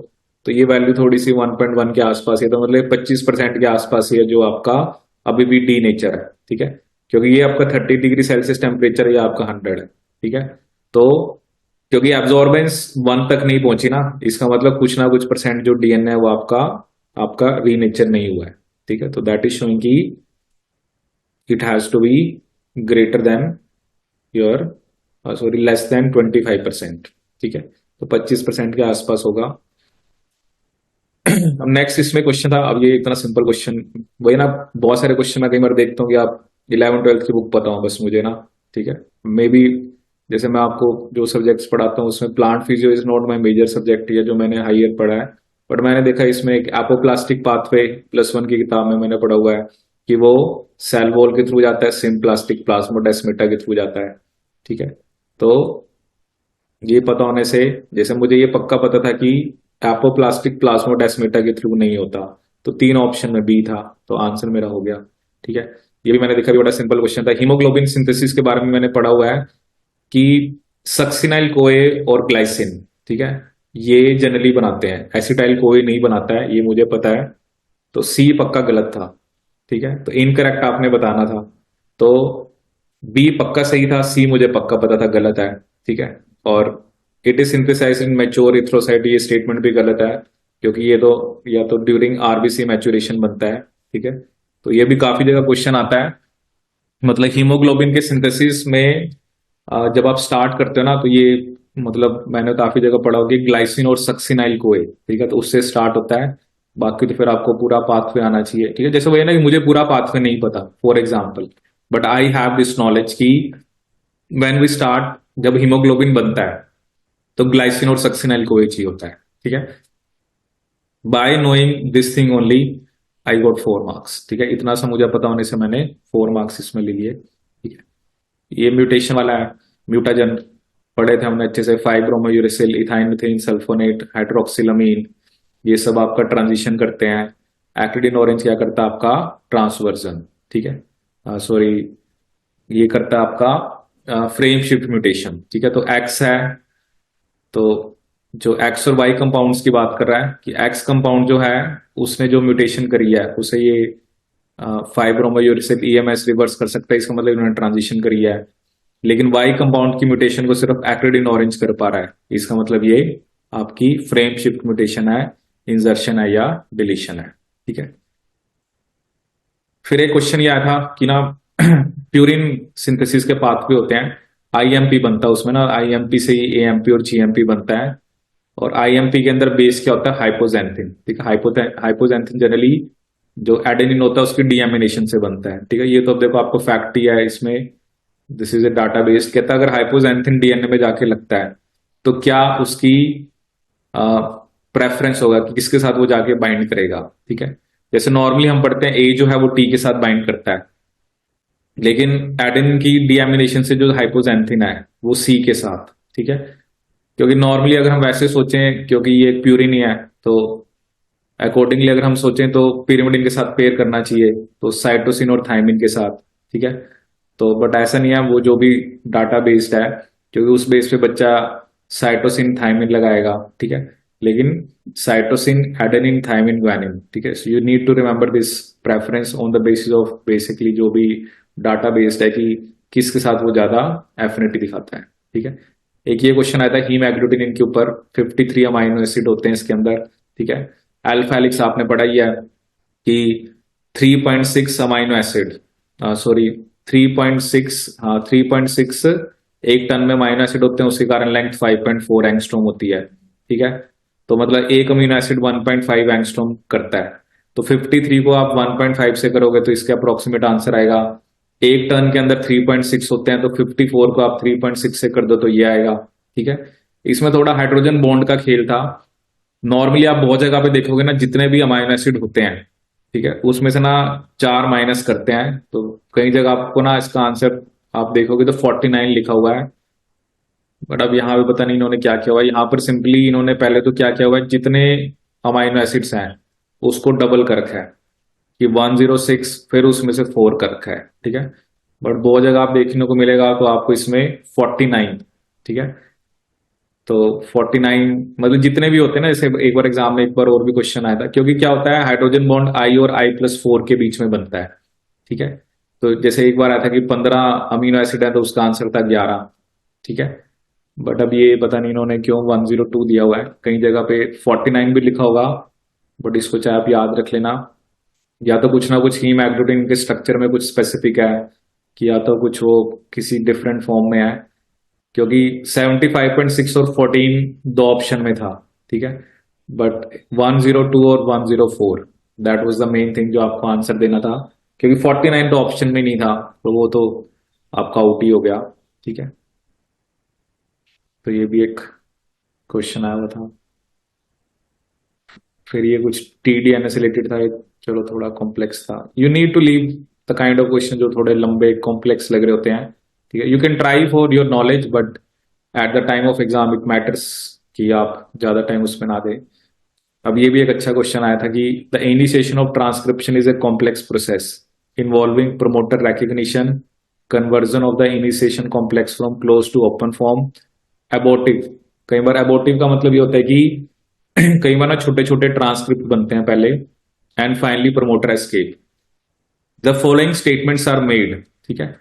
तो ये वैल्यू थोड़ी सी 1.1 के आसपास है, तो मतलब 25% के आसपास ही है जो आपका अभी भी डी नेचर है। ठीक है, क्योंकि ये आपका 30 डिग्री सेल्सियस टेम्परेचर या आपका 100 है। ठीक है, तो क्योंकि एब्जॉर्बेंस 1 तक नहीं पहुंची ना, इसका मतलब कुछ ना कुछ % जो डीएनए है वो आपका आपका रीनेचर नहीं हुआ है, ठीक है। तो दैट इज शोइंग कि it has to be greater than your, sorry, less than 25%, ठीक है। तो 25% के आसपास होगा। अब नेक्स्ट इसमें क्वेश्चन था, अब ये इतना सिंपल क्वेश्चन, वही ना, बहुत सारे क्वेश्चन मैं कई बार देखता हूँ कि आप 11th 12th की बुक पता हो बस मुझे ना, ठीक है। मे बी जैसे मैं आपको जो सब्जेक्ट्स पढ़ाता हूँ उसमें plant physio is not my major subject, या जो मैंने हाईयर पढ़ा है, बट मैंने देखा इसमें एक एपोप्लास्टिक पाथवे +1 की किताब में मैंने पढ़ा हुआ है कि वो सेल वॉल के थ्रू जाता है, सिम्प्लास्टिक प्लाज्मोडेस्माटा के थ्रू जाता है, ठीक है। तो ये पता होने से, जैसे मुझे ये पक्का पता था कि एपोप्लास्टिक प्लाज्मोडेस्माटा के थ्रू नहीं होता, तो 3 ऑप्शन में बी था, तो आंसर मेरा हो गया, ठीक है। ये भी मैंने देखा, भी बड़ा सिंपल क्वेश्चन था। हीमोग्लोबिन सिंथेसिस के बारे में मैंने पढ़ा हुआ है कि सक्सिनाइल कोए और ग्लाइसिन, ठीक है, ये जनरली बनाते हैं, एसिटाइल कोए नहीं बनाता है, ये मुझे पता है। तो सी पक्का गलत था, ठीक है, तो इनकरेक्ट आपने बताना था। तो बी पक्का सही था, सी मुझे पक्का पता था गलत है, ठीक है। और it is synthesise in mature erythrocyte, ये स्टेटमेंट भी गलत है, क्योंकि ये तो या तो ड्यूरिंग आरबीसी मैच्योरेशन बनता है, ठीक है। तो ये भी काफी जगह क्वेश्चन आता है, मतलब हीमोग्लोबिन के सिंथेसिस में जब आप स्टार्ट करते हो ना, तो ये मतलब मैंने काफी जगह पढ़ा होगा कि ग्लाइसिन और सक्सिनाइल कोए, ठीक है, तो उससे स्टार्ट होता है। बाकी तो फिर आपको पूरा पाथवे आना चाहिए, ठीक है। जैसे वही ना कि मुझे पूरा पाथवे नहीं पता for example, but I have this knowledge की व्हेन वी स्टार्ट, जब हीमोग्लोबिन बनता है तो ग्लाइसिन और सक्सिनाइल कोए चाहिए होता है, ठीक है। Bye knowing this thing only I got 4 marks, ठीक है। इतना सा मुझे पता होने से मैंने 4 मार्क्स इसमें ले लिए, ठीक है। ये म्यूटेशन वाला है, म्यूटाजन पढ़े थे हमने अच्छे से, फाइब्रोमोयूरेसिल, इथाइन मिथेन सल्फोनेट, हाइड्रोक्सिलामीन, ये सब आपका ट्रांजिशन करते हैं। एक्रिडिन ऑरेंज क्या करता है आपका ट्रांसवर्जन, ठीक है, सॉरी, ये करता है आपका फ्रेम शिफ्ट म्यूटेशन, ठीक है। तो एक्स है, तो जो एक्स और वाई कंपाउंड्स की बात कर रहा है कि एक्स कंपाउंड जो है उसने जो म्यूटेशन करी है उसे ये फाइब्रोमोयूरेसिल ईएमएस रिवर्स कर सकता है, इसका मतलब इन्होंने ट्रांजिशन करी है। लेकिन वाई कंपाउंड की म्यूटेशन को सिर्फ एक्रिडिन ऑरेंज कर पा रहा है, इसका मतलब ये आपकी फ्रेम शिफ्ट म्यूटेशन है, इंजर्शन है या डिलीशन है, ठीक है। फिर एक क्वेश्चन ये आया था कि ना प्यूरिन सिंथेसिस के पाथवे होते हैं, आईएमपी बनता है उसमें ना, आईएमपी से ही एएमपी और जीएमपी बनता है। और आईएमपी के अंदर बेस क्या होता है, हाइपोजेंथिन, ठीक है। हाइपोजेंथिन जनरली जो एडेनिन होता है उसकी डीएमिनेशन से बनता है, ठीक है। ये तो अब देखो आपको फैक्ट ही है इसमें, दिस इज ए डाटाबेस, कहता है अगर हाइपोजेंथिन डीएनए में जाके लगता है तो क्या उसकी प्रेफरेंस होगा कि किसके साथ वो जाके बाइंड करेगा, ठीक है। जैसे नॉर्मली हम पढ़ते हैं ए जो है वो टी के साथ बाइंड करता है, लेकिन एडेनिन की डीएमिनेशन से जो हाइपोजेंथिन है वो सी के साथ, ठीक है। क्योंकि नॉर्मली अगर हम वैसे सोचें, क्योंकि ये एक प्यूरिन ही है, तो अकॉर्डिंगली अगर हम सोचें तो पिरिमिडिन के साथ पेयर करना चाहिए, तो साइटोसिन और थाइमिन के साथ, ठीक है। तो बट ऐसा नहीं है, वो जो भी डाटा बेस्ड है, क्योंकि उस बेस पे बच्चा साइटोसिन थाइमिन लगाएगा, ठीक है। लेकिन साइटोसिन एडेनिन थाइमिन ग्वानिन, ठीक है। So you need to remember this preference on the basis of basically जो भी डाटा बेस्ड है कि किसके साथ वो ज्यादा एफिनिटी दिखाता है, ठीक है। एक ये क्वेश्चन आया था हीम एग्लूटिनिन के ऊपर, 53 अमाइनो एसिड होते हैं इसके अंदर, ठीक है। अल्फा हेलिक्स आपने पढ़ा ही है कि 3.6 अमाइनो एसिड, सॉरी 3.6, हाँ 3.6 एक टन में अमाइनो एसिड होते हैं, उसके कारण लेंथ 5.4 एंगस्ट्रॉम होती है, ठीक है। तो मतलब एक अमीनो एसिड 1.5 एंगस्ट्रॉम करता है, तो 53 को आप 1.5 से करोगे तो इसके अप्रोक्सीमेट आंसर आएगा, एक टन के अंदर 3.6 होते हैं, तो 54 को आप 3.6 से कर दो तो ये आएगा, ठीक है। इसमें थोड़ा हाइड्रोजन बॉन्ड का खेल था। नॉर्मली आप बहुत जगह पे देखोगे ना, जितने भी अमाइनो एसिड होते हैं, ठीक है, उसमें से ना 4 माइनस करते हैं, तो कई जगह आपको ना इसका आंसर आप देखोगे तो 49 लिखा हुआ है। बट अब यहाँ पे पता नहीं इन्होंने क्या किया हुआ है, यहाँ पर सिंपली इन्होंने पहले तो क्या किया हुआ है, जितने अमाइनो एसिड्स हैं उसको डबल कर रखा है कि 106, फिर उसमें से 4 कर रखा है, ठीक है। बट बहुत जगह आप देखने को मिलेगा तो आपको इसमें 49, ठीक है। तो 49 मतलब जितने भी होते हैं ना, जैसे एक बार एग्जाम में एक बार और भी क्वेश्चन आया था, क्योंकि क्या होता है हाइड्रोजन बॉन्ड आई और I+4 के बीच में बनता है, ठीक है। तो जैसे एक बार आया था कि 15 अमीनो एसिड है तो उसका आंसर था 11, ठीक है। बट अब ये पता नहीं इन्होंने क्यों 102 दिया हुआ है, कई जगह पे 49 भी लिखा होगा, बट इसको चाहे आप याद रख लेना, या तो कुछ ना कुछ हीमैग्लूटिन के स्ट्रक्चर में कुछ स्पेसिफिक है, कि या तो कुछ वो किसी डिफरेंट फॉर्म में है, क्योंकि 75.6 और 14 दो ऑप्शन में था, ठीक है, बट 102 और 104 that was the main thing जो आपको आंसर देना था, क्योंकि 49 तो ऑप्शन में नहीं था, तो वो तो आपका आउट ही हो गया, ठीक है। तो ये भी एक क्वेश्चन आया हुआ था। फिर ये कुछ टीडीएनए से रिलेटेड था, चलो थोड़ा कॉम्प्लेक्स था। You need to leave the kind of question जो थोड़े लंबे कॉम्प्लेक्स लग रहे होते हैं, ठीक है। You can try for your knowledge, but at the time of exam it matters कि आप ज्यादा टाइम उसमें ना दें। अब ये भी एक अच्छा क्वेश्चन आया था कि the initiation of transcription is a complex process involving promoter recognition, conversion of the initiation complex from close to open form, abortive. कई बार एबोटिव का मतलब ये होता है कि कई बार ना छोटे छोटे ट्रांसक्रिप्ट बनते हैं पहले, and finally promoter escape. The following statements are made, ठीक है।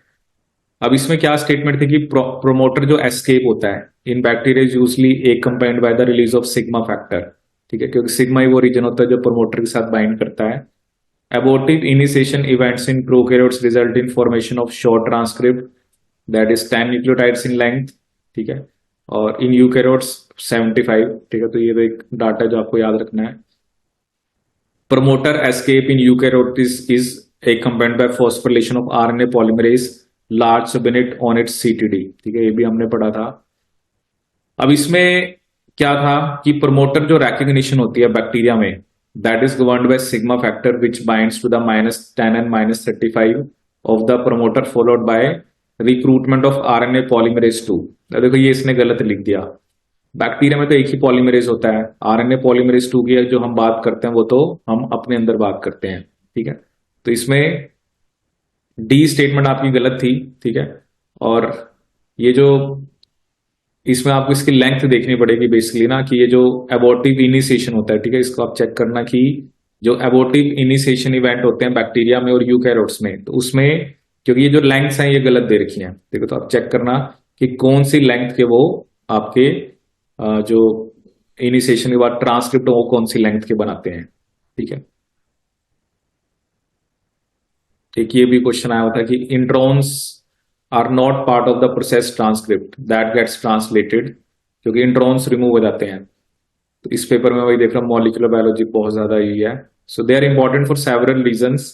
अब इसमें क्या स्टेटमेंट थी कि प्रोमोटर जो एस्केप होता है इन bacteria is usually accompanied by the release of sigma factor, ठीक है, क्योंकि सिग्मा ही वो रीजन होता है जो प्रोमोटर के साथ बाइंड करता है। Abortive initiation events in prokaryotes result in formation of short transcript that is 10 nucleotides in length, ठीक है, और इन यूकैरियोट्स 75, ठीक है। तो ये तो एक डाटा जो आपको याद रखना है। Promoter escape in eukaryotes is accompanied by phosphorylation of RNA polymerase large subunit on its CTD, ठीक है, ये भी हमने पढ़ा था। अब इसमें क्या था कि प्रमोटर जो recognition होती है बैक्टीरिया में, that is governed by sigma factor which binds to the -10 and -35 of the promoter followed by recruitment of RNA polymerase 2। देखो ये इसने गलत लिख दिया, बैक्टीरिया में तो एक ही पॉलीमरेज होता है, आरएनए पॉलीमरेज 2 की जो हम बात करते हैं वो तो हम अपने अंदर बात करते हैं, ठीक है। तो इसमें डी स्टेटमेंट आपकी गलत थी, ठीक है। और ये जो इसमें आपको इसकी लेंथ देखनी पड़ेगी बेसिकली ना, कि ये जो एबॉर्टिव इनिशिएशन होता है, ठीक है, इसको आप चेक करना कि जो एबॉर्टिव इनिशिएशन इवेंट होते हैं बैक्टीरिया में और यूकैरियोट्स में, तो उसमें क्योंकि ये जो लेंथ्स हैं ये गलत दे रखी हैं, देखो, तो आप चेक करना कि कौन सी लेंथ के वो आपके जो इनिशिएशन के बाद ट्रांसक्रिप्ट वो कौन सी लेंथ के बनाते हैं, ठीक है। एक ये भी क्वेश्चन आया होता है कि introns are not part of the process transcript that gets translated, क्योंकि इंट्रॉन्स रिमूव हो जाते हैं। तो इस पेपर में वही देख रहा हूँ, मॉलिक्यूलर बायोलॉजी बहुत ज्यादा ही है। So they are important for several reasons.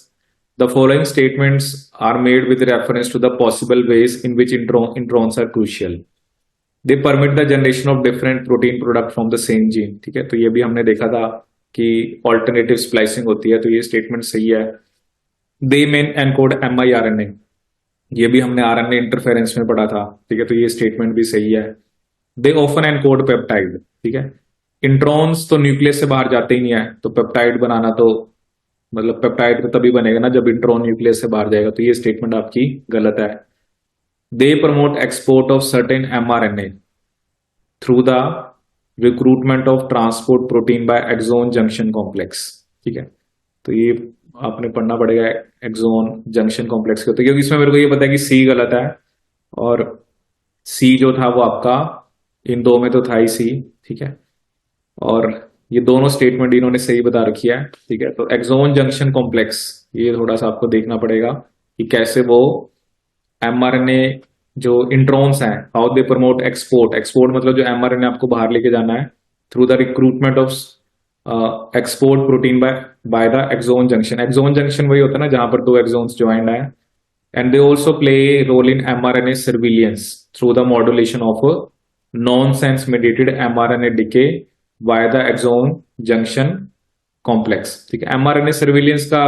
The following statements are made with reference to the possible ways in which introns are crucial. They permit the generation of different protein product from the same gene, ठीक है। तो ये भी हमने देखा था कि alternative splicing होती है, तो ये स्टेटमेंट सही है। दे मेन एनकोड mRNA, ये भी हमने आरएनए इंटरफेरेंस में पढ़ा था, ठीक है, तो ये स्टेटमेंट भी सही है। दे ऑफन एनकोड पेप्टाइड, ठीक है। इंट्रॉन्स तो न्यूक्लियस से बाहर जाते ही नहीं है, तो पेप्टाइड बनाना तो मतलब पेप्टाइड तो तभी बनेगा ना जब इंट्रॉन न्यूक्लियस से बाहर जाएगा, तो ये स्टेटमेंट आपकी गलत है। They promote export of certain mRNA through the recruitment of transport protein by exon junction complex, ठीक है। तो ये आपने पढ़ना पड़ेगा एक्सोन जंक्शन कॉम्प्लेक्स को, तो क्योंकि इसमें मेरे को ये पता है कि सी गलत है, और सी जो था वो आपका इन दो में तो था ही सी, ठीक है। और ये दोनों स्टेटमेंट इन्होंने सही बता रखी है, ठीक है। तो एक्सोन जंक्शन कॉम्प्लेक्स ये थोड़ा सा आपको देखना पड़ेगा कि कैसे वो mRNA जो इंट्रॉन्स हैं, how they promote export. Export मतलब जो mRNA आपको बाहर लेके जाना है through the recruitment of export protein by the exon junction. Exon junction वही होता है ना जहां पर दो एक्सोन्स ज्वाइंड है। And they also play role in mRNA surveillance through the modulation of nonsense mediated mRNA decay by the exon junction complex, ठीक है। mRNA सर्विलियंस का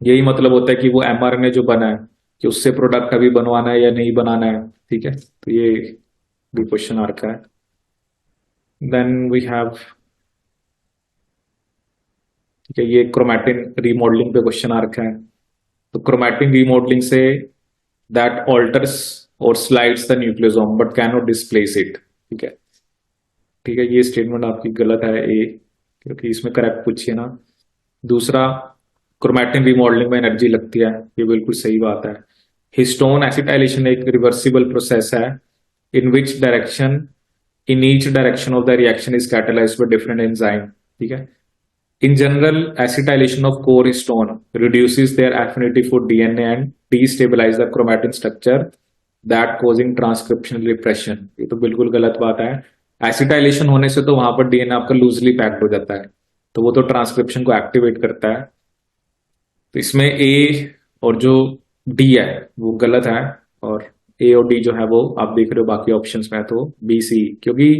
यही मतलब होता है कि वो mRNA जो बना है कि उससे प्रोडक्ट अभी बनवाना है या नहीं बनाना है, ठीक है। तो ये भी क्वेश्चन आ रखा है। देन वी हैव, ठीक है, ये क्रोमैटिन रीमॉडलिंग पे क्वेश्चन आ रखा है। तो क्रोमैटिन रीमॉडलिंग से दैट ऑल्टर्स और slides the nucleosome but can not displace it, ठीक है। ठीक है, ये स्टेटमेंट आपकी गलत है ए, क्योंकि इसमें करेक्ट पूछिए ना। दूसरा, क्रोमैटिन रिमॉडलिंग में एनर्जी लगती है, ये बिल्कुल सही बात है। हिस्टोन एसिटाइलेशन एक रिवर्सिबल प्रोसेस है in which direction in each direction of the reaction is catalysed by different enzyme, ठीक है। In general, acetylation of core histone reduces their affinity for DNA and destabilize the chromatin structure that causing transcriptional repression. ये तो बिल्कुल गलत बात है। Acetylation होने से तो वहां पर डीएनए आपका लूजली पैक्ड हो जाता है, तो वो तो ट्रांसक्रिप्शन को एक्टिवेट करता है। तो इसमें ए और जो डी है वो गलत है, और ए और डी जो है वो आप देख रहे हो बाकी ऑप्शंस में, तो बी सी, क्योंकि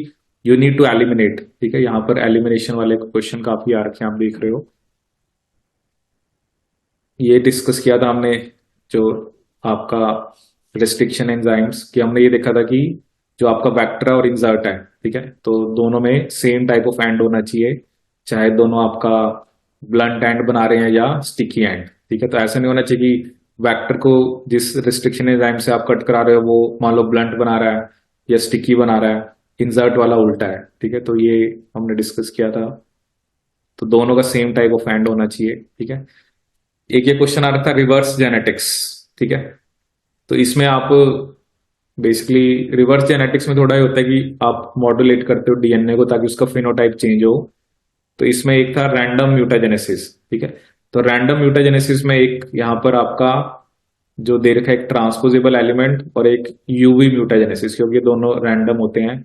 यू नीड टू एलिमिनेट। ठीक है, यहाँ पर एलिमिनेशन वाले क्वेश्चन काफी आ रखे हैं, आप देख रहे हो। ये डिस्कस किया था हमने जो आपका रिस्ट्रिक्शन एंजाइम्स कि हमने ये देखा था कि जो आपका वेक्टर और इंसर्ट है, ठीक है, तो दोनों में सेम टाइप ऑफ एंड होना चाहिए, चाहे दोनों आपका ब्लंट एंड बना रहे हैं या स्टिकी एंड। ठीक है, तो ऐसा नहीं होना चाहिए कि वेक्टर को जिस रिस्ट्रिक्शन एंजाइम से आप कट करा रहे हो वो मान लो ब्लंट बना रहा है या स्टिकी बना रहा है, इंसर्ट वाला उल्टा है। ठीक है, तो ये हमने डिस्कस किया था, तो दोनों का सेम टाइप ऑफ एंड होना चाहिए। ठीक है, एक ये क्वेश्चन आ रहा था रिवर्स जेनेटिक्स। ठीक है, तो इसमें आप बेसिकली रिवर्स जेनेटिक्स में थोड़ा ये होता है कि आप मॉड्यूलेट करते हो डीएनए को ताकि उसका फिनोटाइप चेंज हो। तो इसमें एक था रैंडम म्यूटाजेनेसिस। ठीक है, तो रैंडम म्यूटाजेनेसिस में एक यहाँ पर आपका जो दे रखा है एक ट्रांसपोजेबल एलिमेंट और एक यूवी म्यूटाजेनेसिस, क्योंकि दोनों रैंडम होते हैं।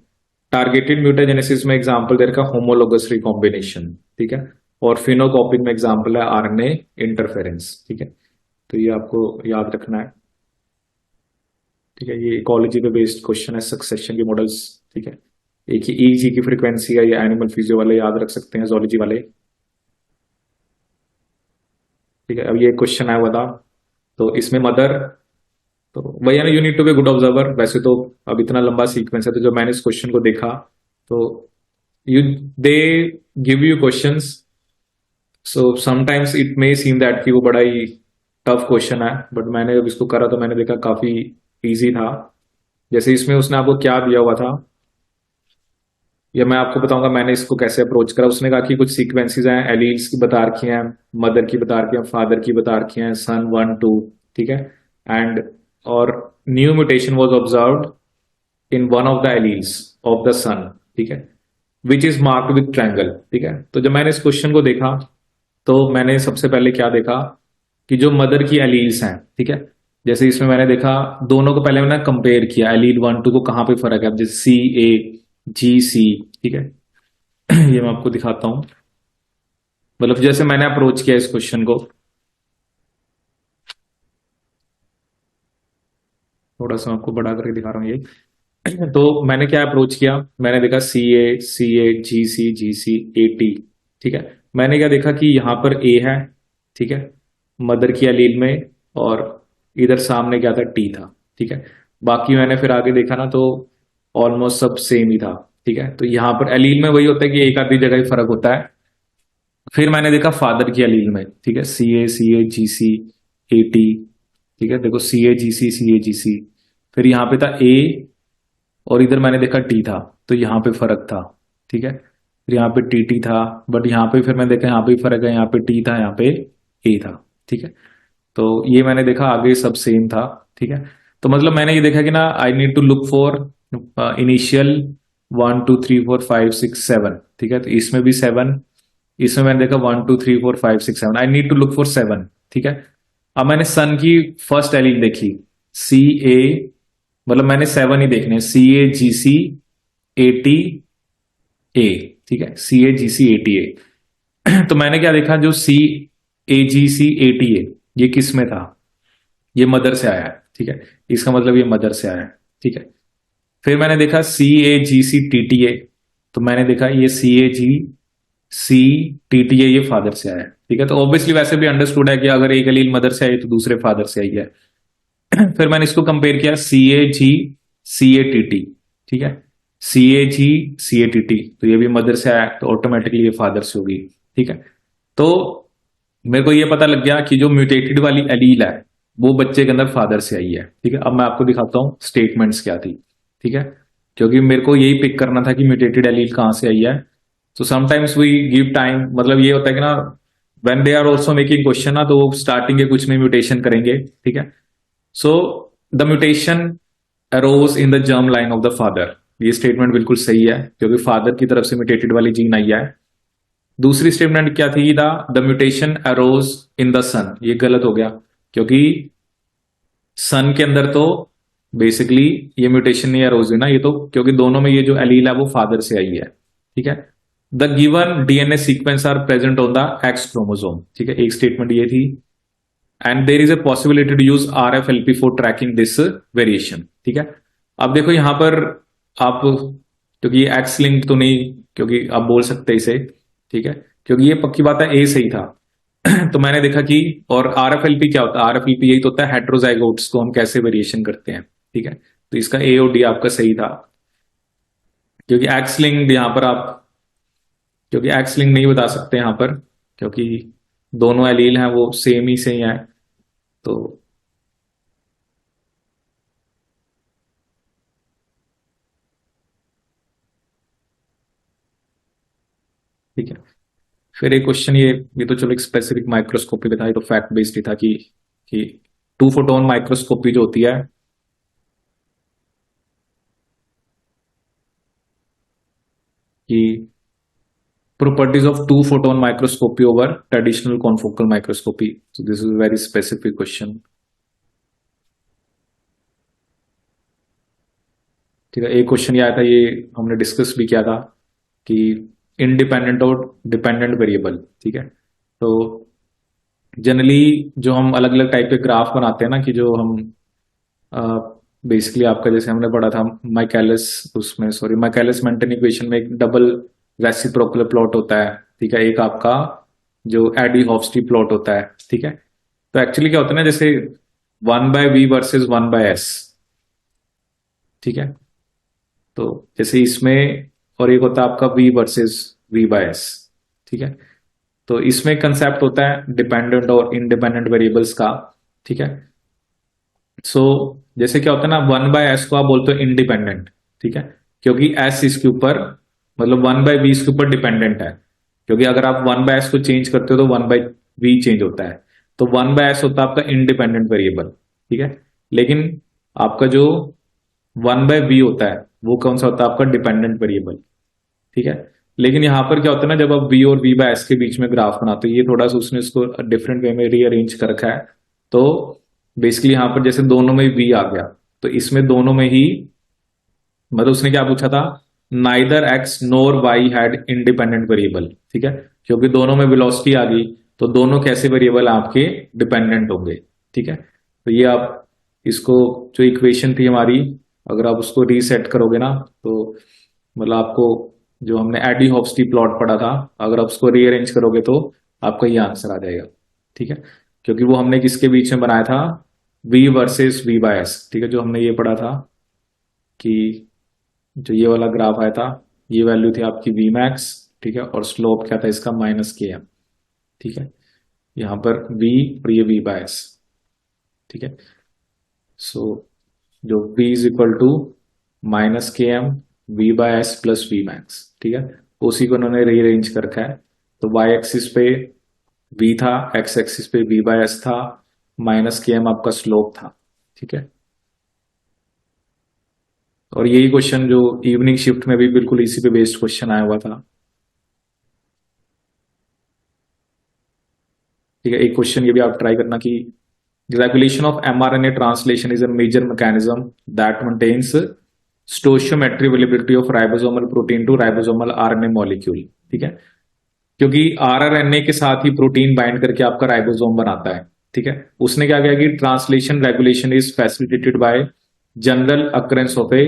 टारगेटेड म्यूटाजेनेसिस में एग्जांपल दे रखा होमोलोगस रिकॉम्बिनेशन। ठीक है, और फिनोकॉपिंग में एग्जांपल है आरएनए इंटरफेरेंस। ठीक है, तो ये आपको याद रखना है। ठीक है, ये इकोलॉजी पे बेस्ड क्वेश्चन है, सक्सेशन के मॉडल्स। ठीक है, एक ही ईजी की फ्रीक्वेंसी है, ये एनिमल फिजियो वाले याद रख सकते हैं, जोलॉजी वाले। ठीक है, अब ये क्वेश्चन आया हुआ था, तो इसमें मदर, तो वही है ना, you need to be good observer. वैसे तो अब इतना लंबा सीक्वेंस है, तो जब मैंने इस क्वेश्चन को देखा तो you they give you questions, so sometimes it may seem that कि वो बड़ा ही टफ क्वेश्चन है, बट मैंने जब इसको करा तो मैंने देखा काफी इजी था। जैसे इसमें उसने आपको क्या दिया हुआ था, या मैं आपको बताऊंगा मैंने इसको कैसे अप्रोच करा। उसने कहा कि कुछ सीक्वेंसेस हैं, एलील्स की बता रखी हैं, मदर की बता रखी हैं, फादर की बता रखी हैं, सन 1 2। ठीक है, एंड और new mutation was observed in one of the alleles of the son. ठीक है, which is marked with triangle. ठीक है, तो जब मैंने इस क्वेश्चन को देखा तो मैंने सबसे पहले क्या देखा कि जो मदर की एलील्स हैं, ठीक है, जैसे इसमें मैंने देखा दोनों को पहले मैंने कंपेयर किया, एलील 1 2 को कहां पे फर्क है, जैसे सी ए जी सी। ठीक है, ये मैं आपको दिखाता हूं, मतलब जैसे मैंने अप्रोच किया इस क्वेश्चन को, थोड़ा सा आपको बड़ा करके दिखा रहा हूं ये। तो मैंने क्या अप्रोच किया, मैंने देखा सी ए जी सी ए टी। ठीक है, मैंने क्या देखा कि यहां पर ए है, ठीक है, मदर की एलील में, और इधर सामने क्या था, टी था। ठीक है, बाकी मैंने फिर आगे देखा ना तो ऑलमोस्ट सब सेम ही था। ठीक है, तो यहां पर एलील में वही होता है कि एक आधी जगह ही फर्क होता है। फिर मैंने देखा फादर की एलील में, ठीक है, सी ए जी सी ए टी। ठीक है, देखो सी ए जी सी, फिर यहाँ पे था ए, और इधर मैंने देखा टी था, तो यहाँ पे फर्क था। ठीक है, फिर यहाँ पे टी टी था, बट यहाँ पे फिर मैंने देखा यहाँ पे फर्क है, यहाँ पे टी था, यहाँ पे ए था। ठीक है, तो ये मैंने देखा आगे सब सेम था। ठीक है, तो मतलब मैंने ये देखा कि ना I need to look for initial 1 2 3 4 5 6 7। ठीक है, तो इसमें भी 7, इसमें मैंने देखा 1 2 3 4 5 6 7, I need to look for 7। ठीक है, अब मैंने सन की फर्स्ट एलील देखी, सी ए, मतलब मैंने 7 ही देखने, सी ए जी सी ए टी ए। ठीक है, सी ए जी सी ए टी ए। तो मैंने क्या देखा, जो सी ए जी सी ए टी ए ये किस में था, ये मदर से आया है। ठीक है, इसका मतलब ये मदर से आया है। ठीक है, फिर मैंने देखा सी ए जी सी टी टी ए, तो मैंने देखा ये सी ए जी सी टी टी ए ये फादर से आया है। ठीक है, तो ऑब्वियसली वैसे भी अंडरस्टूड है कि अगर एक एलील मदर से आई तो दूसरे फादर से आई है। फिर मैंने इसको कंपेयर किया, सी ए जी सी ए टी टी। ठीक है, सी ए जी सी ए टी टी, तो ये भी मदर से आया, तो ऑटोमेटिकली ये फादर से होगी। ठीक है, तो मेरे को ये पता लग गया कि जो म्यूटेटेड वाली एलील है वो बच्चे के अंदर फादर से आई है। ठीक है, अब मैं आपको दिखाता हूं स्टेटमेंट्स क्या थी। ठीक है, क्योंकि मेरे को यही पिक करना था कि म्यूटेटेड एलील कहां से आई है। तो समटाइम्स वी गिव टाइम, मतलब ये होता है कि ना when they are also making question ना, तो वो स्टार्टिंग के कुछ में म्यूटेशन करेंगे। ठीक है, so the mutation arose in the germ line of the father, ये स्टेटमेंट बिल्कुल सही है, क्योंकि फादर की तरफ से म्यूटेटेड वाली जीन आई है। दूसरी स्टेटमेंट क्या थी, the mutation arose in the son, ये गलत हो गया क्योंकि सन के अंदर तो बेसिकली ये म्यूटेशन नहीं अरोज हुई ना, ये तो क्योंकि दोनों में ये जो एलील है वो फादर से आई है, ठीक है। The given DNA sequence are present on the X chromosome, ठीक है, एक स्टेटमेंट ये थी। And there is a possibility to use RFLP for tracking this variation, ठीक है। अब देखो यहां पर आप, क्योंकि ये एक्स लिंक तो नहीं, क्योंकि आप बोल सकते इसे, ठीक है, क्योंकि ये पक्की बात है ए सही था। तो मैंने देखा कि, और RFLP क्या होता है, RFLP यही तो होता है हेट्रोजाइगोट्स को हम कैसे वेरिएशन करते हैं, ठीक है। तो इसका ए और डी आपका सही था, क्योंकि एक्स लिंक यहां पर आप, क्योंकि एक्स लिंक नहीं बता सकते यहां पर, क्योंकि दोनों एलील हैं वो सेम ही से ही हैं, तो ठीक है। फिर एक क्वेश्चन, ये तो चलो एक स्पेसिफिक माइक्रोस्कोपी बताई, तो फैक्ट बेस्ड ही था कि टू फोटोन माइक्रोस्कोपी जो होती है, कि properties of two photon microscopy over traditional confocal microscopy. So this is a very specific question. ठीक है, एक क्वेश्चन ये आया था, ये हमने डिस्कस भी किया था कि इंडिपेंडेंट और डिपेंडेंट वेरिएबल, ठीक है। तो जनरली जो हम अलग अलग टाइप के ग्राफ बनाते हैं ना, कि जो हम बेसिकली आपका जैसे हमने पढ़ा था माइकैलिस, उसमें सॉरी माइकैलिस मेंटन इक्वेशन में एक डबल रेसिप्रोकल प्लॉट होता है, ठीक है, एक आपका जो एडी हॉफस्टी प्लॉट होता है, ठीक है। तो एक्चुअली क्या होता है ना, जैसे 1/v वर्सेस 1/s, ठीक है। तो जैसे इसमें, और एक होता है आपका v वर्सेस v/s, ठीक है। तो इसमें कंसेप्ट होता है डिपेंडेंट और इंडिपेंडेंट वेरिएबल्स का, ठीक है। सो जैसे क्या होता है ना, 1/s को आप बोलते हो इंडिपेंडेंट, ठीक है, क्योंकि s इसके ऊपर, मतलब 1/v इसके ऊपर डिपेंडेंट है, क्योंकि अगर आप 1/s को चेंज करते हो तो 1/v चेंज होता है। तो 1/s होता है आपका इंडिपेंडेंट वेरिएबल, ठीक है। लेकिन आपका जो 1/v होता है वो कौन सा होता है, आपका डिपेंडेंट वेरिएबल, ठीक है। लेकिन यहां पर क्या होता है ना, जब आप v और v/s के बीच में ग्राफ बनाते हो, ये थोड़ा सा उसने इसको डिफरेंट वे में रीअरेंज कर रखा है। तो बेसिकली यहां पर जैसे दोनों में v आ गया, तो इसमें दोनों में ही, मतलब उसने क्या पूछा था, neither X nor Y had independent variable, ठीक है, क्योंकि दोनों में वेलोसिटी आ गई, तो दोनों कैसे वेरिएबल आपके डिपेंडेंट होंगे, ठीक है। तो ये आप इसको, जो इक्वेशन थी हमारी, अगर आप उसको रीसेट करोगे ना, तो मतलब आपको, जो हमने एडी हॉफस्टी प्लॉट पढ़ा था, अगर आप उसको रीअरेंज करोगे तो आपका ये आंसर आ जाएगा, ठीक है। क्योंकि वो हमने किसके बीच में बनाया था, v वर्सेस v/s, ठीक है, जो हमने ये पढ़ा था कि जो ये वाला ग्राफ आया था, ये वैल्यू थी आपकी v max, ठीक है, और स्लोप क्या था इसका, -km, ठीक है। यहां पर v और ये v/s, ठीक है। सो जो v is equal to -km v/s plus v max, ठीक है, उसी को उन्होंने रीअरेंज कर रखा है। तो y एक्सिस पे v था, x एक्सिस पे v/s था, -km आपका स्लोप था, ठीक है। और यही क्वेश्चन जो इवनिंग शिफ्ट में भी बिल्कुल इसी पे बेस्ड क्वेश्चन आया हुआ था, ठीक है। एक क्वेश्चन ये भी आप ट्राई करना कि regulation of mRNA translation is a major mechanism that maintains stoichiometry availability of ribosomal protein to ribosomal RNA molecule, ठीक है, क्योंकि RNA के साथ ही प्रोटीन बाइंड करके आपका राइबोसोम बनाता है, ठीक है। उसने क्या किया कि translation regulation is facilitated by general occurrence of a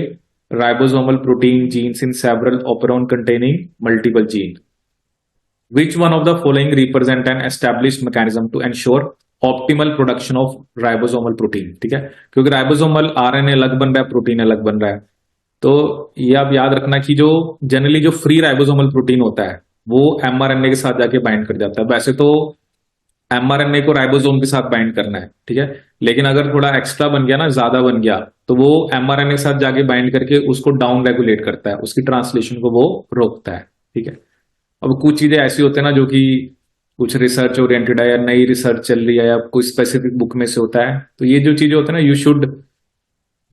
ribosomal protein genes in several operon containing multiple gene, which one of the following represent an established mechanism to ensure optimal production of ribosomal protein, ठीक है, क्योंकि ribosomal RNA अलग बन रहा है, protein अलग बन रहा है। तो ये आप याद रखना कि जो जनरली जो फ्री राइबोसोमल प्रोटीन होता है वो mRNA के साथ जाके बाइंड कर जाता है। वैसे तो mRNA को राइबोसोम के साथ बाइंड करना है, ठीक है, लेकिन अगर थोड़ा एक्स्ट्रा बन गया ना, ज्यादा बन गया, तो वो mRNA के साथ जाके बाइंड करके उसको डाउन रेगुलेट करता है, उसकी ट्रांसलेशन को वो रोकता है, ठीक है। अब कुछ चीजें ऐसी होती है ना जो कि कुछ रिसर्च ओरिएंटेड है, या नई रिसर्च चल रही है, या कोई स्पेसिफिक बुक में से होता है, तो ये जो चीजें होती है ना, you should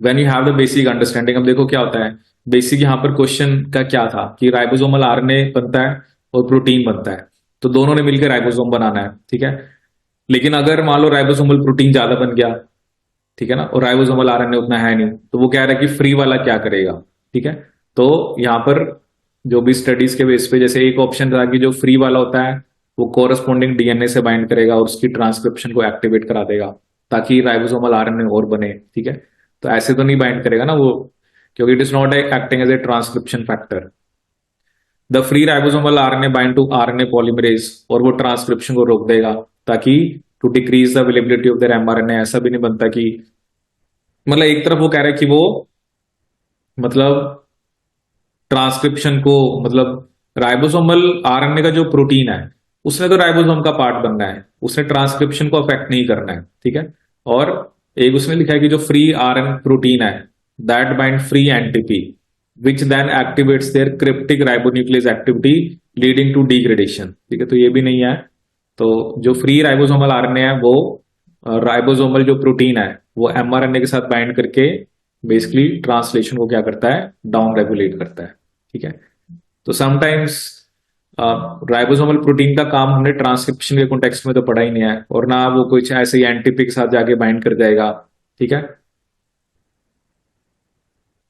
when you have the basic understanding. अब देखो क्या होता है, बेसिक यहाँ पर क्वेश्चन का क्या था कि राइबोसोमल RNA बनता है और प्रोटीन बनता है, तो दोनों ने मिलकर राइबोसोम बनाना है, ठीक है। लेकिन अगर मान लो राइबोसोमल प्रोटीन ज्यादा बन गया, ठीक है ना, और राइबोसोमल आरएनए उतना है नहीं, तो वो कह रहा है कि फ्री वाला क्या करेगा, ठीक है। तो यहां पर जो भी स्टडीज के बेस पे, जैसे एक ऑप्शन था कि जो फ्री वाला होता है वो कोरस्पॉन्डिंग डीएनए से बाइंड करेगा और उसकी ट्रांसक्रिप्शन को एक्टिवेट करा देगा ताकि राइबोसोमल आरएनए और बने, ठीक है। तो ऐसे तो नहीं बाइंड करेगा ना वो, क्योंकि it is not acting as a transcription factor. The free ribosomal RNA bind to RNA polymerase, और वो ट्रांसक्रिप्शन को रोक देगा ताकि to decrease the availability of their mRNA. ऐसा भी नहीं बनता कि, मतलब एक तरफ वो कह रहा है कि वो मतलब ट्रांसक्रिप्शन को, मतलब राइबोसोमल आरएनए का जो प्रोटीन है उसने तो राइबोसोम का पार्ट बनना है, उसने ट्रांसक्रिप्शन को अफेक्ट नहीं करना है, ठीक है। और एक उसने लिखा है कि जो फ्री आरएन प्रोटीन है that bind free NTP which then activates their cryptic ribonuclease activity leading to degradation, ठीक है। तो ये भी नहीं है। तो जो फ्री राइबोसोमल आरएनए है वो राइबोसोमल जो प्रोटीन है वो एमआरएनए के साथ बाइंड करके बेसिकली ट्रांसलेशन को क्या करता है, डाउन रेगुलेट करता है, ठीक है। तो समटाइम्स राइबोसोमल प्रोटीन का काम हमने ट्रांसक्रिप्शन के कॉन्टेक्स्ट में तो पढ़ा ही नहीं है, और ना वो कुछ ऐसे ही एनटीपी के साथ जाके बाइंड कर जाएगा, ठीक है।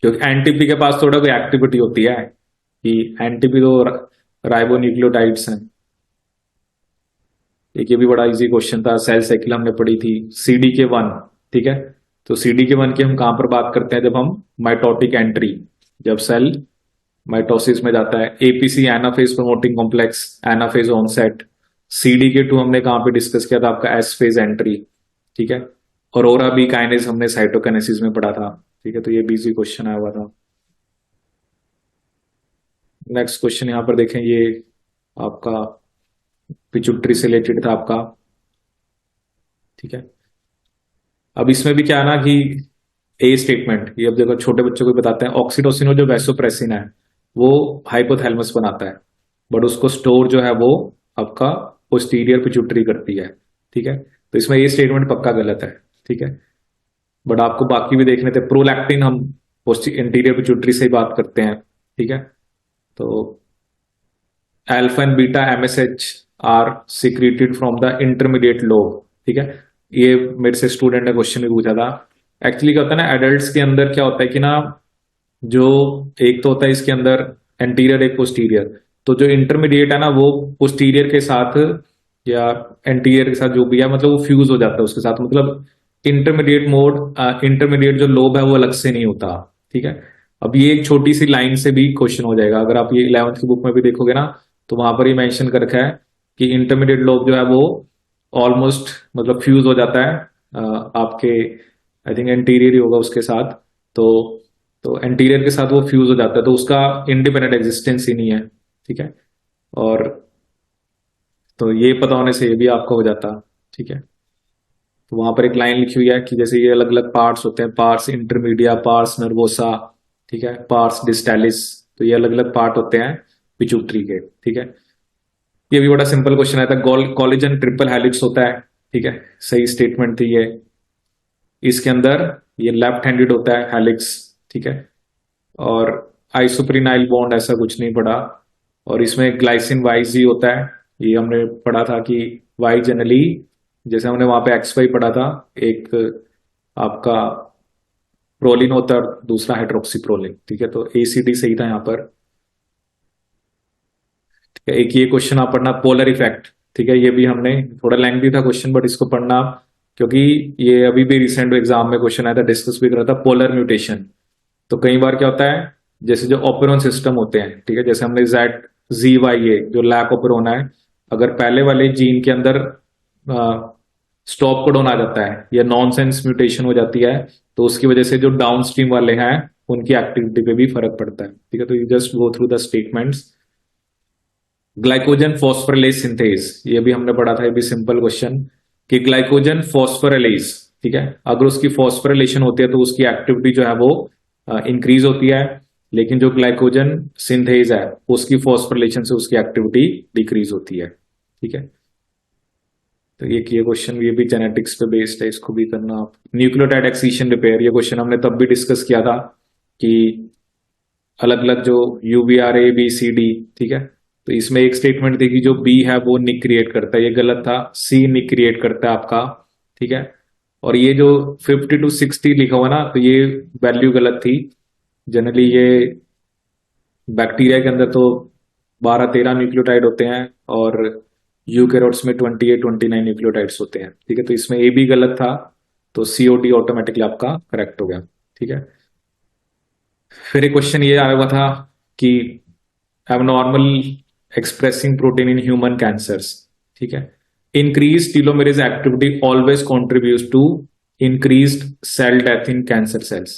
क्योंकि एनटीपी के पास थोड़ा कोई एक्टिविटी होती है कि एनटीपी तो राइबोन्यूक्लियोटाइड्स हैं। एक ये भी बड़ा इजी क्वेश्चन था, सेल साइकिल हमने पढ़ी थी, सीडी के वन, ठीक है। तो सीडी के वन की हम कहां पर बात करते हैं, जब हम माइटोटिक एंट्री, जब सेल माइटोसिस में जाता है। APC anaphase promoting complex, anaphase onset. CD K two हमने कहां पे डिस्कस किया था, आपका एस फेज एंट्री, ठीक है। और ओरा बी काइनेज हमने साइटोकाइनेसिस में पढ़ा था, ठीक है। तो ये बीजी क्वेश्चन आया हुआ था। नेक्स्ट क्वेश्चन यहां पर देखें, ये आपका पिट्यूटरी से रिलेटेड था आपका, ठीक है। अब इसमें भी क्या है ना कि ए स्टेटमेंट, ये अब देखो छोटे बच्चों को बताते हैं, ऑक्सीटोसिन और जो वैसोप्रेसिन है वो हाइपोथैलेमस बनाता है, बट उसको स्टोर जो है वो आपका पोस्टीरियर पिट्यूटरी करती है, ठीक है। तो इसमें ये स्टेटमेंट पक्का गलत है, ठीक है। बट आपको बाकी भी देखने थे, प्रोलैक्टिन हम इंटीरियर पिट्यूटरी से ही बात करते हैं, ठीक है। तो alpha and beta MSH are secreted from the intermediate lobe, ठीक है। ये मेरे से स्टूडेंट ने क्वेश्चन भी पूछा था। एक्चुअली क्या होता है ना, एडल्ट्स के अंदर क्या होता है कि ना, जो एक तो होता है इसके अंदर एंटीरियर एक पोस्टीरियर, तो जो इंटरमीडिएट है ना वो पोस्टीरियर के साथ या एंटीरियर के साथ जो भी है, मतलब वो फ्यूज हो जाता है उसके साथ, मतलब इंटरमीडिएट मोड, इंटरमीडिएट जो लोब है वो अलग से नहीं होता, ठीक है। अब ये एक छोटी सी लाइन से भी क्वेश्चन हो जाएगा, अगर आप ये 11th की बुक में भी देखोगे ना, तो वहां पर ही मेंशन कर रखा है कि इंटरमीडिएट लोब जो है वो ऑलमोस्ट मतलब फ्यूज हो जाता है आपके, आई थिंक एंटीरियर ही होगा उसके साथ। तो एंटीरियर के साथ वो फ्यूज हो जाता है, तो उसका इंडिपेंडेंट एग्जिस्टेंस ही नहीं है, ठीक है। और तो ये पता होने से ये भी आपका हो जाता, ठीक है। तो वहां पर एक लाइन लिखी हुई है कि जैसे ये अलग अलग पार्ट्स होते हैं, पार्ट्स इंटरमीडिया, पार्ट्स नर्वोसा, ठीक है, पार्ट्स डिस्टेलिस, तो ये अलग अलग पार्ट होते हैं पिट्यूटरी के, ठीक है। ये भी बड़ा सिंपल क्वेश्चन आया था, कॉलेजन ट्रिपल हेलिक्स होता है, ठीक है, सही स्टेटमेंट थी ये। इसके अंदर ये लेफ्ट हैंडेड होता है हेलिक्स, ठीक है। और आइसोप्रिनाइल बॉन्ड ऐसा कुछ नहीं पढ़ा। और इसमें ग्लाइसिन वाइज ही होता है, ये हमने पढ़ा था कि वाई जनरली, जैसे हमने वहां पे एक्स वाई पढ़ा था, एक आपका प्रोलिन होता है और दूसरा हाइड्रोक्सी प्रोलिन, ठीक है। तो एसीडी सही था यहाँ पर, ठीक है। एक ये क्वेश्चन आप पढ़ना, पोलर इफेक्ट, ठीक है। ये भी हमने, थोड़ा लेंथी था क्वेश्चन बट इसको पढ़ना आप, क्योंकि ये अभी भी रिसेंट एग्जाम में क्वेश्चन आया था, डिस्कस भी करा था, पोलर म्यूटेशन। तो कई बार क्या होता है, जैसे जो ऑपेरॉन सिस्टम होते हैं, ठीक है, जैसे हमने जेड जी वाई ए जो लैक ऑपेरॉन है, अगर पहले वाले जीन के अंदर स्टॉप कोडॉन आ जाता है या नॉनसेंस म्यूटेशन हो जाती है, तो उसकी वजह से जो डाउन स्ट्रीम वाले हैं उनकी एक्टिविटी पे भी फर्क पड़ता है, ठीक है। तो you just go through the statements. Glycogen phosphorylase synthase, ये भी हमने पढ़ा था, ये भी सिंपल क्वेश्चन, कि ग्लाइकोजन फॉस्फोरिलेज, ठीक है, अगर उसकी फॉस्फोरिलेशन होती है तो उसकी एक्टिविटी जो है वो इंक्रीज होती है, लेकिन जो ग्लाइकोजन सिंथेज है उसकी फॉस्फोरिलेशन से उसकी एक्टिविटी डिक्रीज होती है, ठीक है। तो ये क्वेश्चन, ये भी जेनेटिक्स पे बेस्ड है, इसको भी करना आप। न्यूक्लियोटाइड एक्सीशन रिपेयर, ये क्वेश्चन हमने तब भी डिस्कस किया था कि अलग अलग जो यूवीआर ए बी सी डी, ठीक है, तो इसमें एक स्टेटमेंट थी कि जो बी है वो निक क्रिएट करता है, ये गलत था। सी निक क्रिएट करता है आपका, ठीक है। और ये जो 50 to 60 लिखा हुआ ना, तो ये वैल्यू गलत थी। जनरली ये बैक्टीरिया के अंदर तो 12-13 न्यूक्लियोटाइड होते हैं, और यूकेरियोट्स में 28-29 न्यूक्लियोटाइड्स होते हैं, ठीक है। तो इसमें ए भी गलत था, तो सीओडी ऑटोमेटिकली आपका करेक्ट हो गया, ठीक है। फिर एक क्वेश्चन ये आया हुआ था कि abnormal expressing protein in human cancers, ठीक है। Increase telomerase activity always contribute to increased cell death in cancer cells.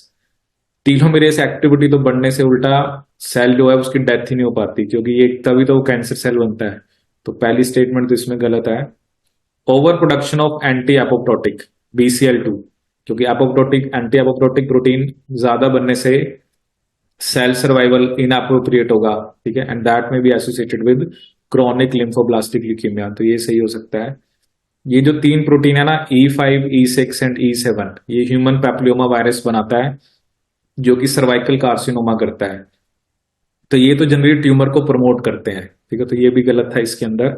Telomerase activity तो बढ़ने से उल्टा सेल जो है उसकी डेथ ही नहीं हो पाती, क्योंकि ये तभी तो कैंसर सेल बनता है। तो पहली स्टेटमेंट तो इसमें गलत है। Over production of anti apoptotic BCL2, क्योंकि एपोप्टोटिक एंटी एपोप्टोटिक प्रोटीन ज्यादा बनने से सेल सर्वाइवल इनअप्रोप्रिएट होगा, ठीक है। एंड दैट में be associated with chronic lymphoblastic leukaemia, तो ये सही हो सकता है। ये जो 3 प्रोटीन है ना, E5, E6 एंड E7, ये ह्यूमन पैपिलोमा वायरस बनाता है, जो कि सर्वाइकल कार्सिनोमा करता है। तो ये तो जनरली ट्यूमर को प्रमोट करते हैं, ठीक है। तो ये भी गलत था इसके अंदर।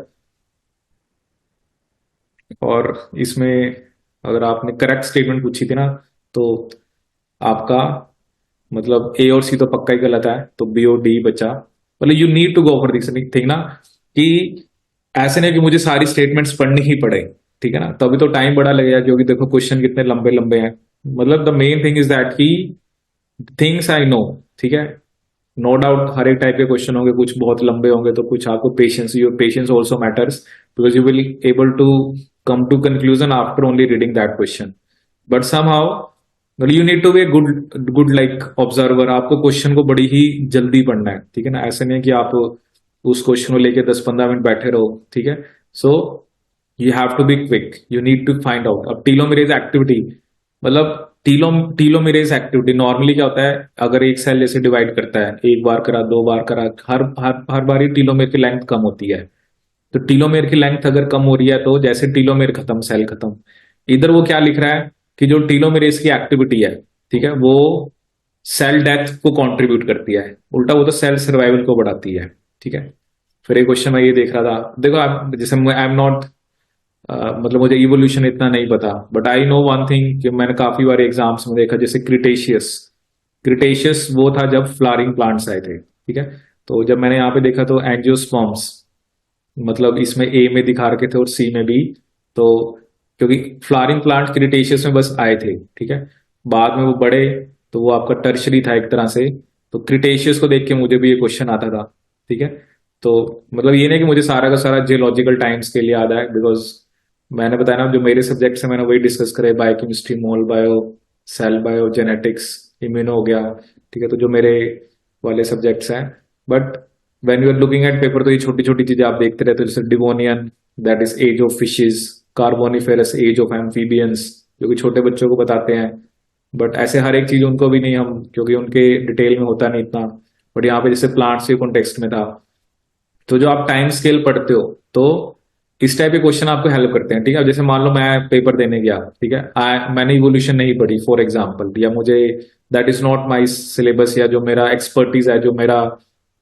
और इसमें अगर आपने करेक्ट स्टेटमेंट पूछी थी ना, तो आपका मतलब ए और सी तो पक्का ही गलत है, तो बी और डी बचा। मतलब you need to go for this thing ना, कि ऐसे नहीं कि मुझे सारी स्टेटमेंट्स पढ़नी ही पड़े, ठीक है ना। तभी तो टाइम बड़ा लगेगा, क्योंकि देखो क्वेश्चन कितने लंबे लंबे हैं। मतलब the main thing is that की थिंग्स आई नो, ठीक है। नो डाउट हर एक टाइप के क्वेश्चन होंगे, कुछ बहुत लंबे होंगे, तो कुछ आपको patience, your patience also matters, because you will able to come to conclusion after only reading that question. But somehow you need to be a good like observer. आपको क्वेश्चन को बड़ी ही जल्दी पढ़ना है, ठीक है ना। ऐसे नहीं कि आप उस क्वेश्चन को लेके 10-15 मिनट बैठे रहो, ठीक है। So you have to be quick, you need to find out. अब टीलोमेरेज एक्टिविटी, मतलब टीलोमेरेज एक्टिविटी नॉर्मली क्या होता है, अगर एक सेल जैसे डिवाइड करता है, एक बार करा, 2 बार करा, हर हर हर बार ही टीलोमेर की लेंथ कम होती है। तो टीलोमेर की लेंथ अगर कम हो रही है, तो जैसे टीलोमेर खत्म, सेल खत्म। इधर वो क्या लिख रहा है कि जो टीलोमेरेज की एक्टिविटी है, ठीक है, वो सेल डेथ को कंट्रीब्यूट करती है। उल्टा वो तो सेल सर्वाइवल को बढ़ाती है, ठीक है। फिर एक क्वेश्चन मैं ये देख रहा था, देखो आप जैसे आई एम नॉट मतलब मुझे इवोल्यूशन इतना नहीं पता, but I know one thing कि मैंने काफी बार एग्जाम्स में देखा, जैसे क्रिटेशियस। क्रिटेशियस वो था जब फ्लावरिंग प्लांट्स आए थे, ठीक है। तो जब मैंने यहाँ पे देखा तो एंजियोस्पर्म्स, मतलब इसमें ए में दिखा रखे थे और सी में भी। तो क्योंकि फ्लावरिंग प्लांट क्रिटेशियस में बस आए थे, ठीक है। बाद में वो बड़े, तो वो आपका टर्शरी था एक तरह से। तो क्रिटेशियस को देख के मुझे भी ये क्वेश्चन आता था, ठीक है। तो मतलब ये नहीं कि मुझे सारा का सारा जियोलॉजिकल टाइम स्केल याद है, बिकॉज मैंने बताया ना, जो मेरे सब्जेक्ट है मैंने वही डिस्कस करे, biochemistry, mol bio, cell bio, genetics, immuno हो गया, ठीक है। तो जो मेरे वाले सब्जेक्ट्स हैं, but when you are looking at paper, तो ये छोटी छोटी चीजें आप देखते रहते हो, जैसे Devonian, that is age of fishes, Carboniferous, age of amphibians, जो कि छोटे बच्चों को बताते हैं। बट ऐसे हर एक चीज उनको भी नहीं हम, क्योंकि उनके डिटेल में होता नहीं इतना। बट यहाँ पे जैसे प्लांट्स के कॉन्टेक्स्ट में था, तो जो आप टाइम स्केल पढ़ते हो, तो इस टाइप के क्वेश्चन आपको हेल्प करते हैं, ठीक है। जैसे मान लो मैं पेपर देने गया, ठीक है, मैंने इवोल्यूशन नहीं पढ़ी फॉर एग्जाम्पल, या मुझे that is not my syllabus, या जो मेरा एक्सपर्टीज है, जो मेरा,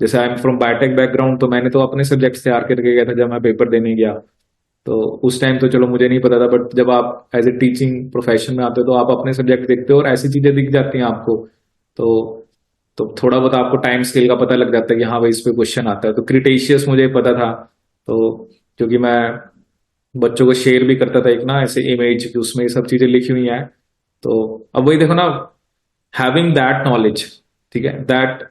जैसे I am from biotech background, तो मैंने तो अपने सब्जेक्ट तैयार करके गया था जब मैं पेपर देने गया। तो उस टाइम तो चलो मुझे नहीं पता था, बट जब आप एज ए टीचिंग प्रोफेशन में आते हो, तो आप अपने सब्जेक्ट देखते हो और ऐसी चीजें दिख जाती हैं आपको। तो तो थोड़ा बहुत आपको टाइम स्केल का पता लग जाता है कि हाँ भाई इस पे क्वेश्चन आता है। तो क्रिटेशियस मुझे पता था, तो क्योंकि मैं बच्चों को शेयर भी करता था एक ना ऐसे इमेज कि उसमें ये सब चीजें लिखी हुई हैं। तो अब वही देखो ना, हैविंग दैट नॉलेज, ठीक है, दैट,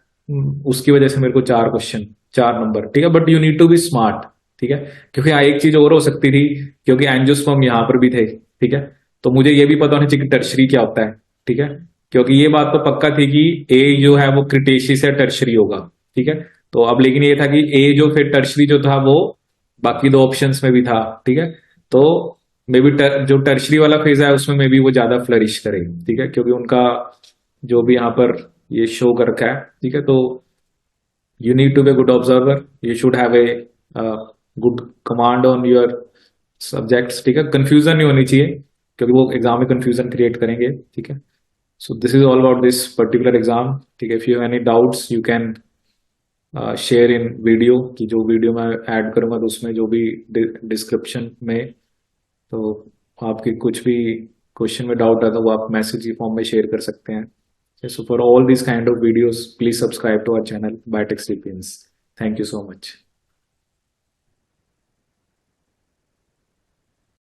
उसकी वजह से मेरे को 4 क्वेश्चन, 4 नंबर, ठीक है। But you need to be smart, ठीक है। क्योंकि हाँ एक चीज और हो सकती थी, क्योंकि एंजियोस्पर्म यहाँ पर भी थे, ठीक है। तो मुझे ये भी पता होना चाहिए कि टर्शरी क्या होता है, ठीक है। क्योंकि ये बात तो पक्का थी कि ए जो है वो क्रिटेशियस या टर्शरी होगा, ठीक है। तो अब लेकिन ये था कि ए जो फिर टर्शरी जो था वो बाकी 2 ऑप्शंस में भी था, ठीक है। तो मे बी जो टर्शरी वाला फेज है उसमें मे बी वो ज्यादा फ्लरिश करे, ठीक है, क्योंकि उनका जो भी यहाँ पर ये शो कर रखा है, ठीक है। तो you need to be good observer, you should have a good command on your subjects, ठीक है। कंफ्यूजन नहीं होनी चाहिए, क्योंकि वो एग्जाम में कंफ्यूजन क्रिएट करेंगे, ठीक है। So this is all about this particular exam. ठीक है, if you have any doubts, you can share in video की जो वीडियो मैं ऐड करूंगा तो उसमें जो भी डिस्क्रिप्शन में, तो आपकी कुछ भी क्वेश्चन में डाउट आता है वो आप मैसेज की फॉर्म में शेयर कर सकते हैं। So for all this kind of videos please subscribe to our channel Biotech Sapiens. Thank you so much.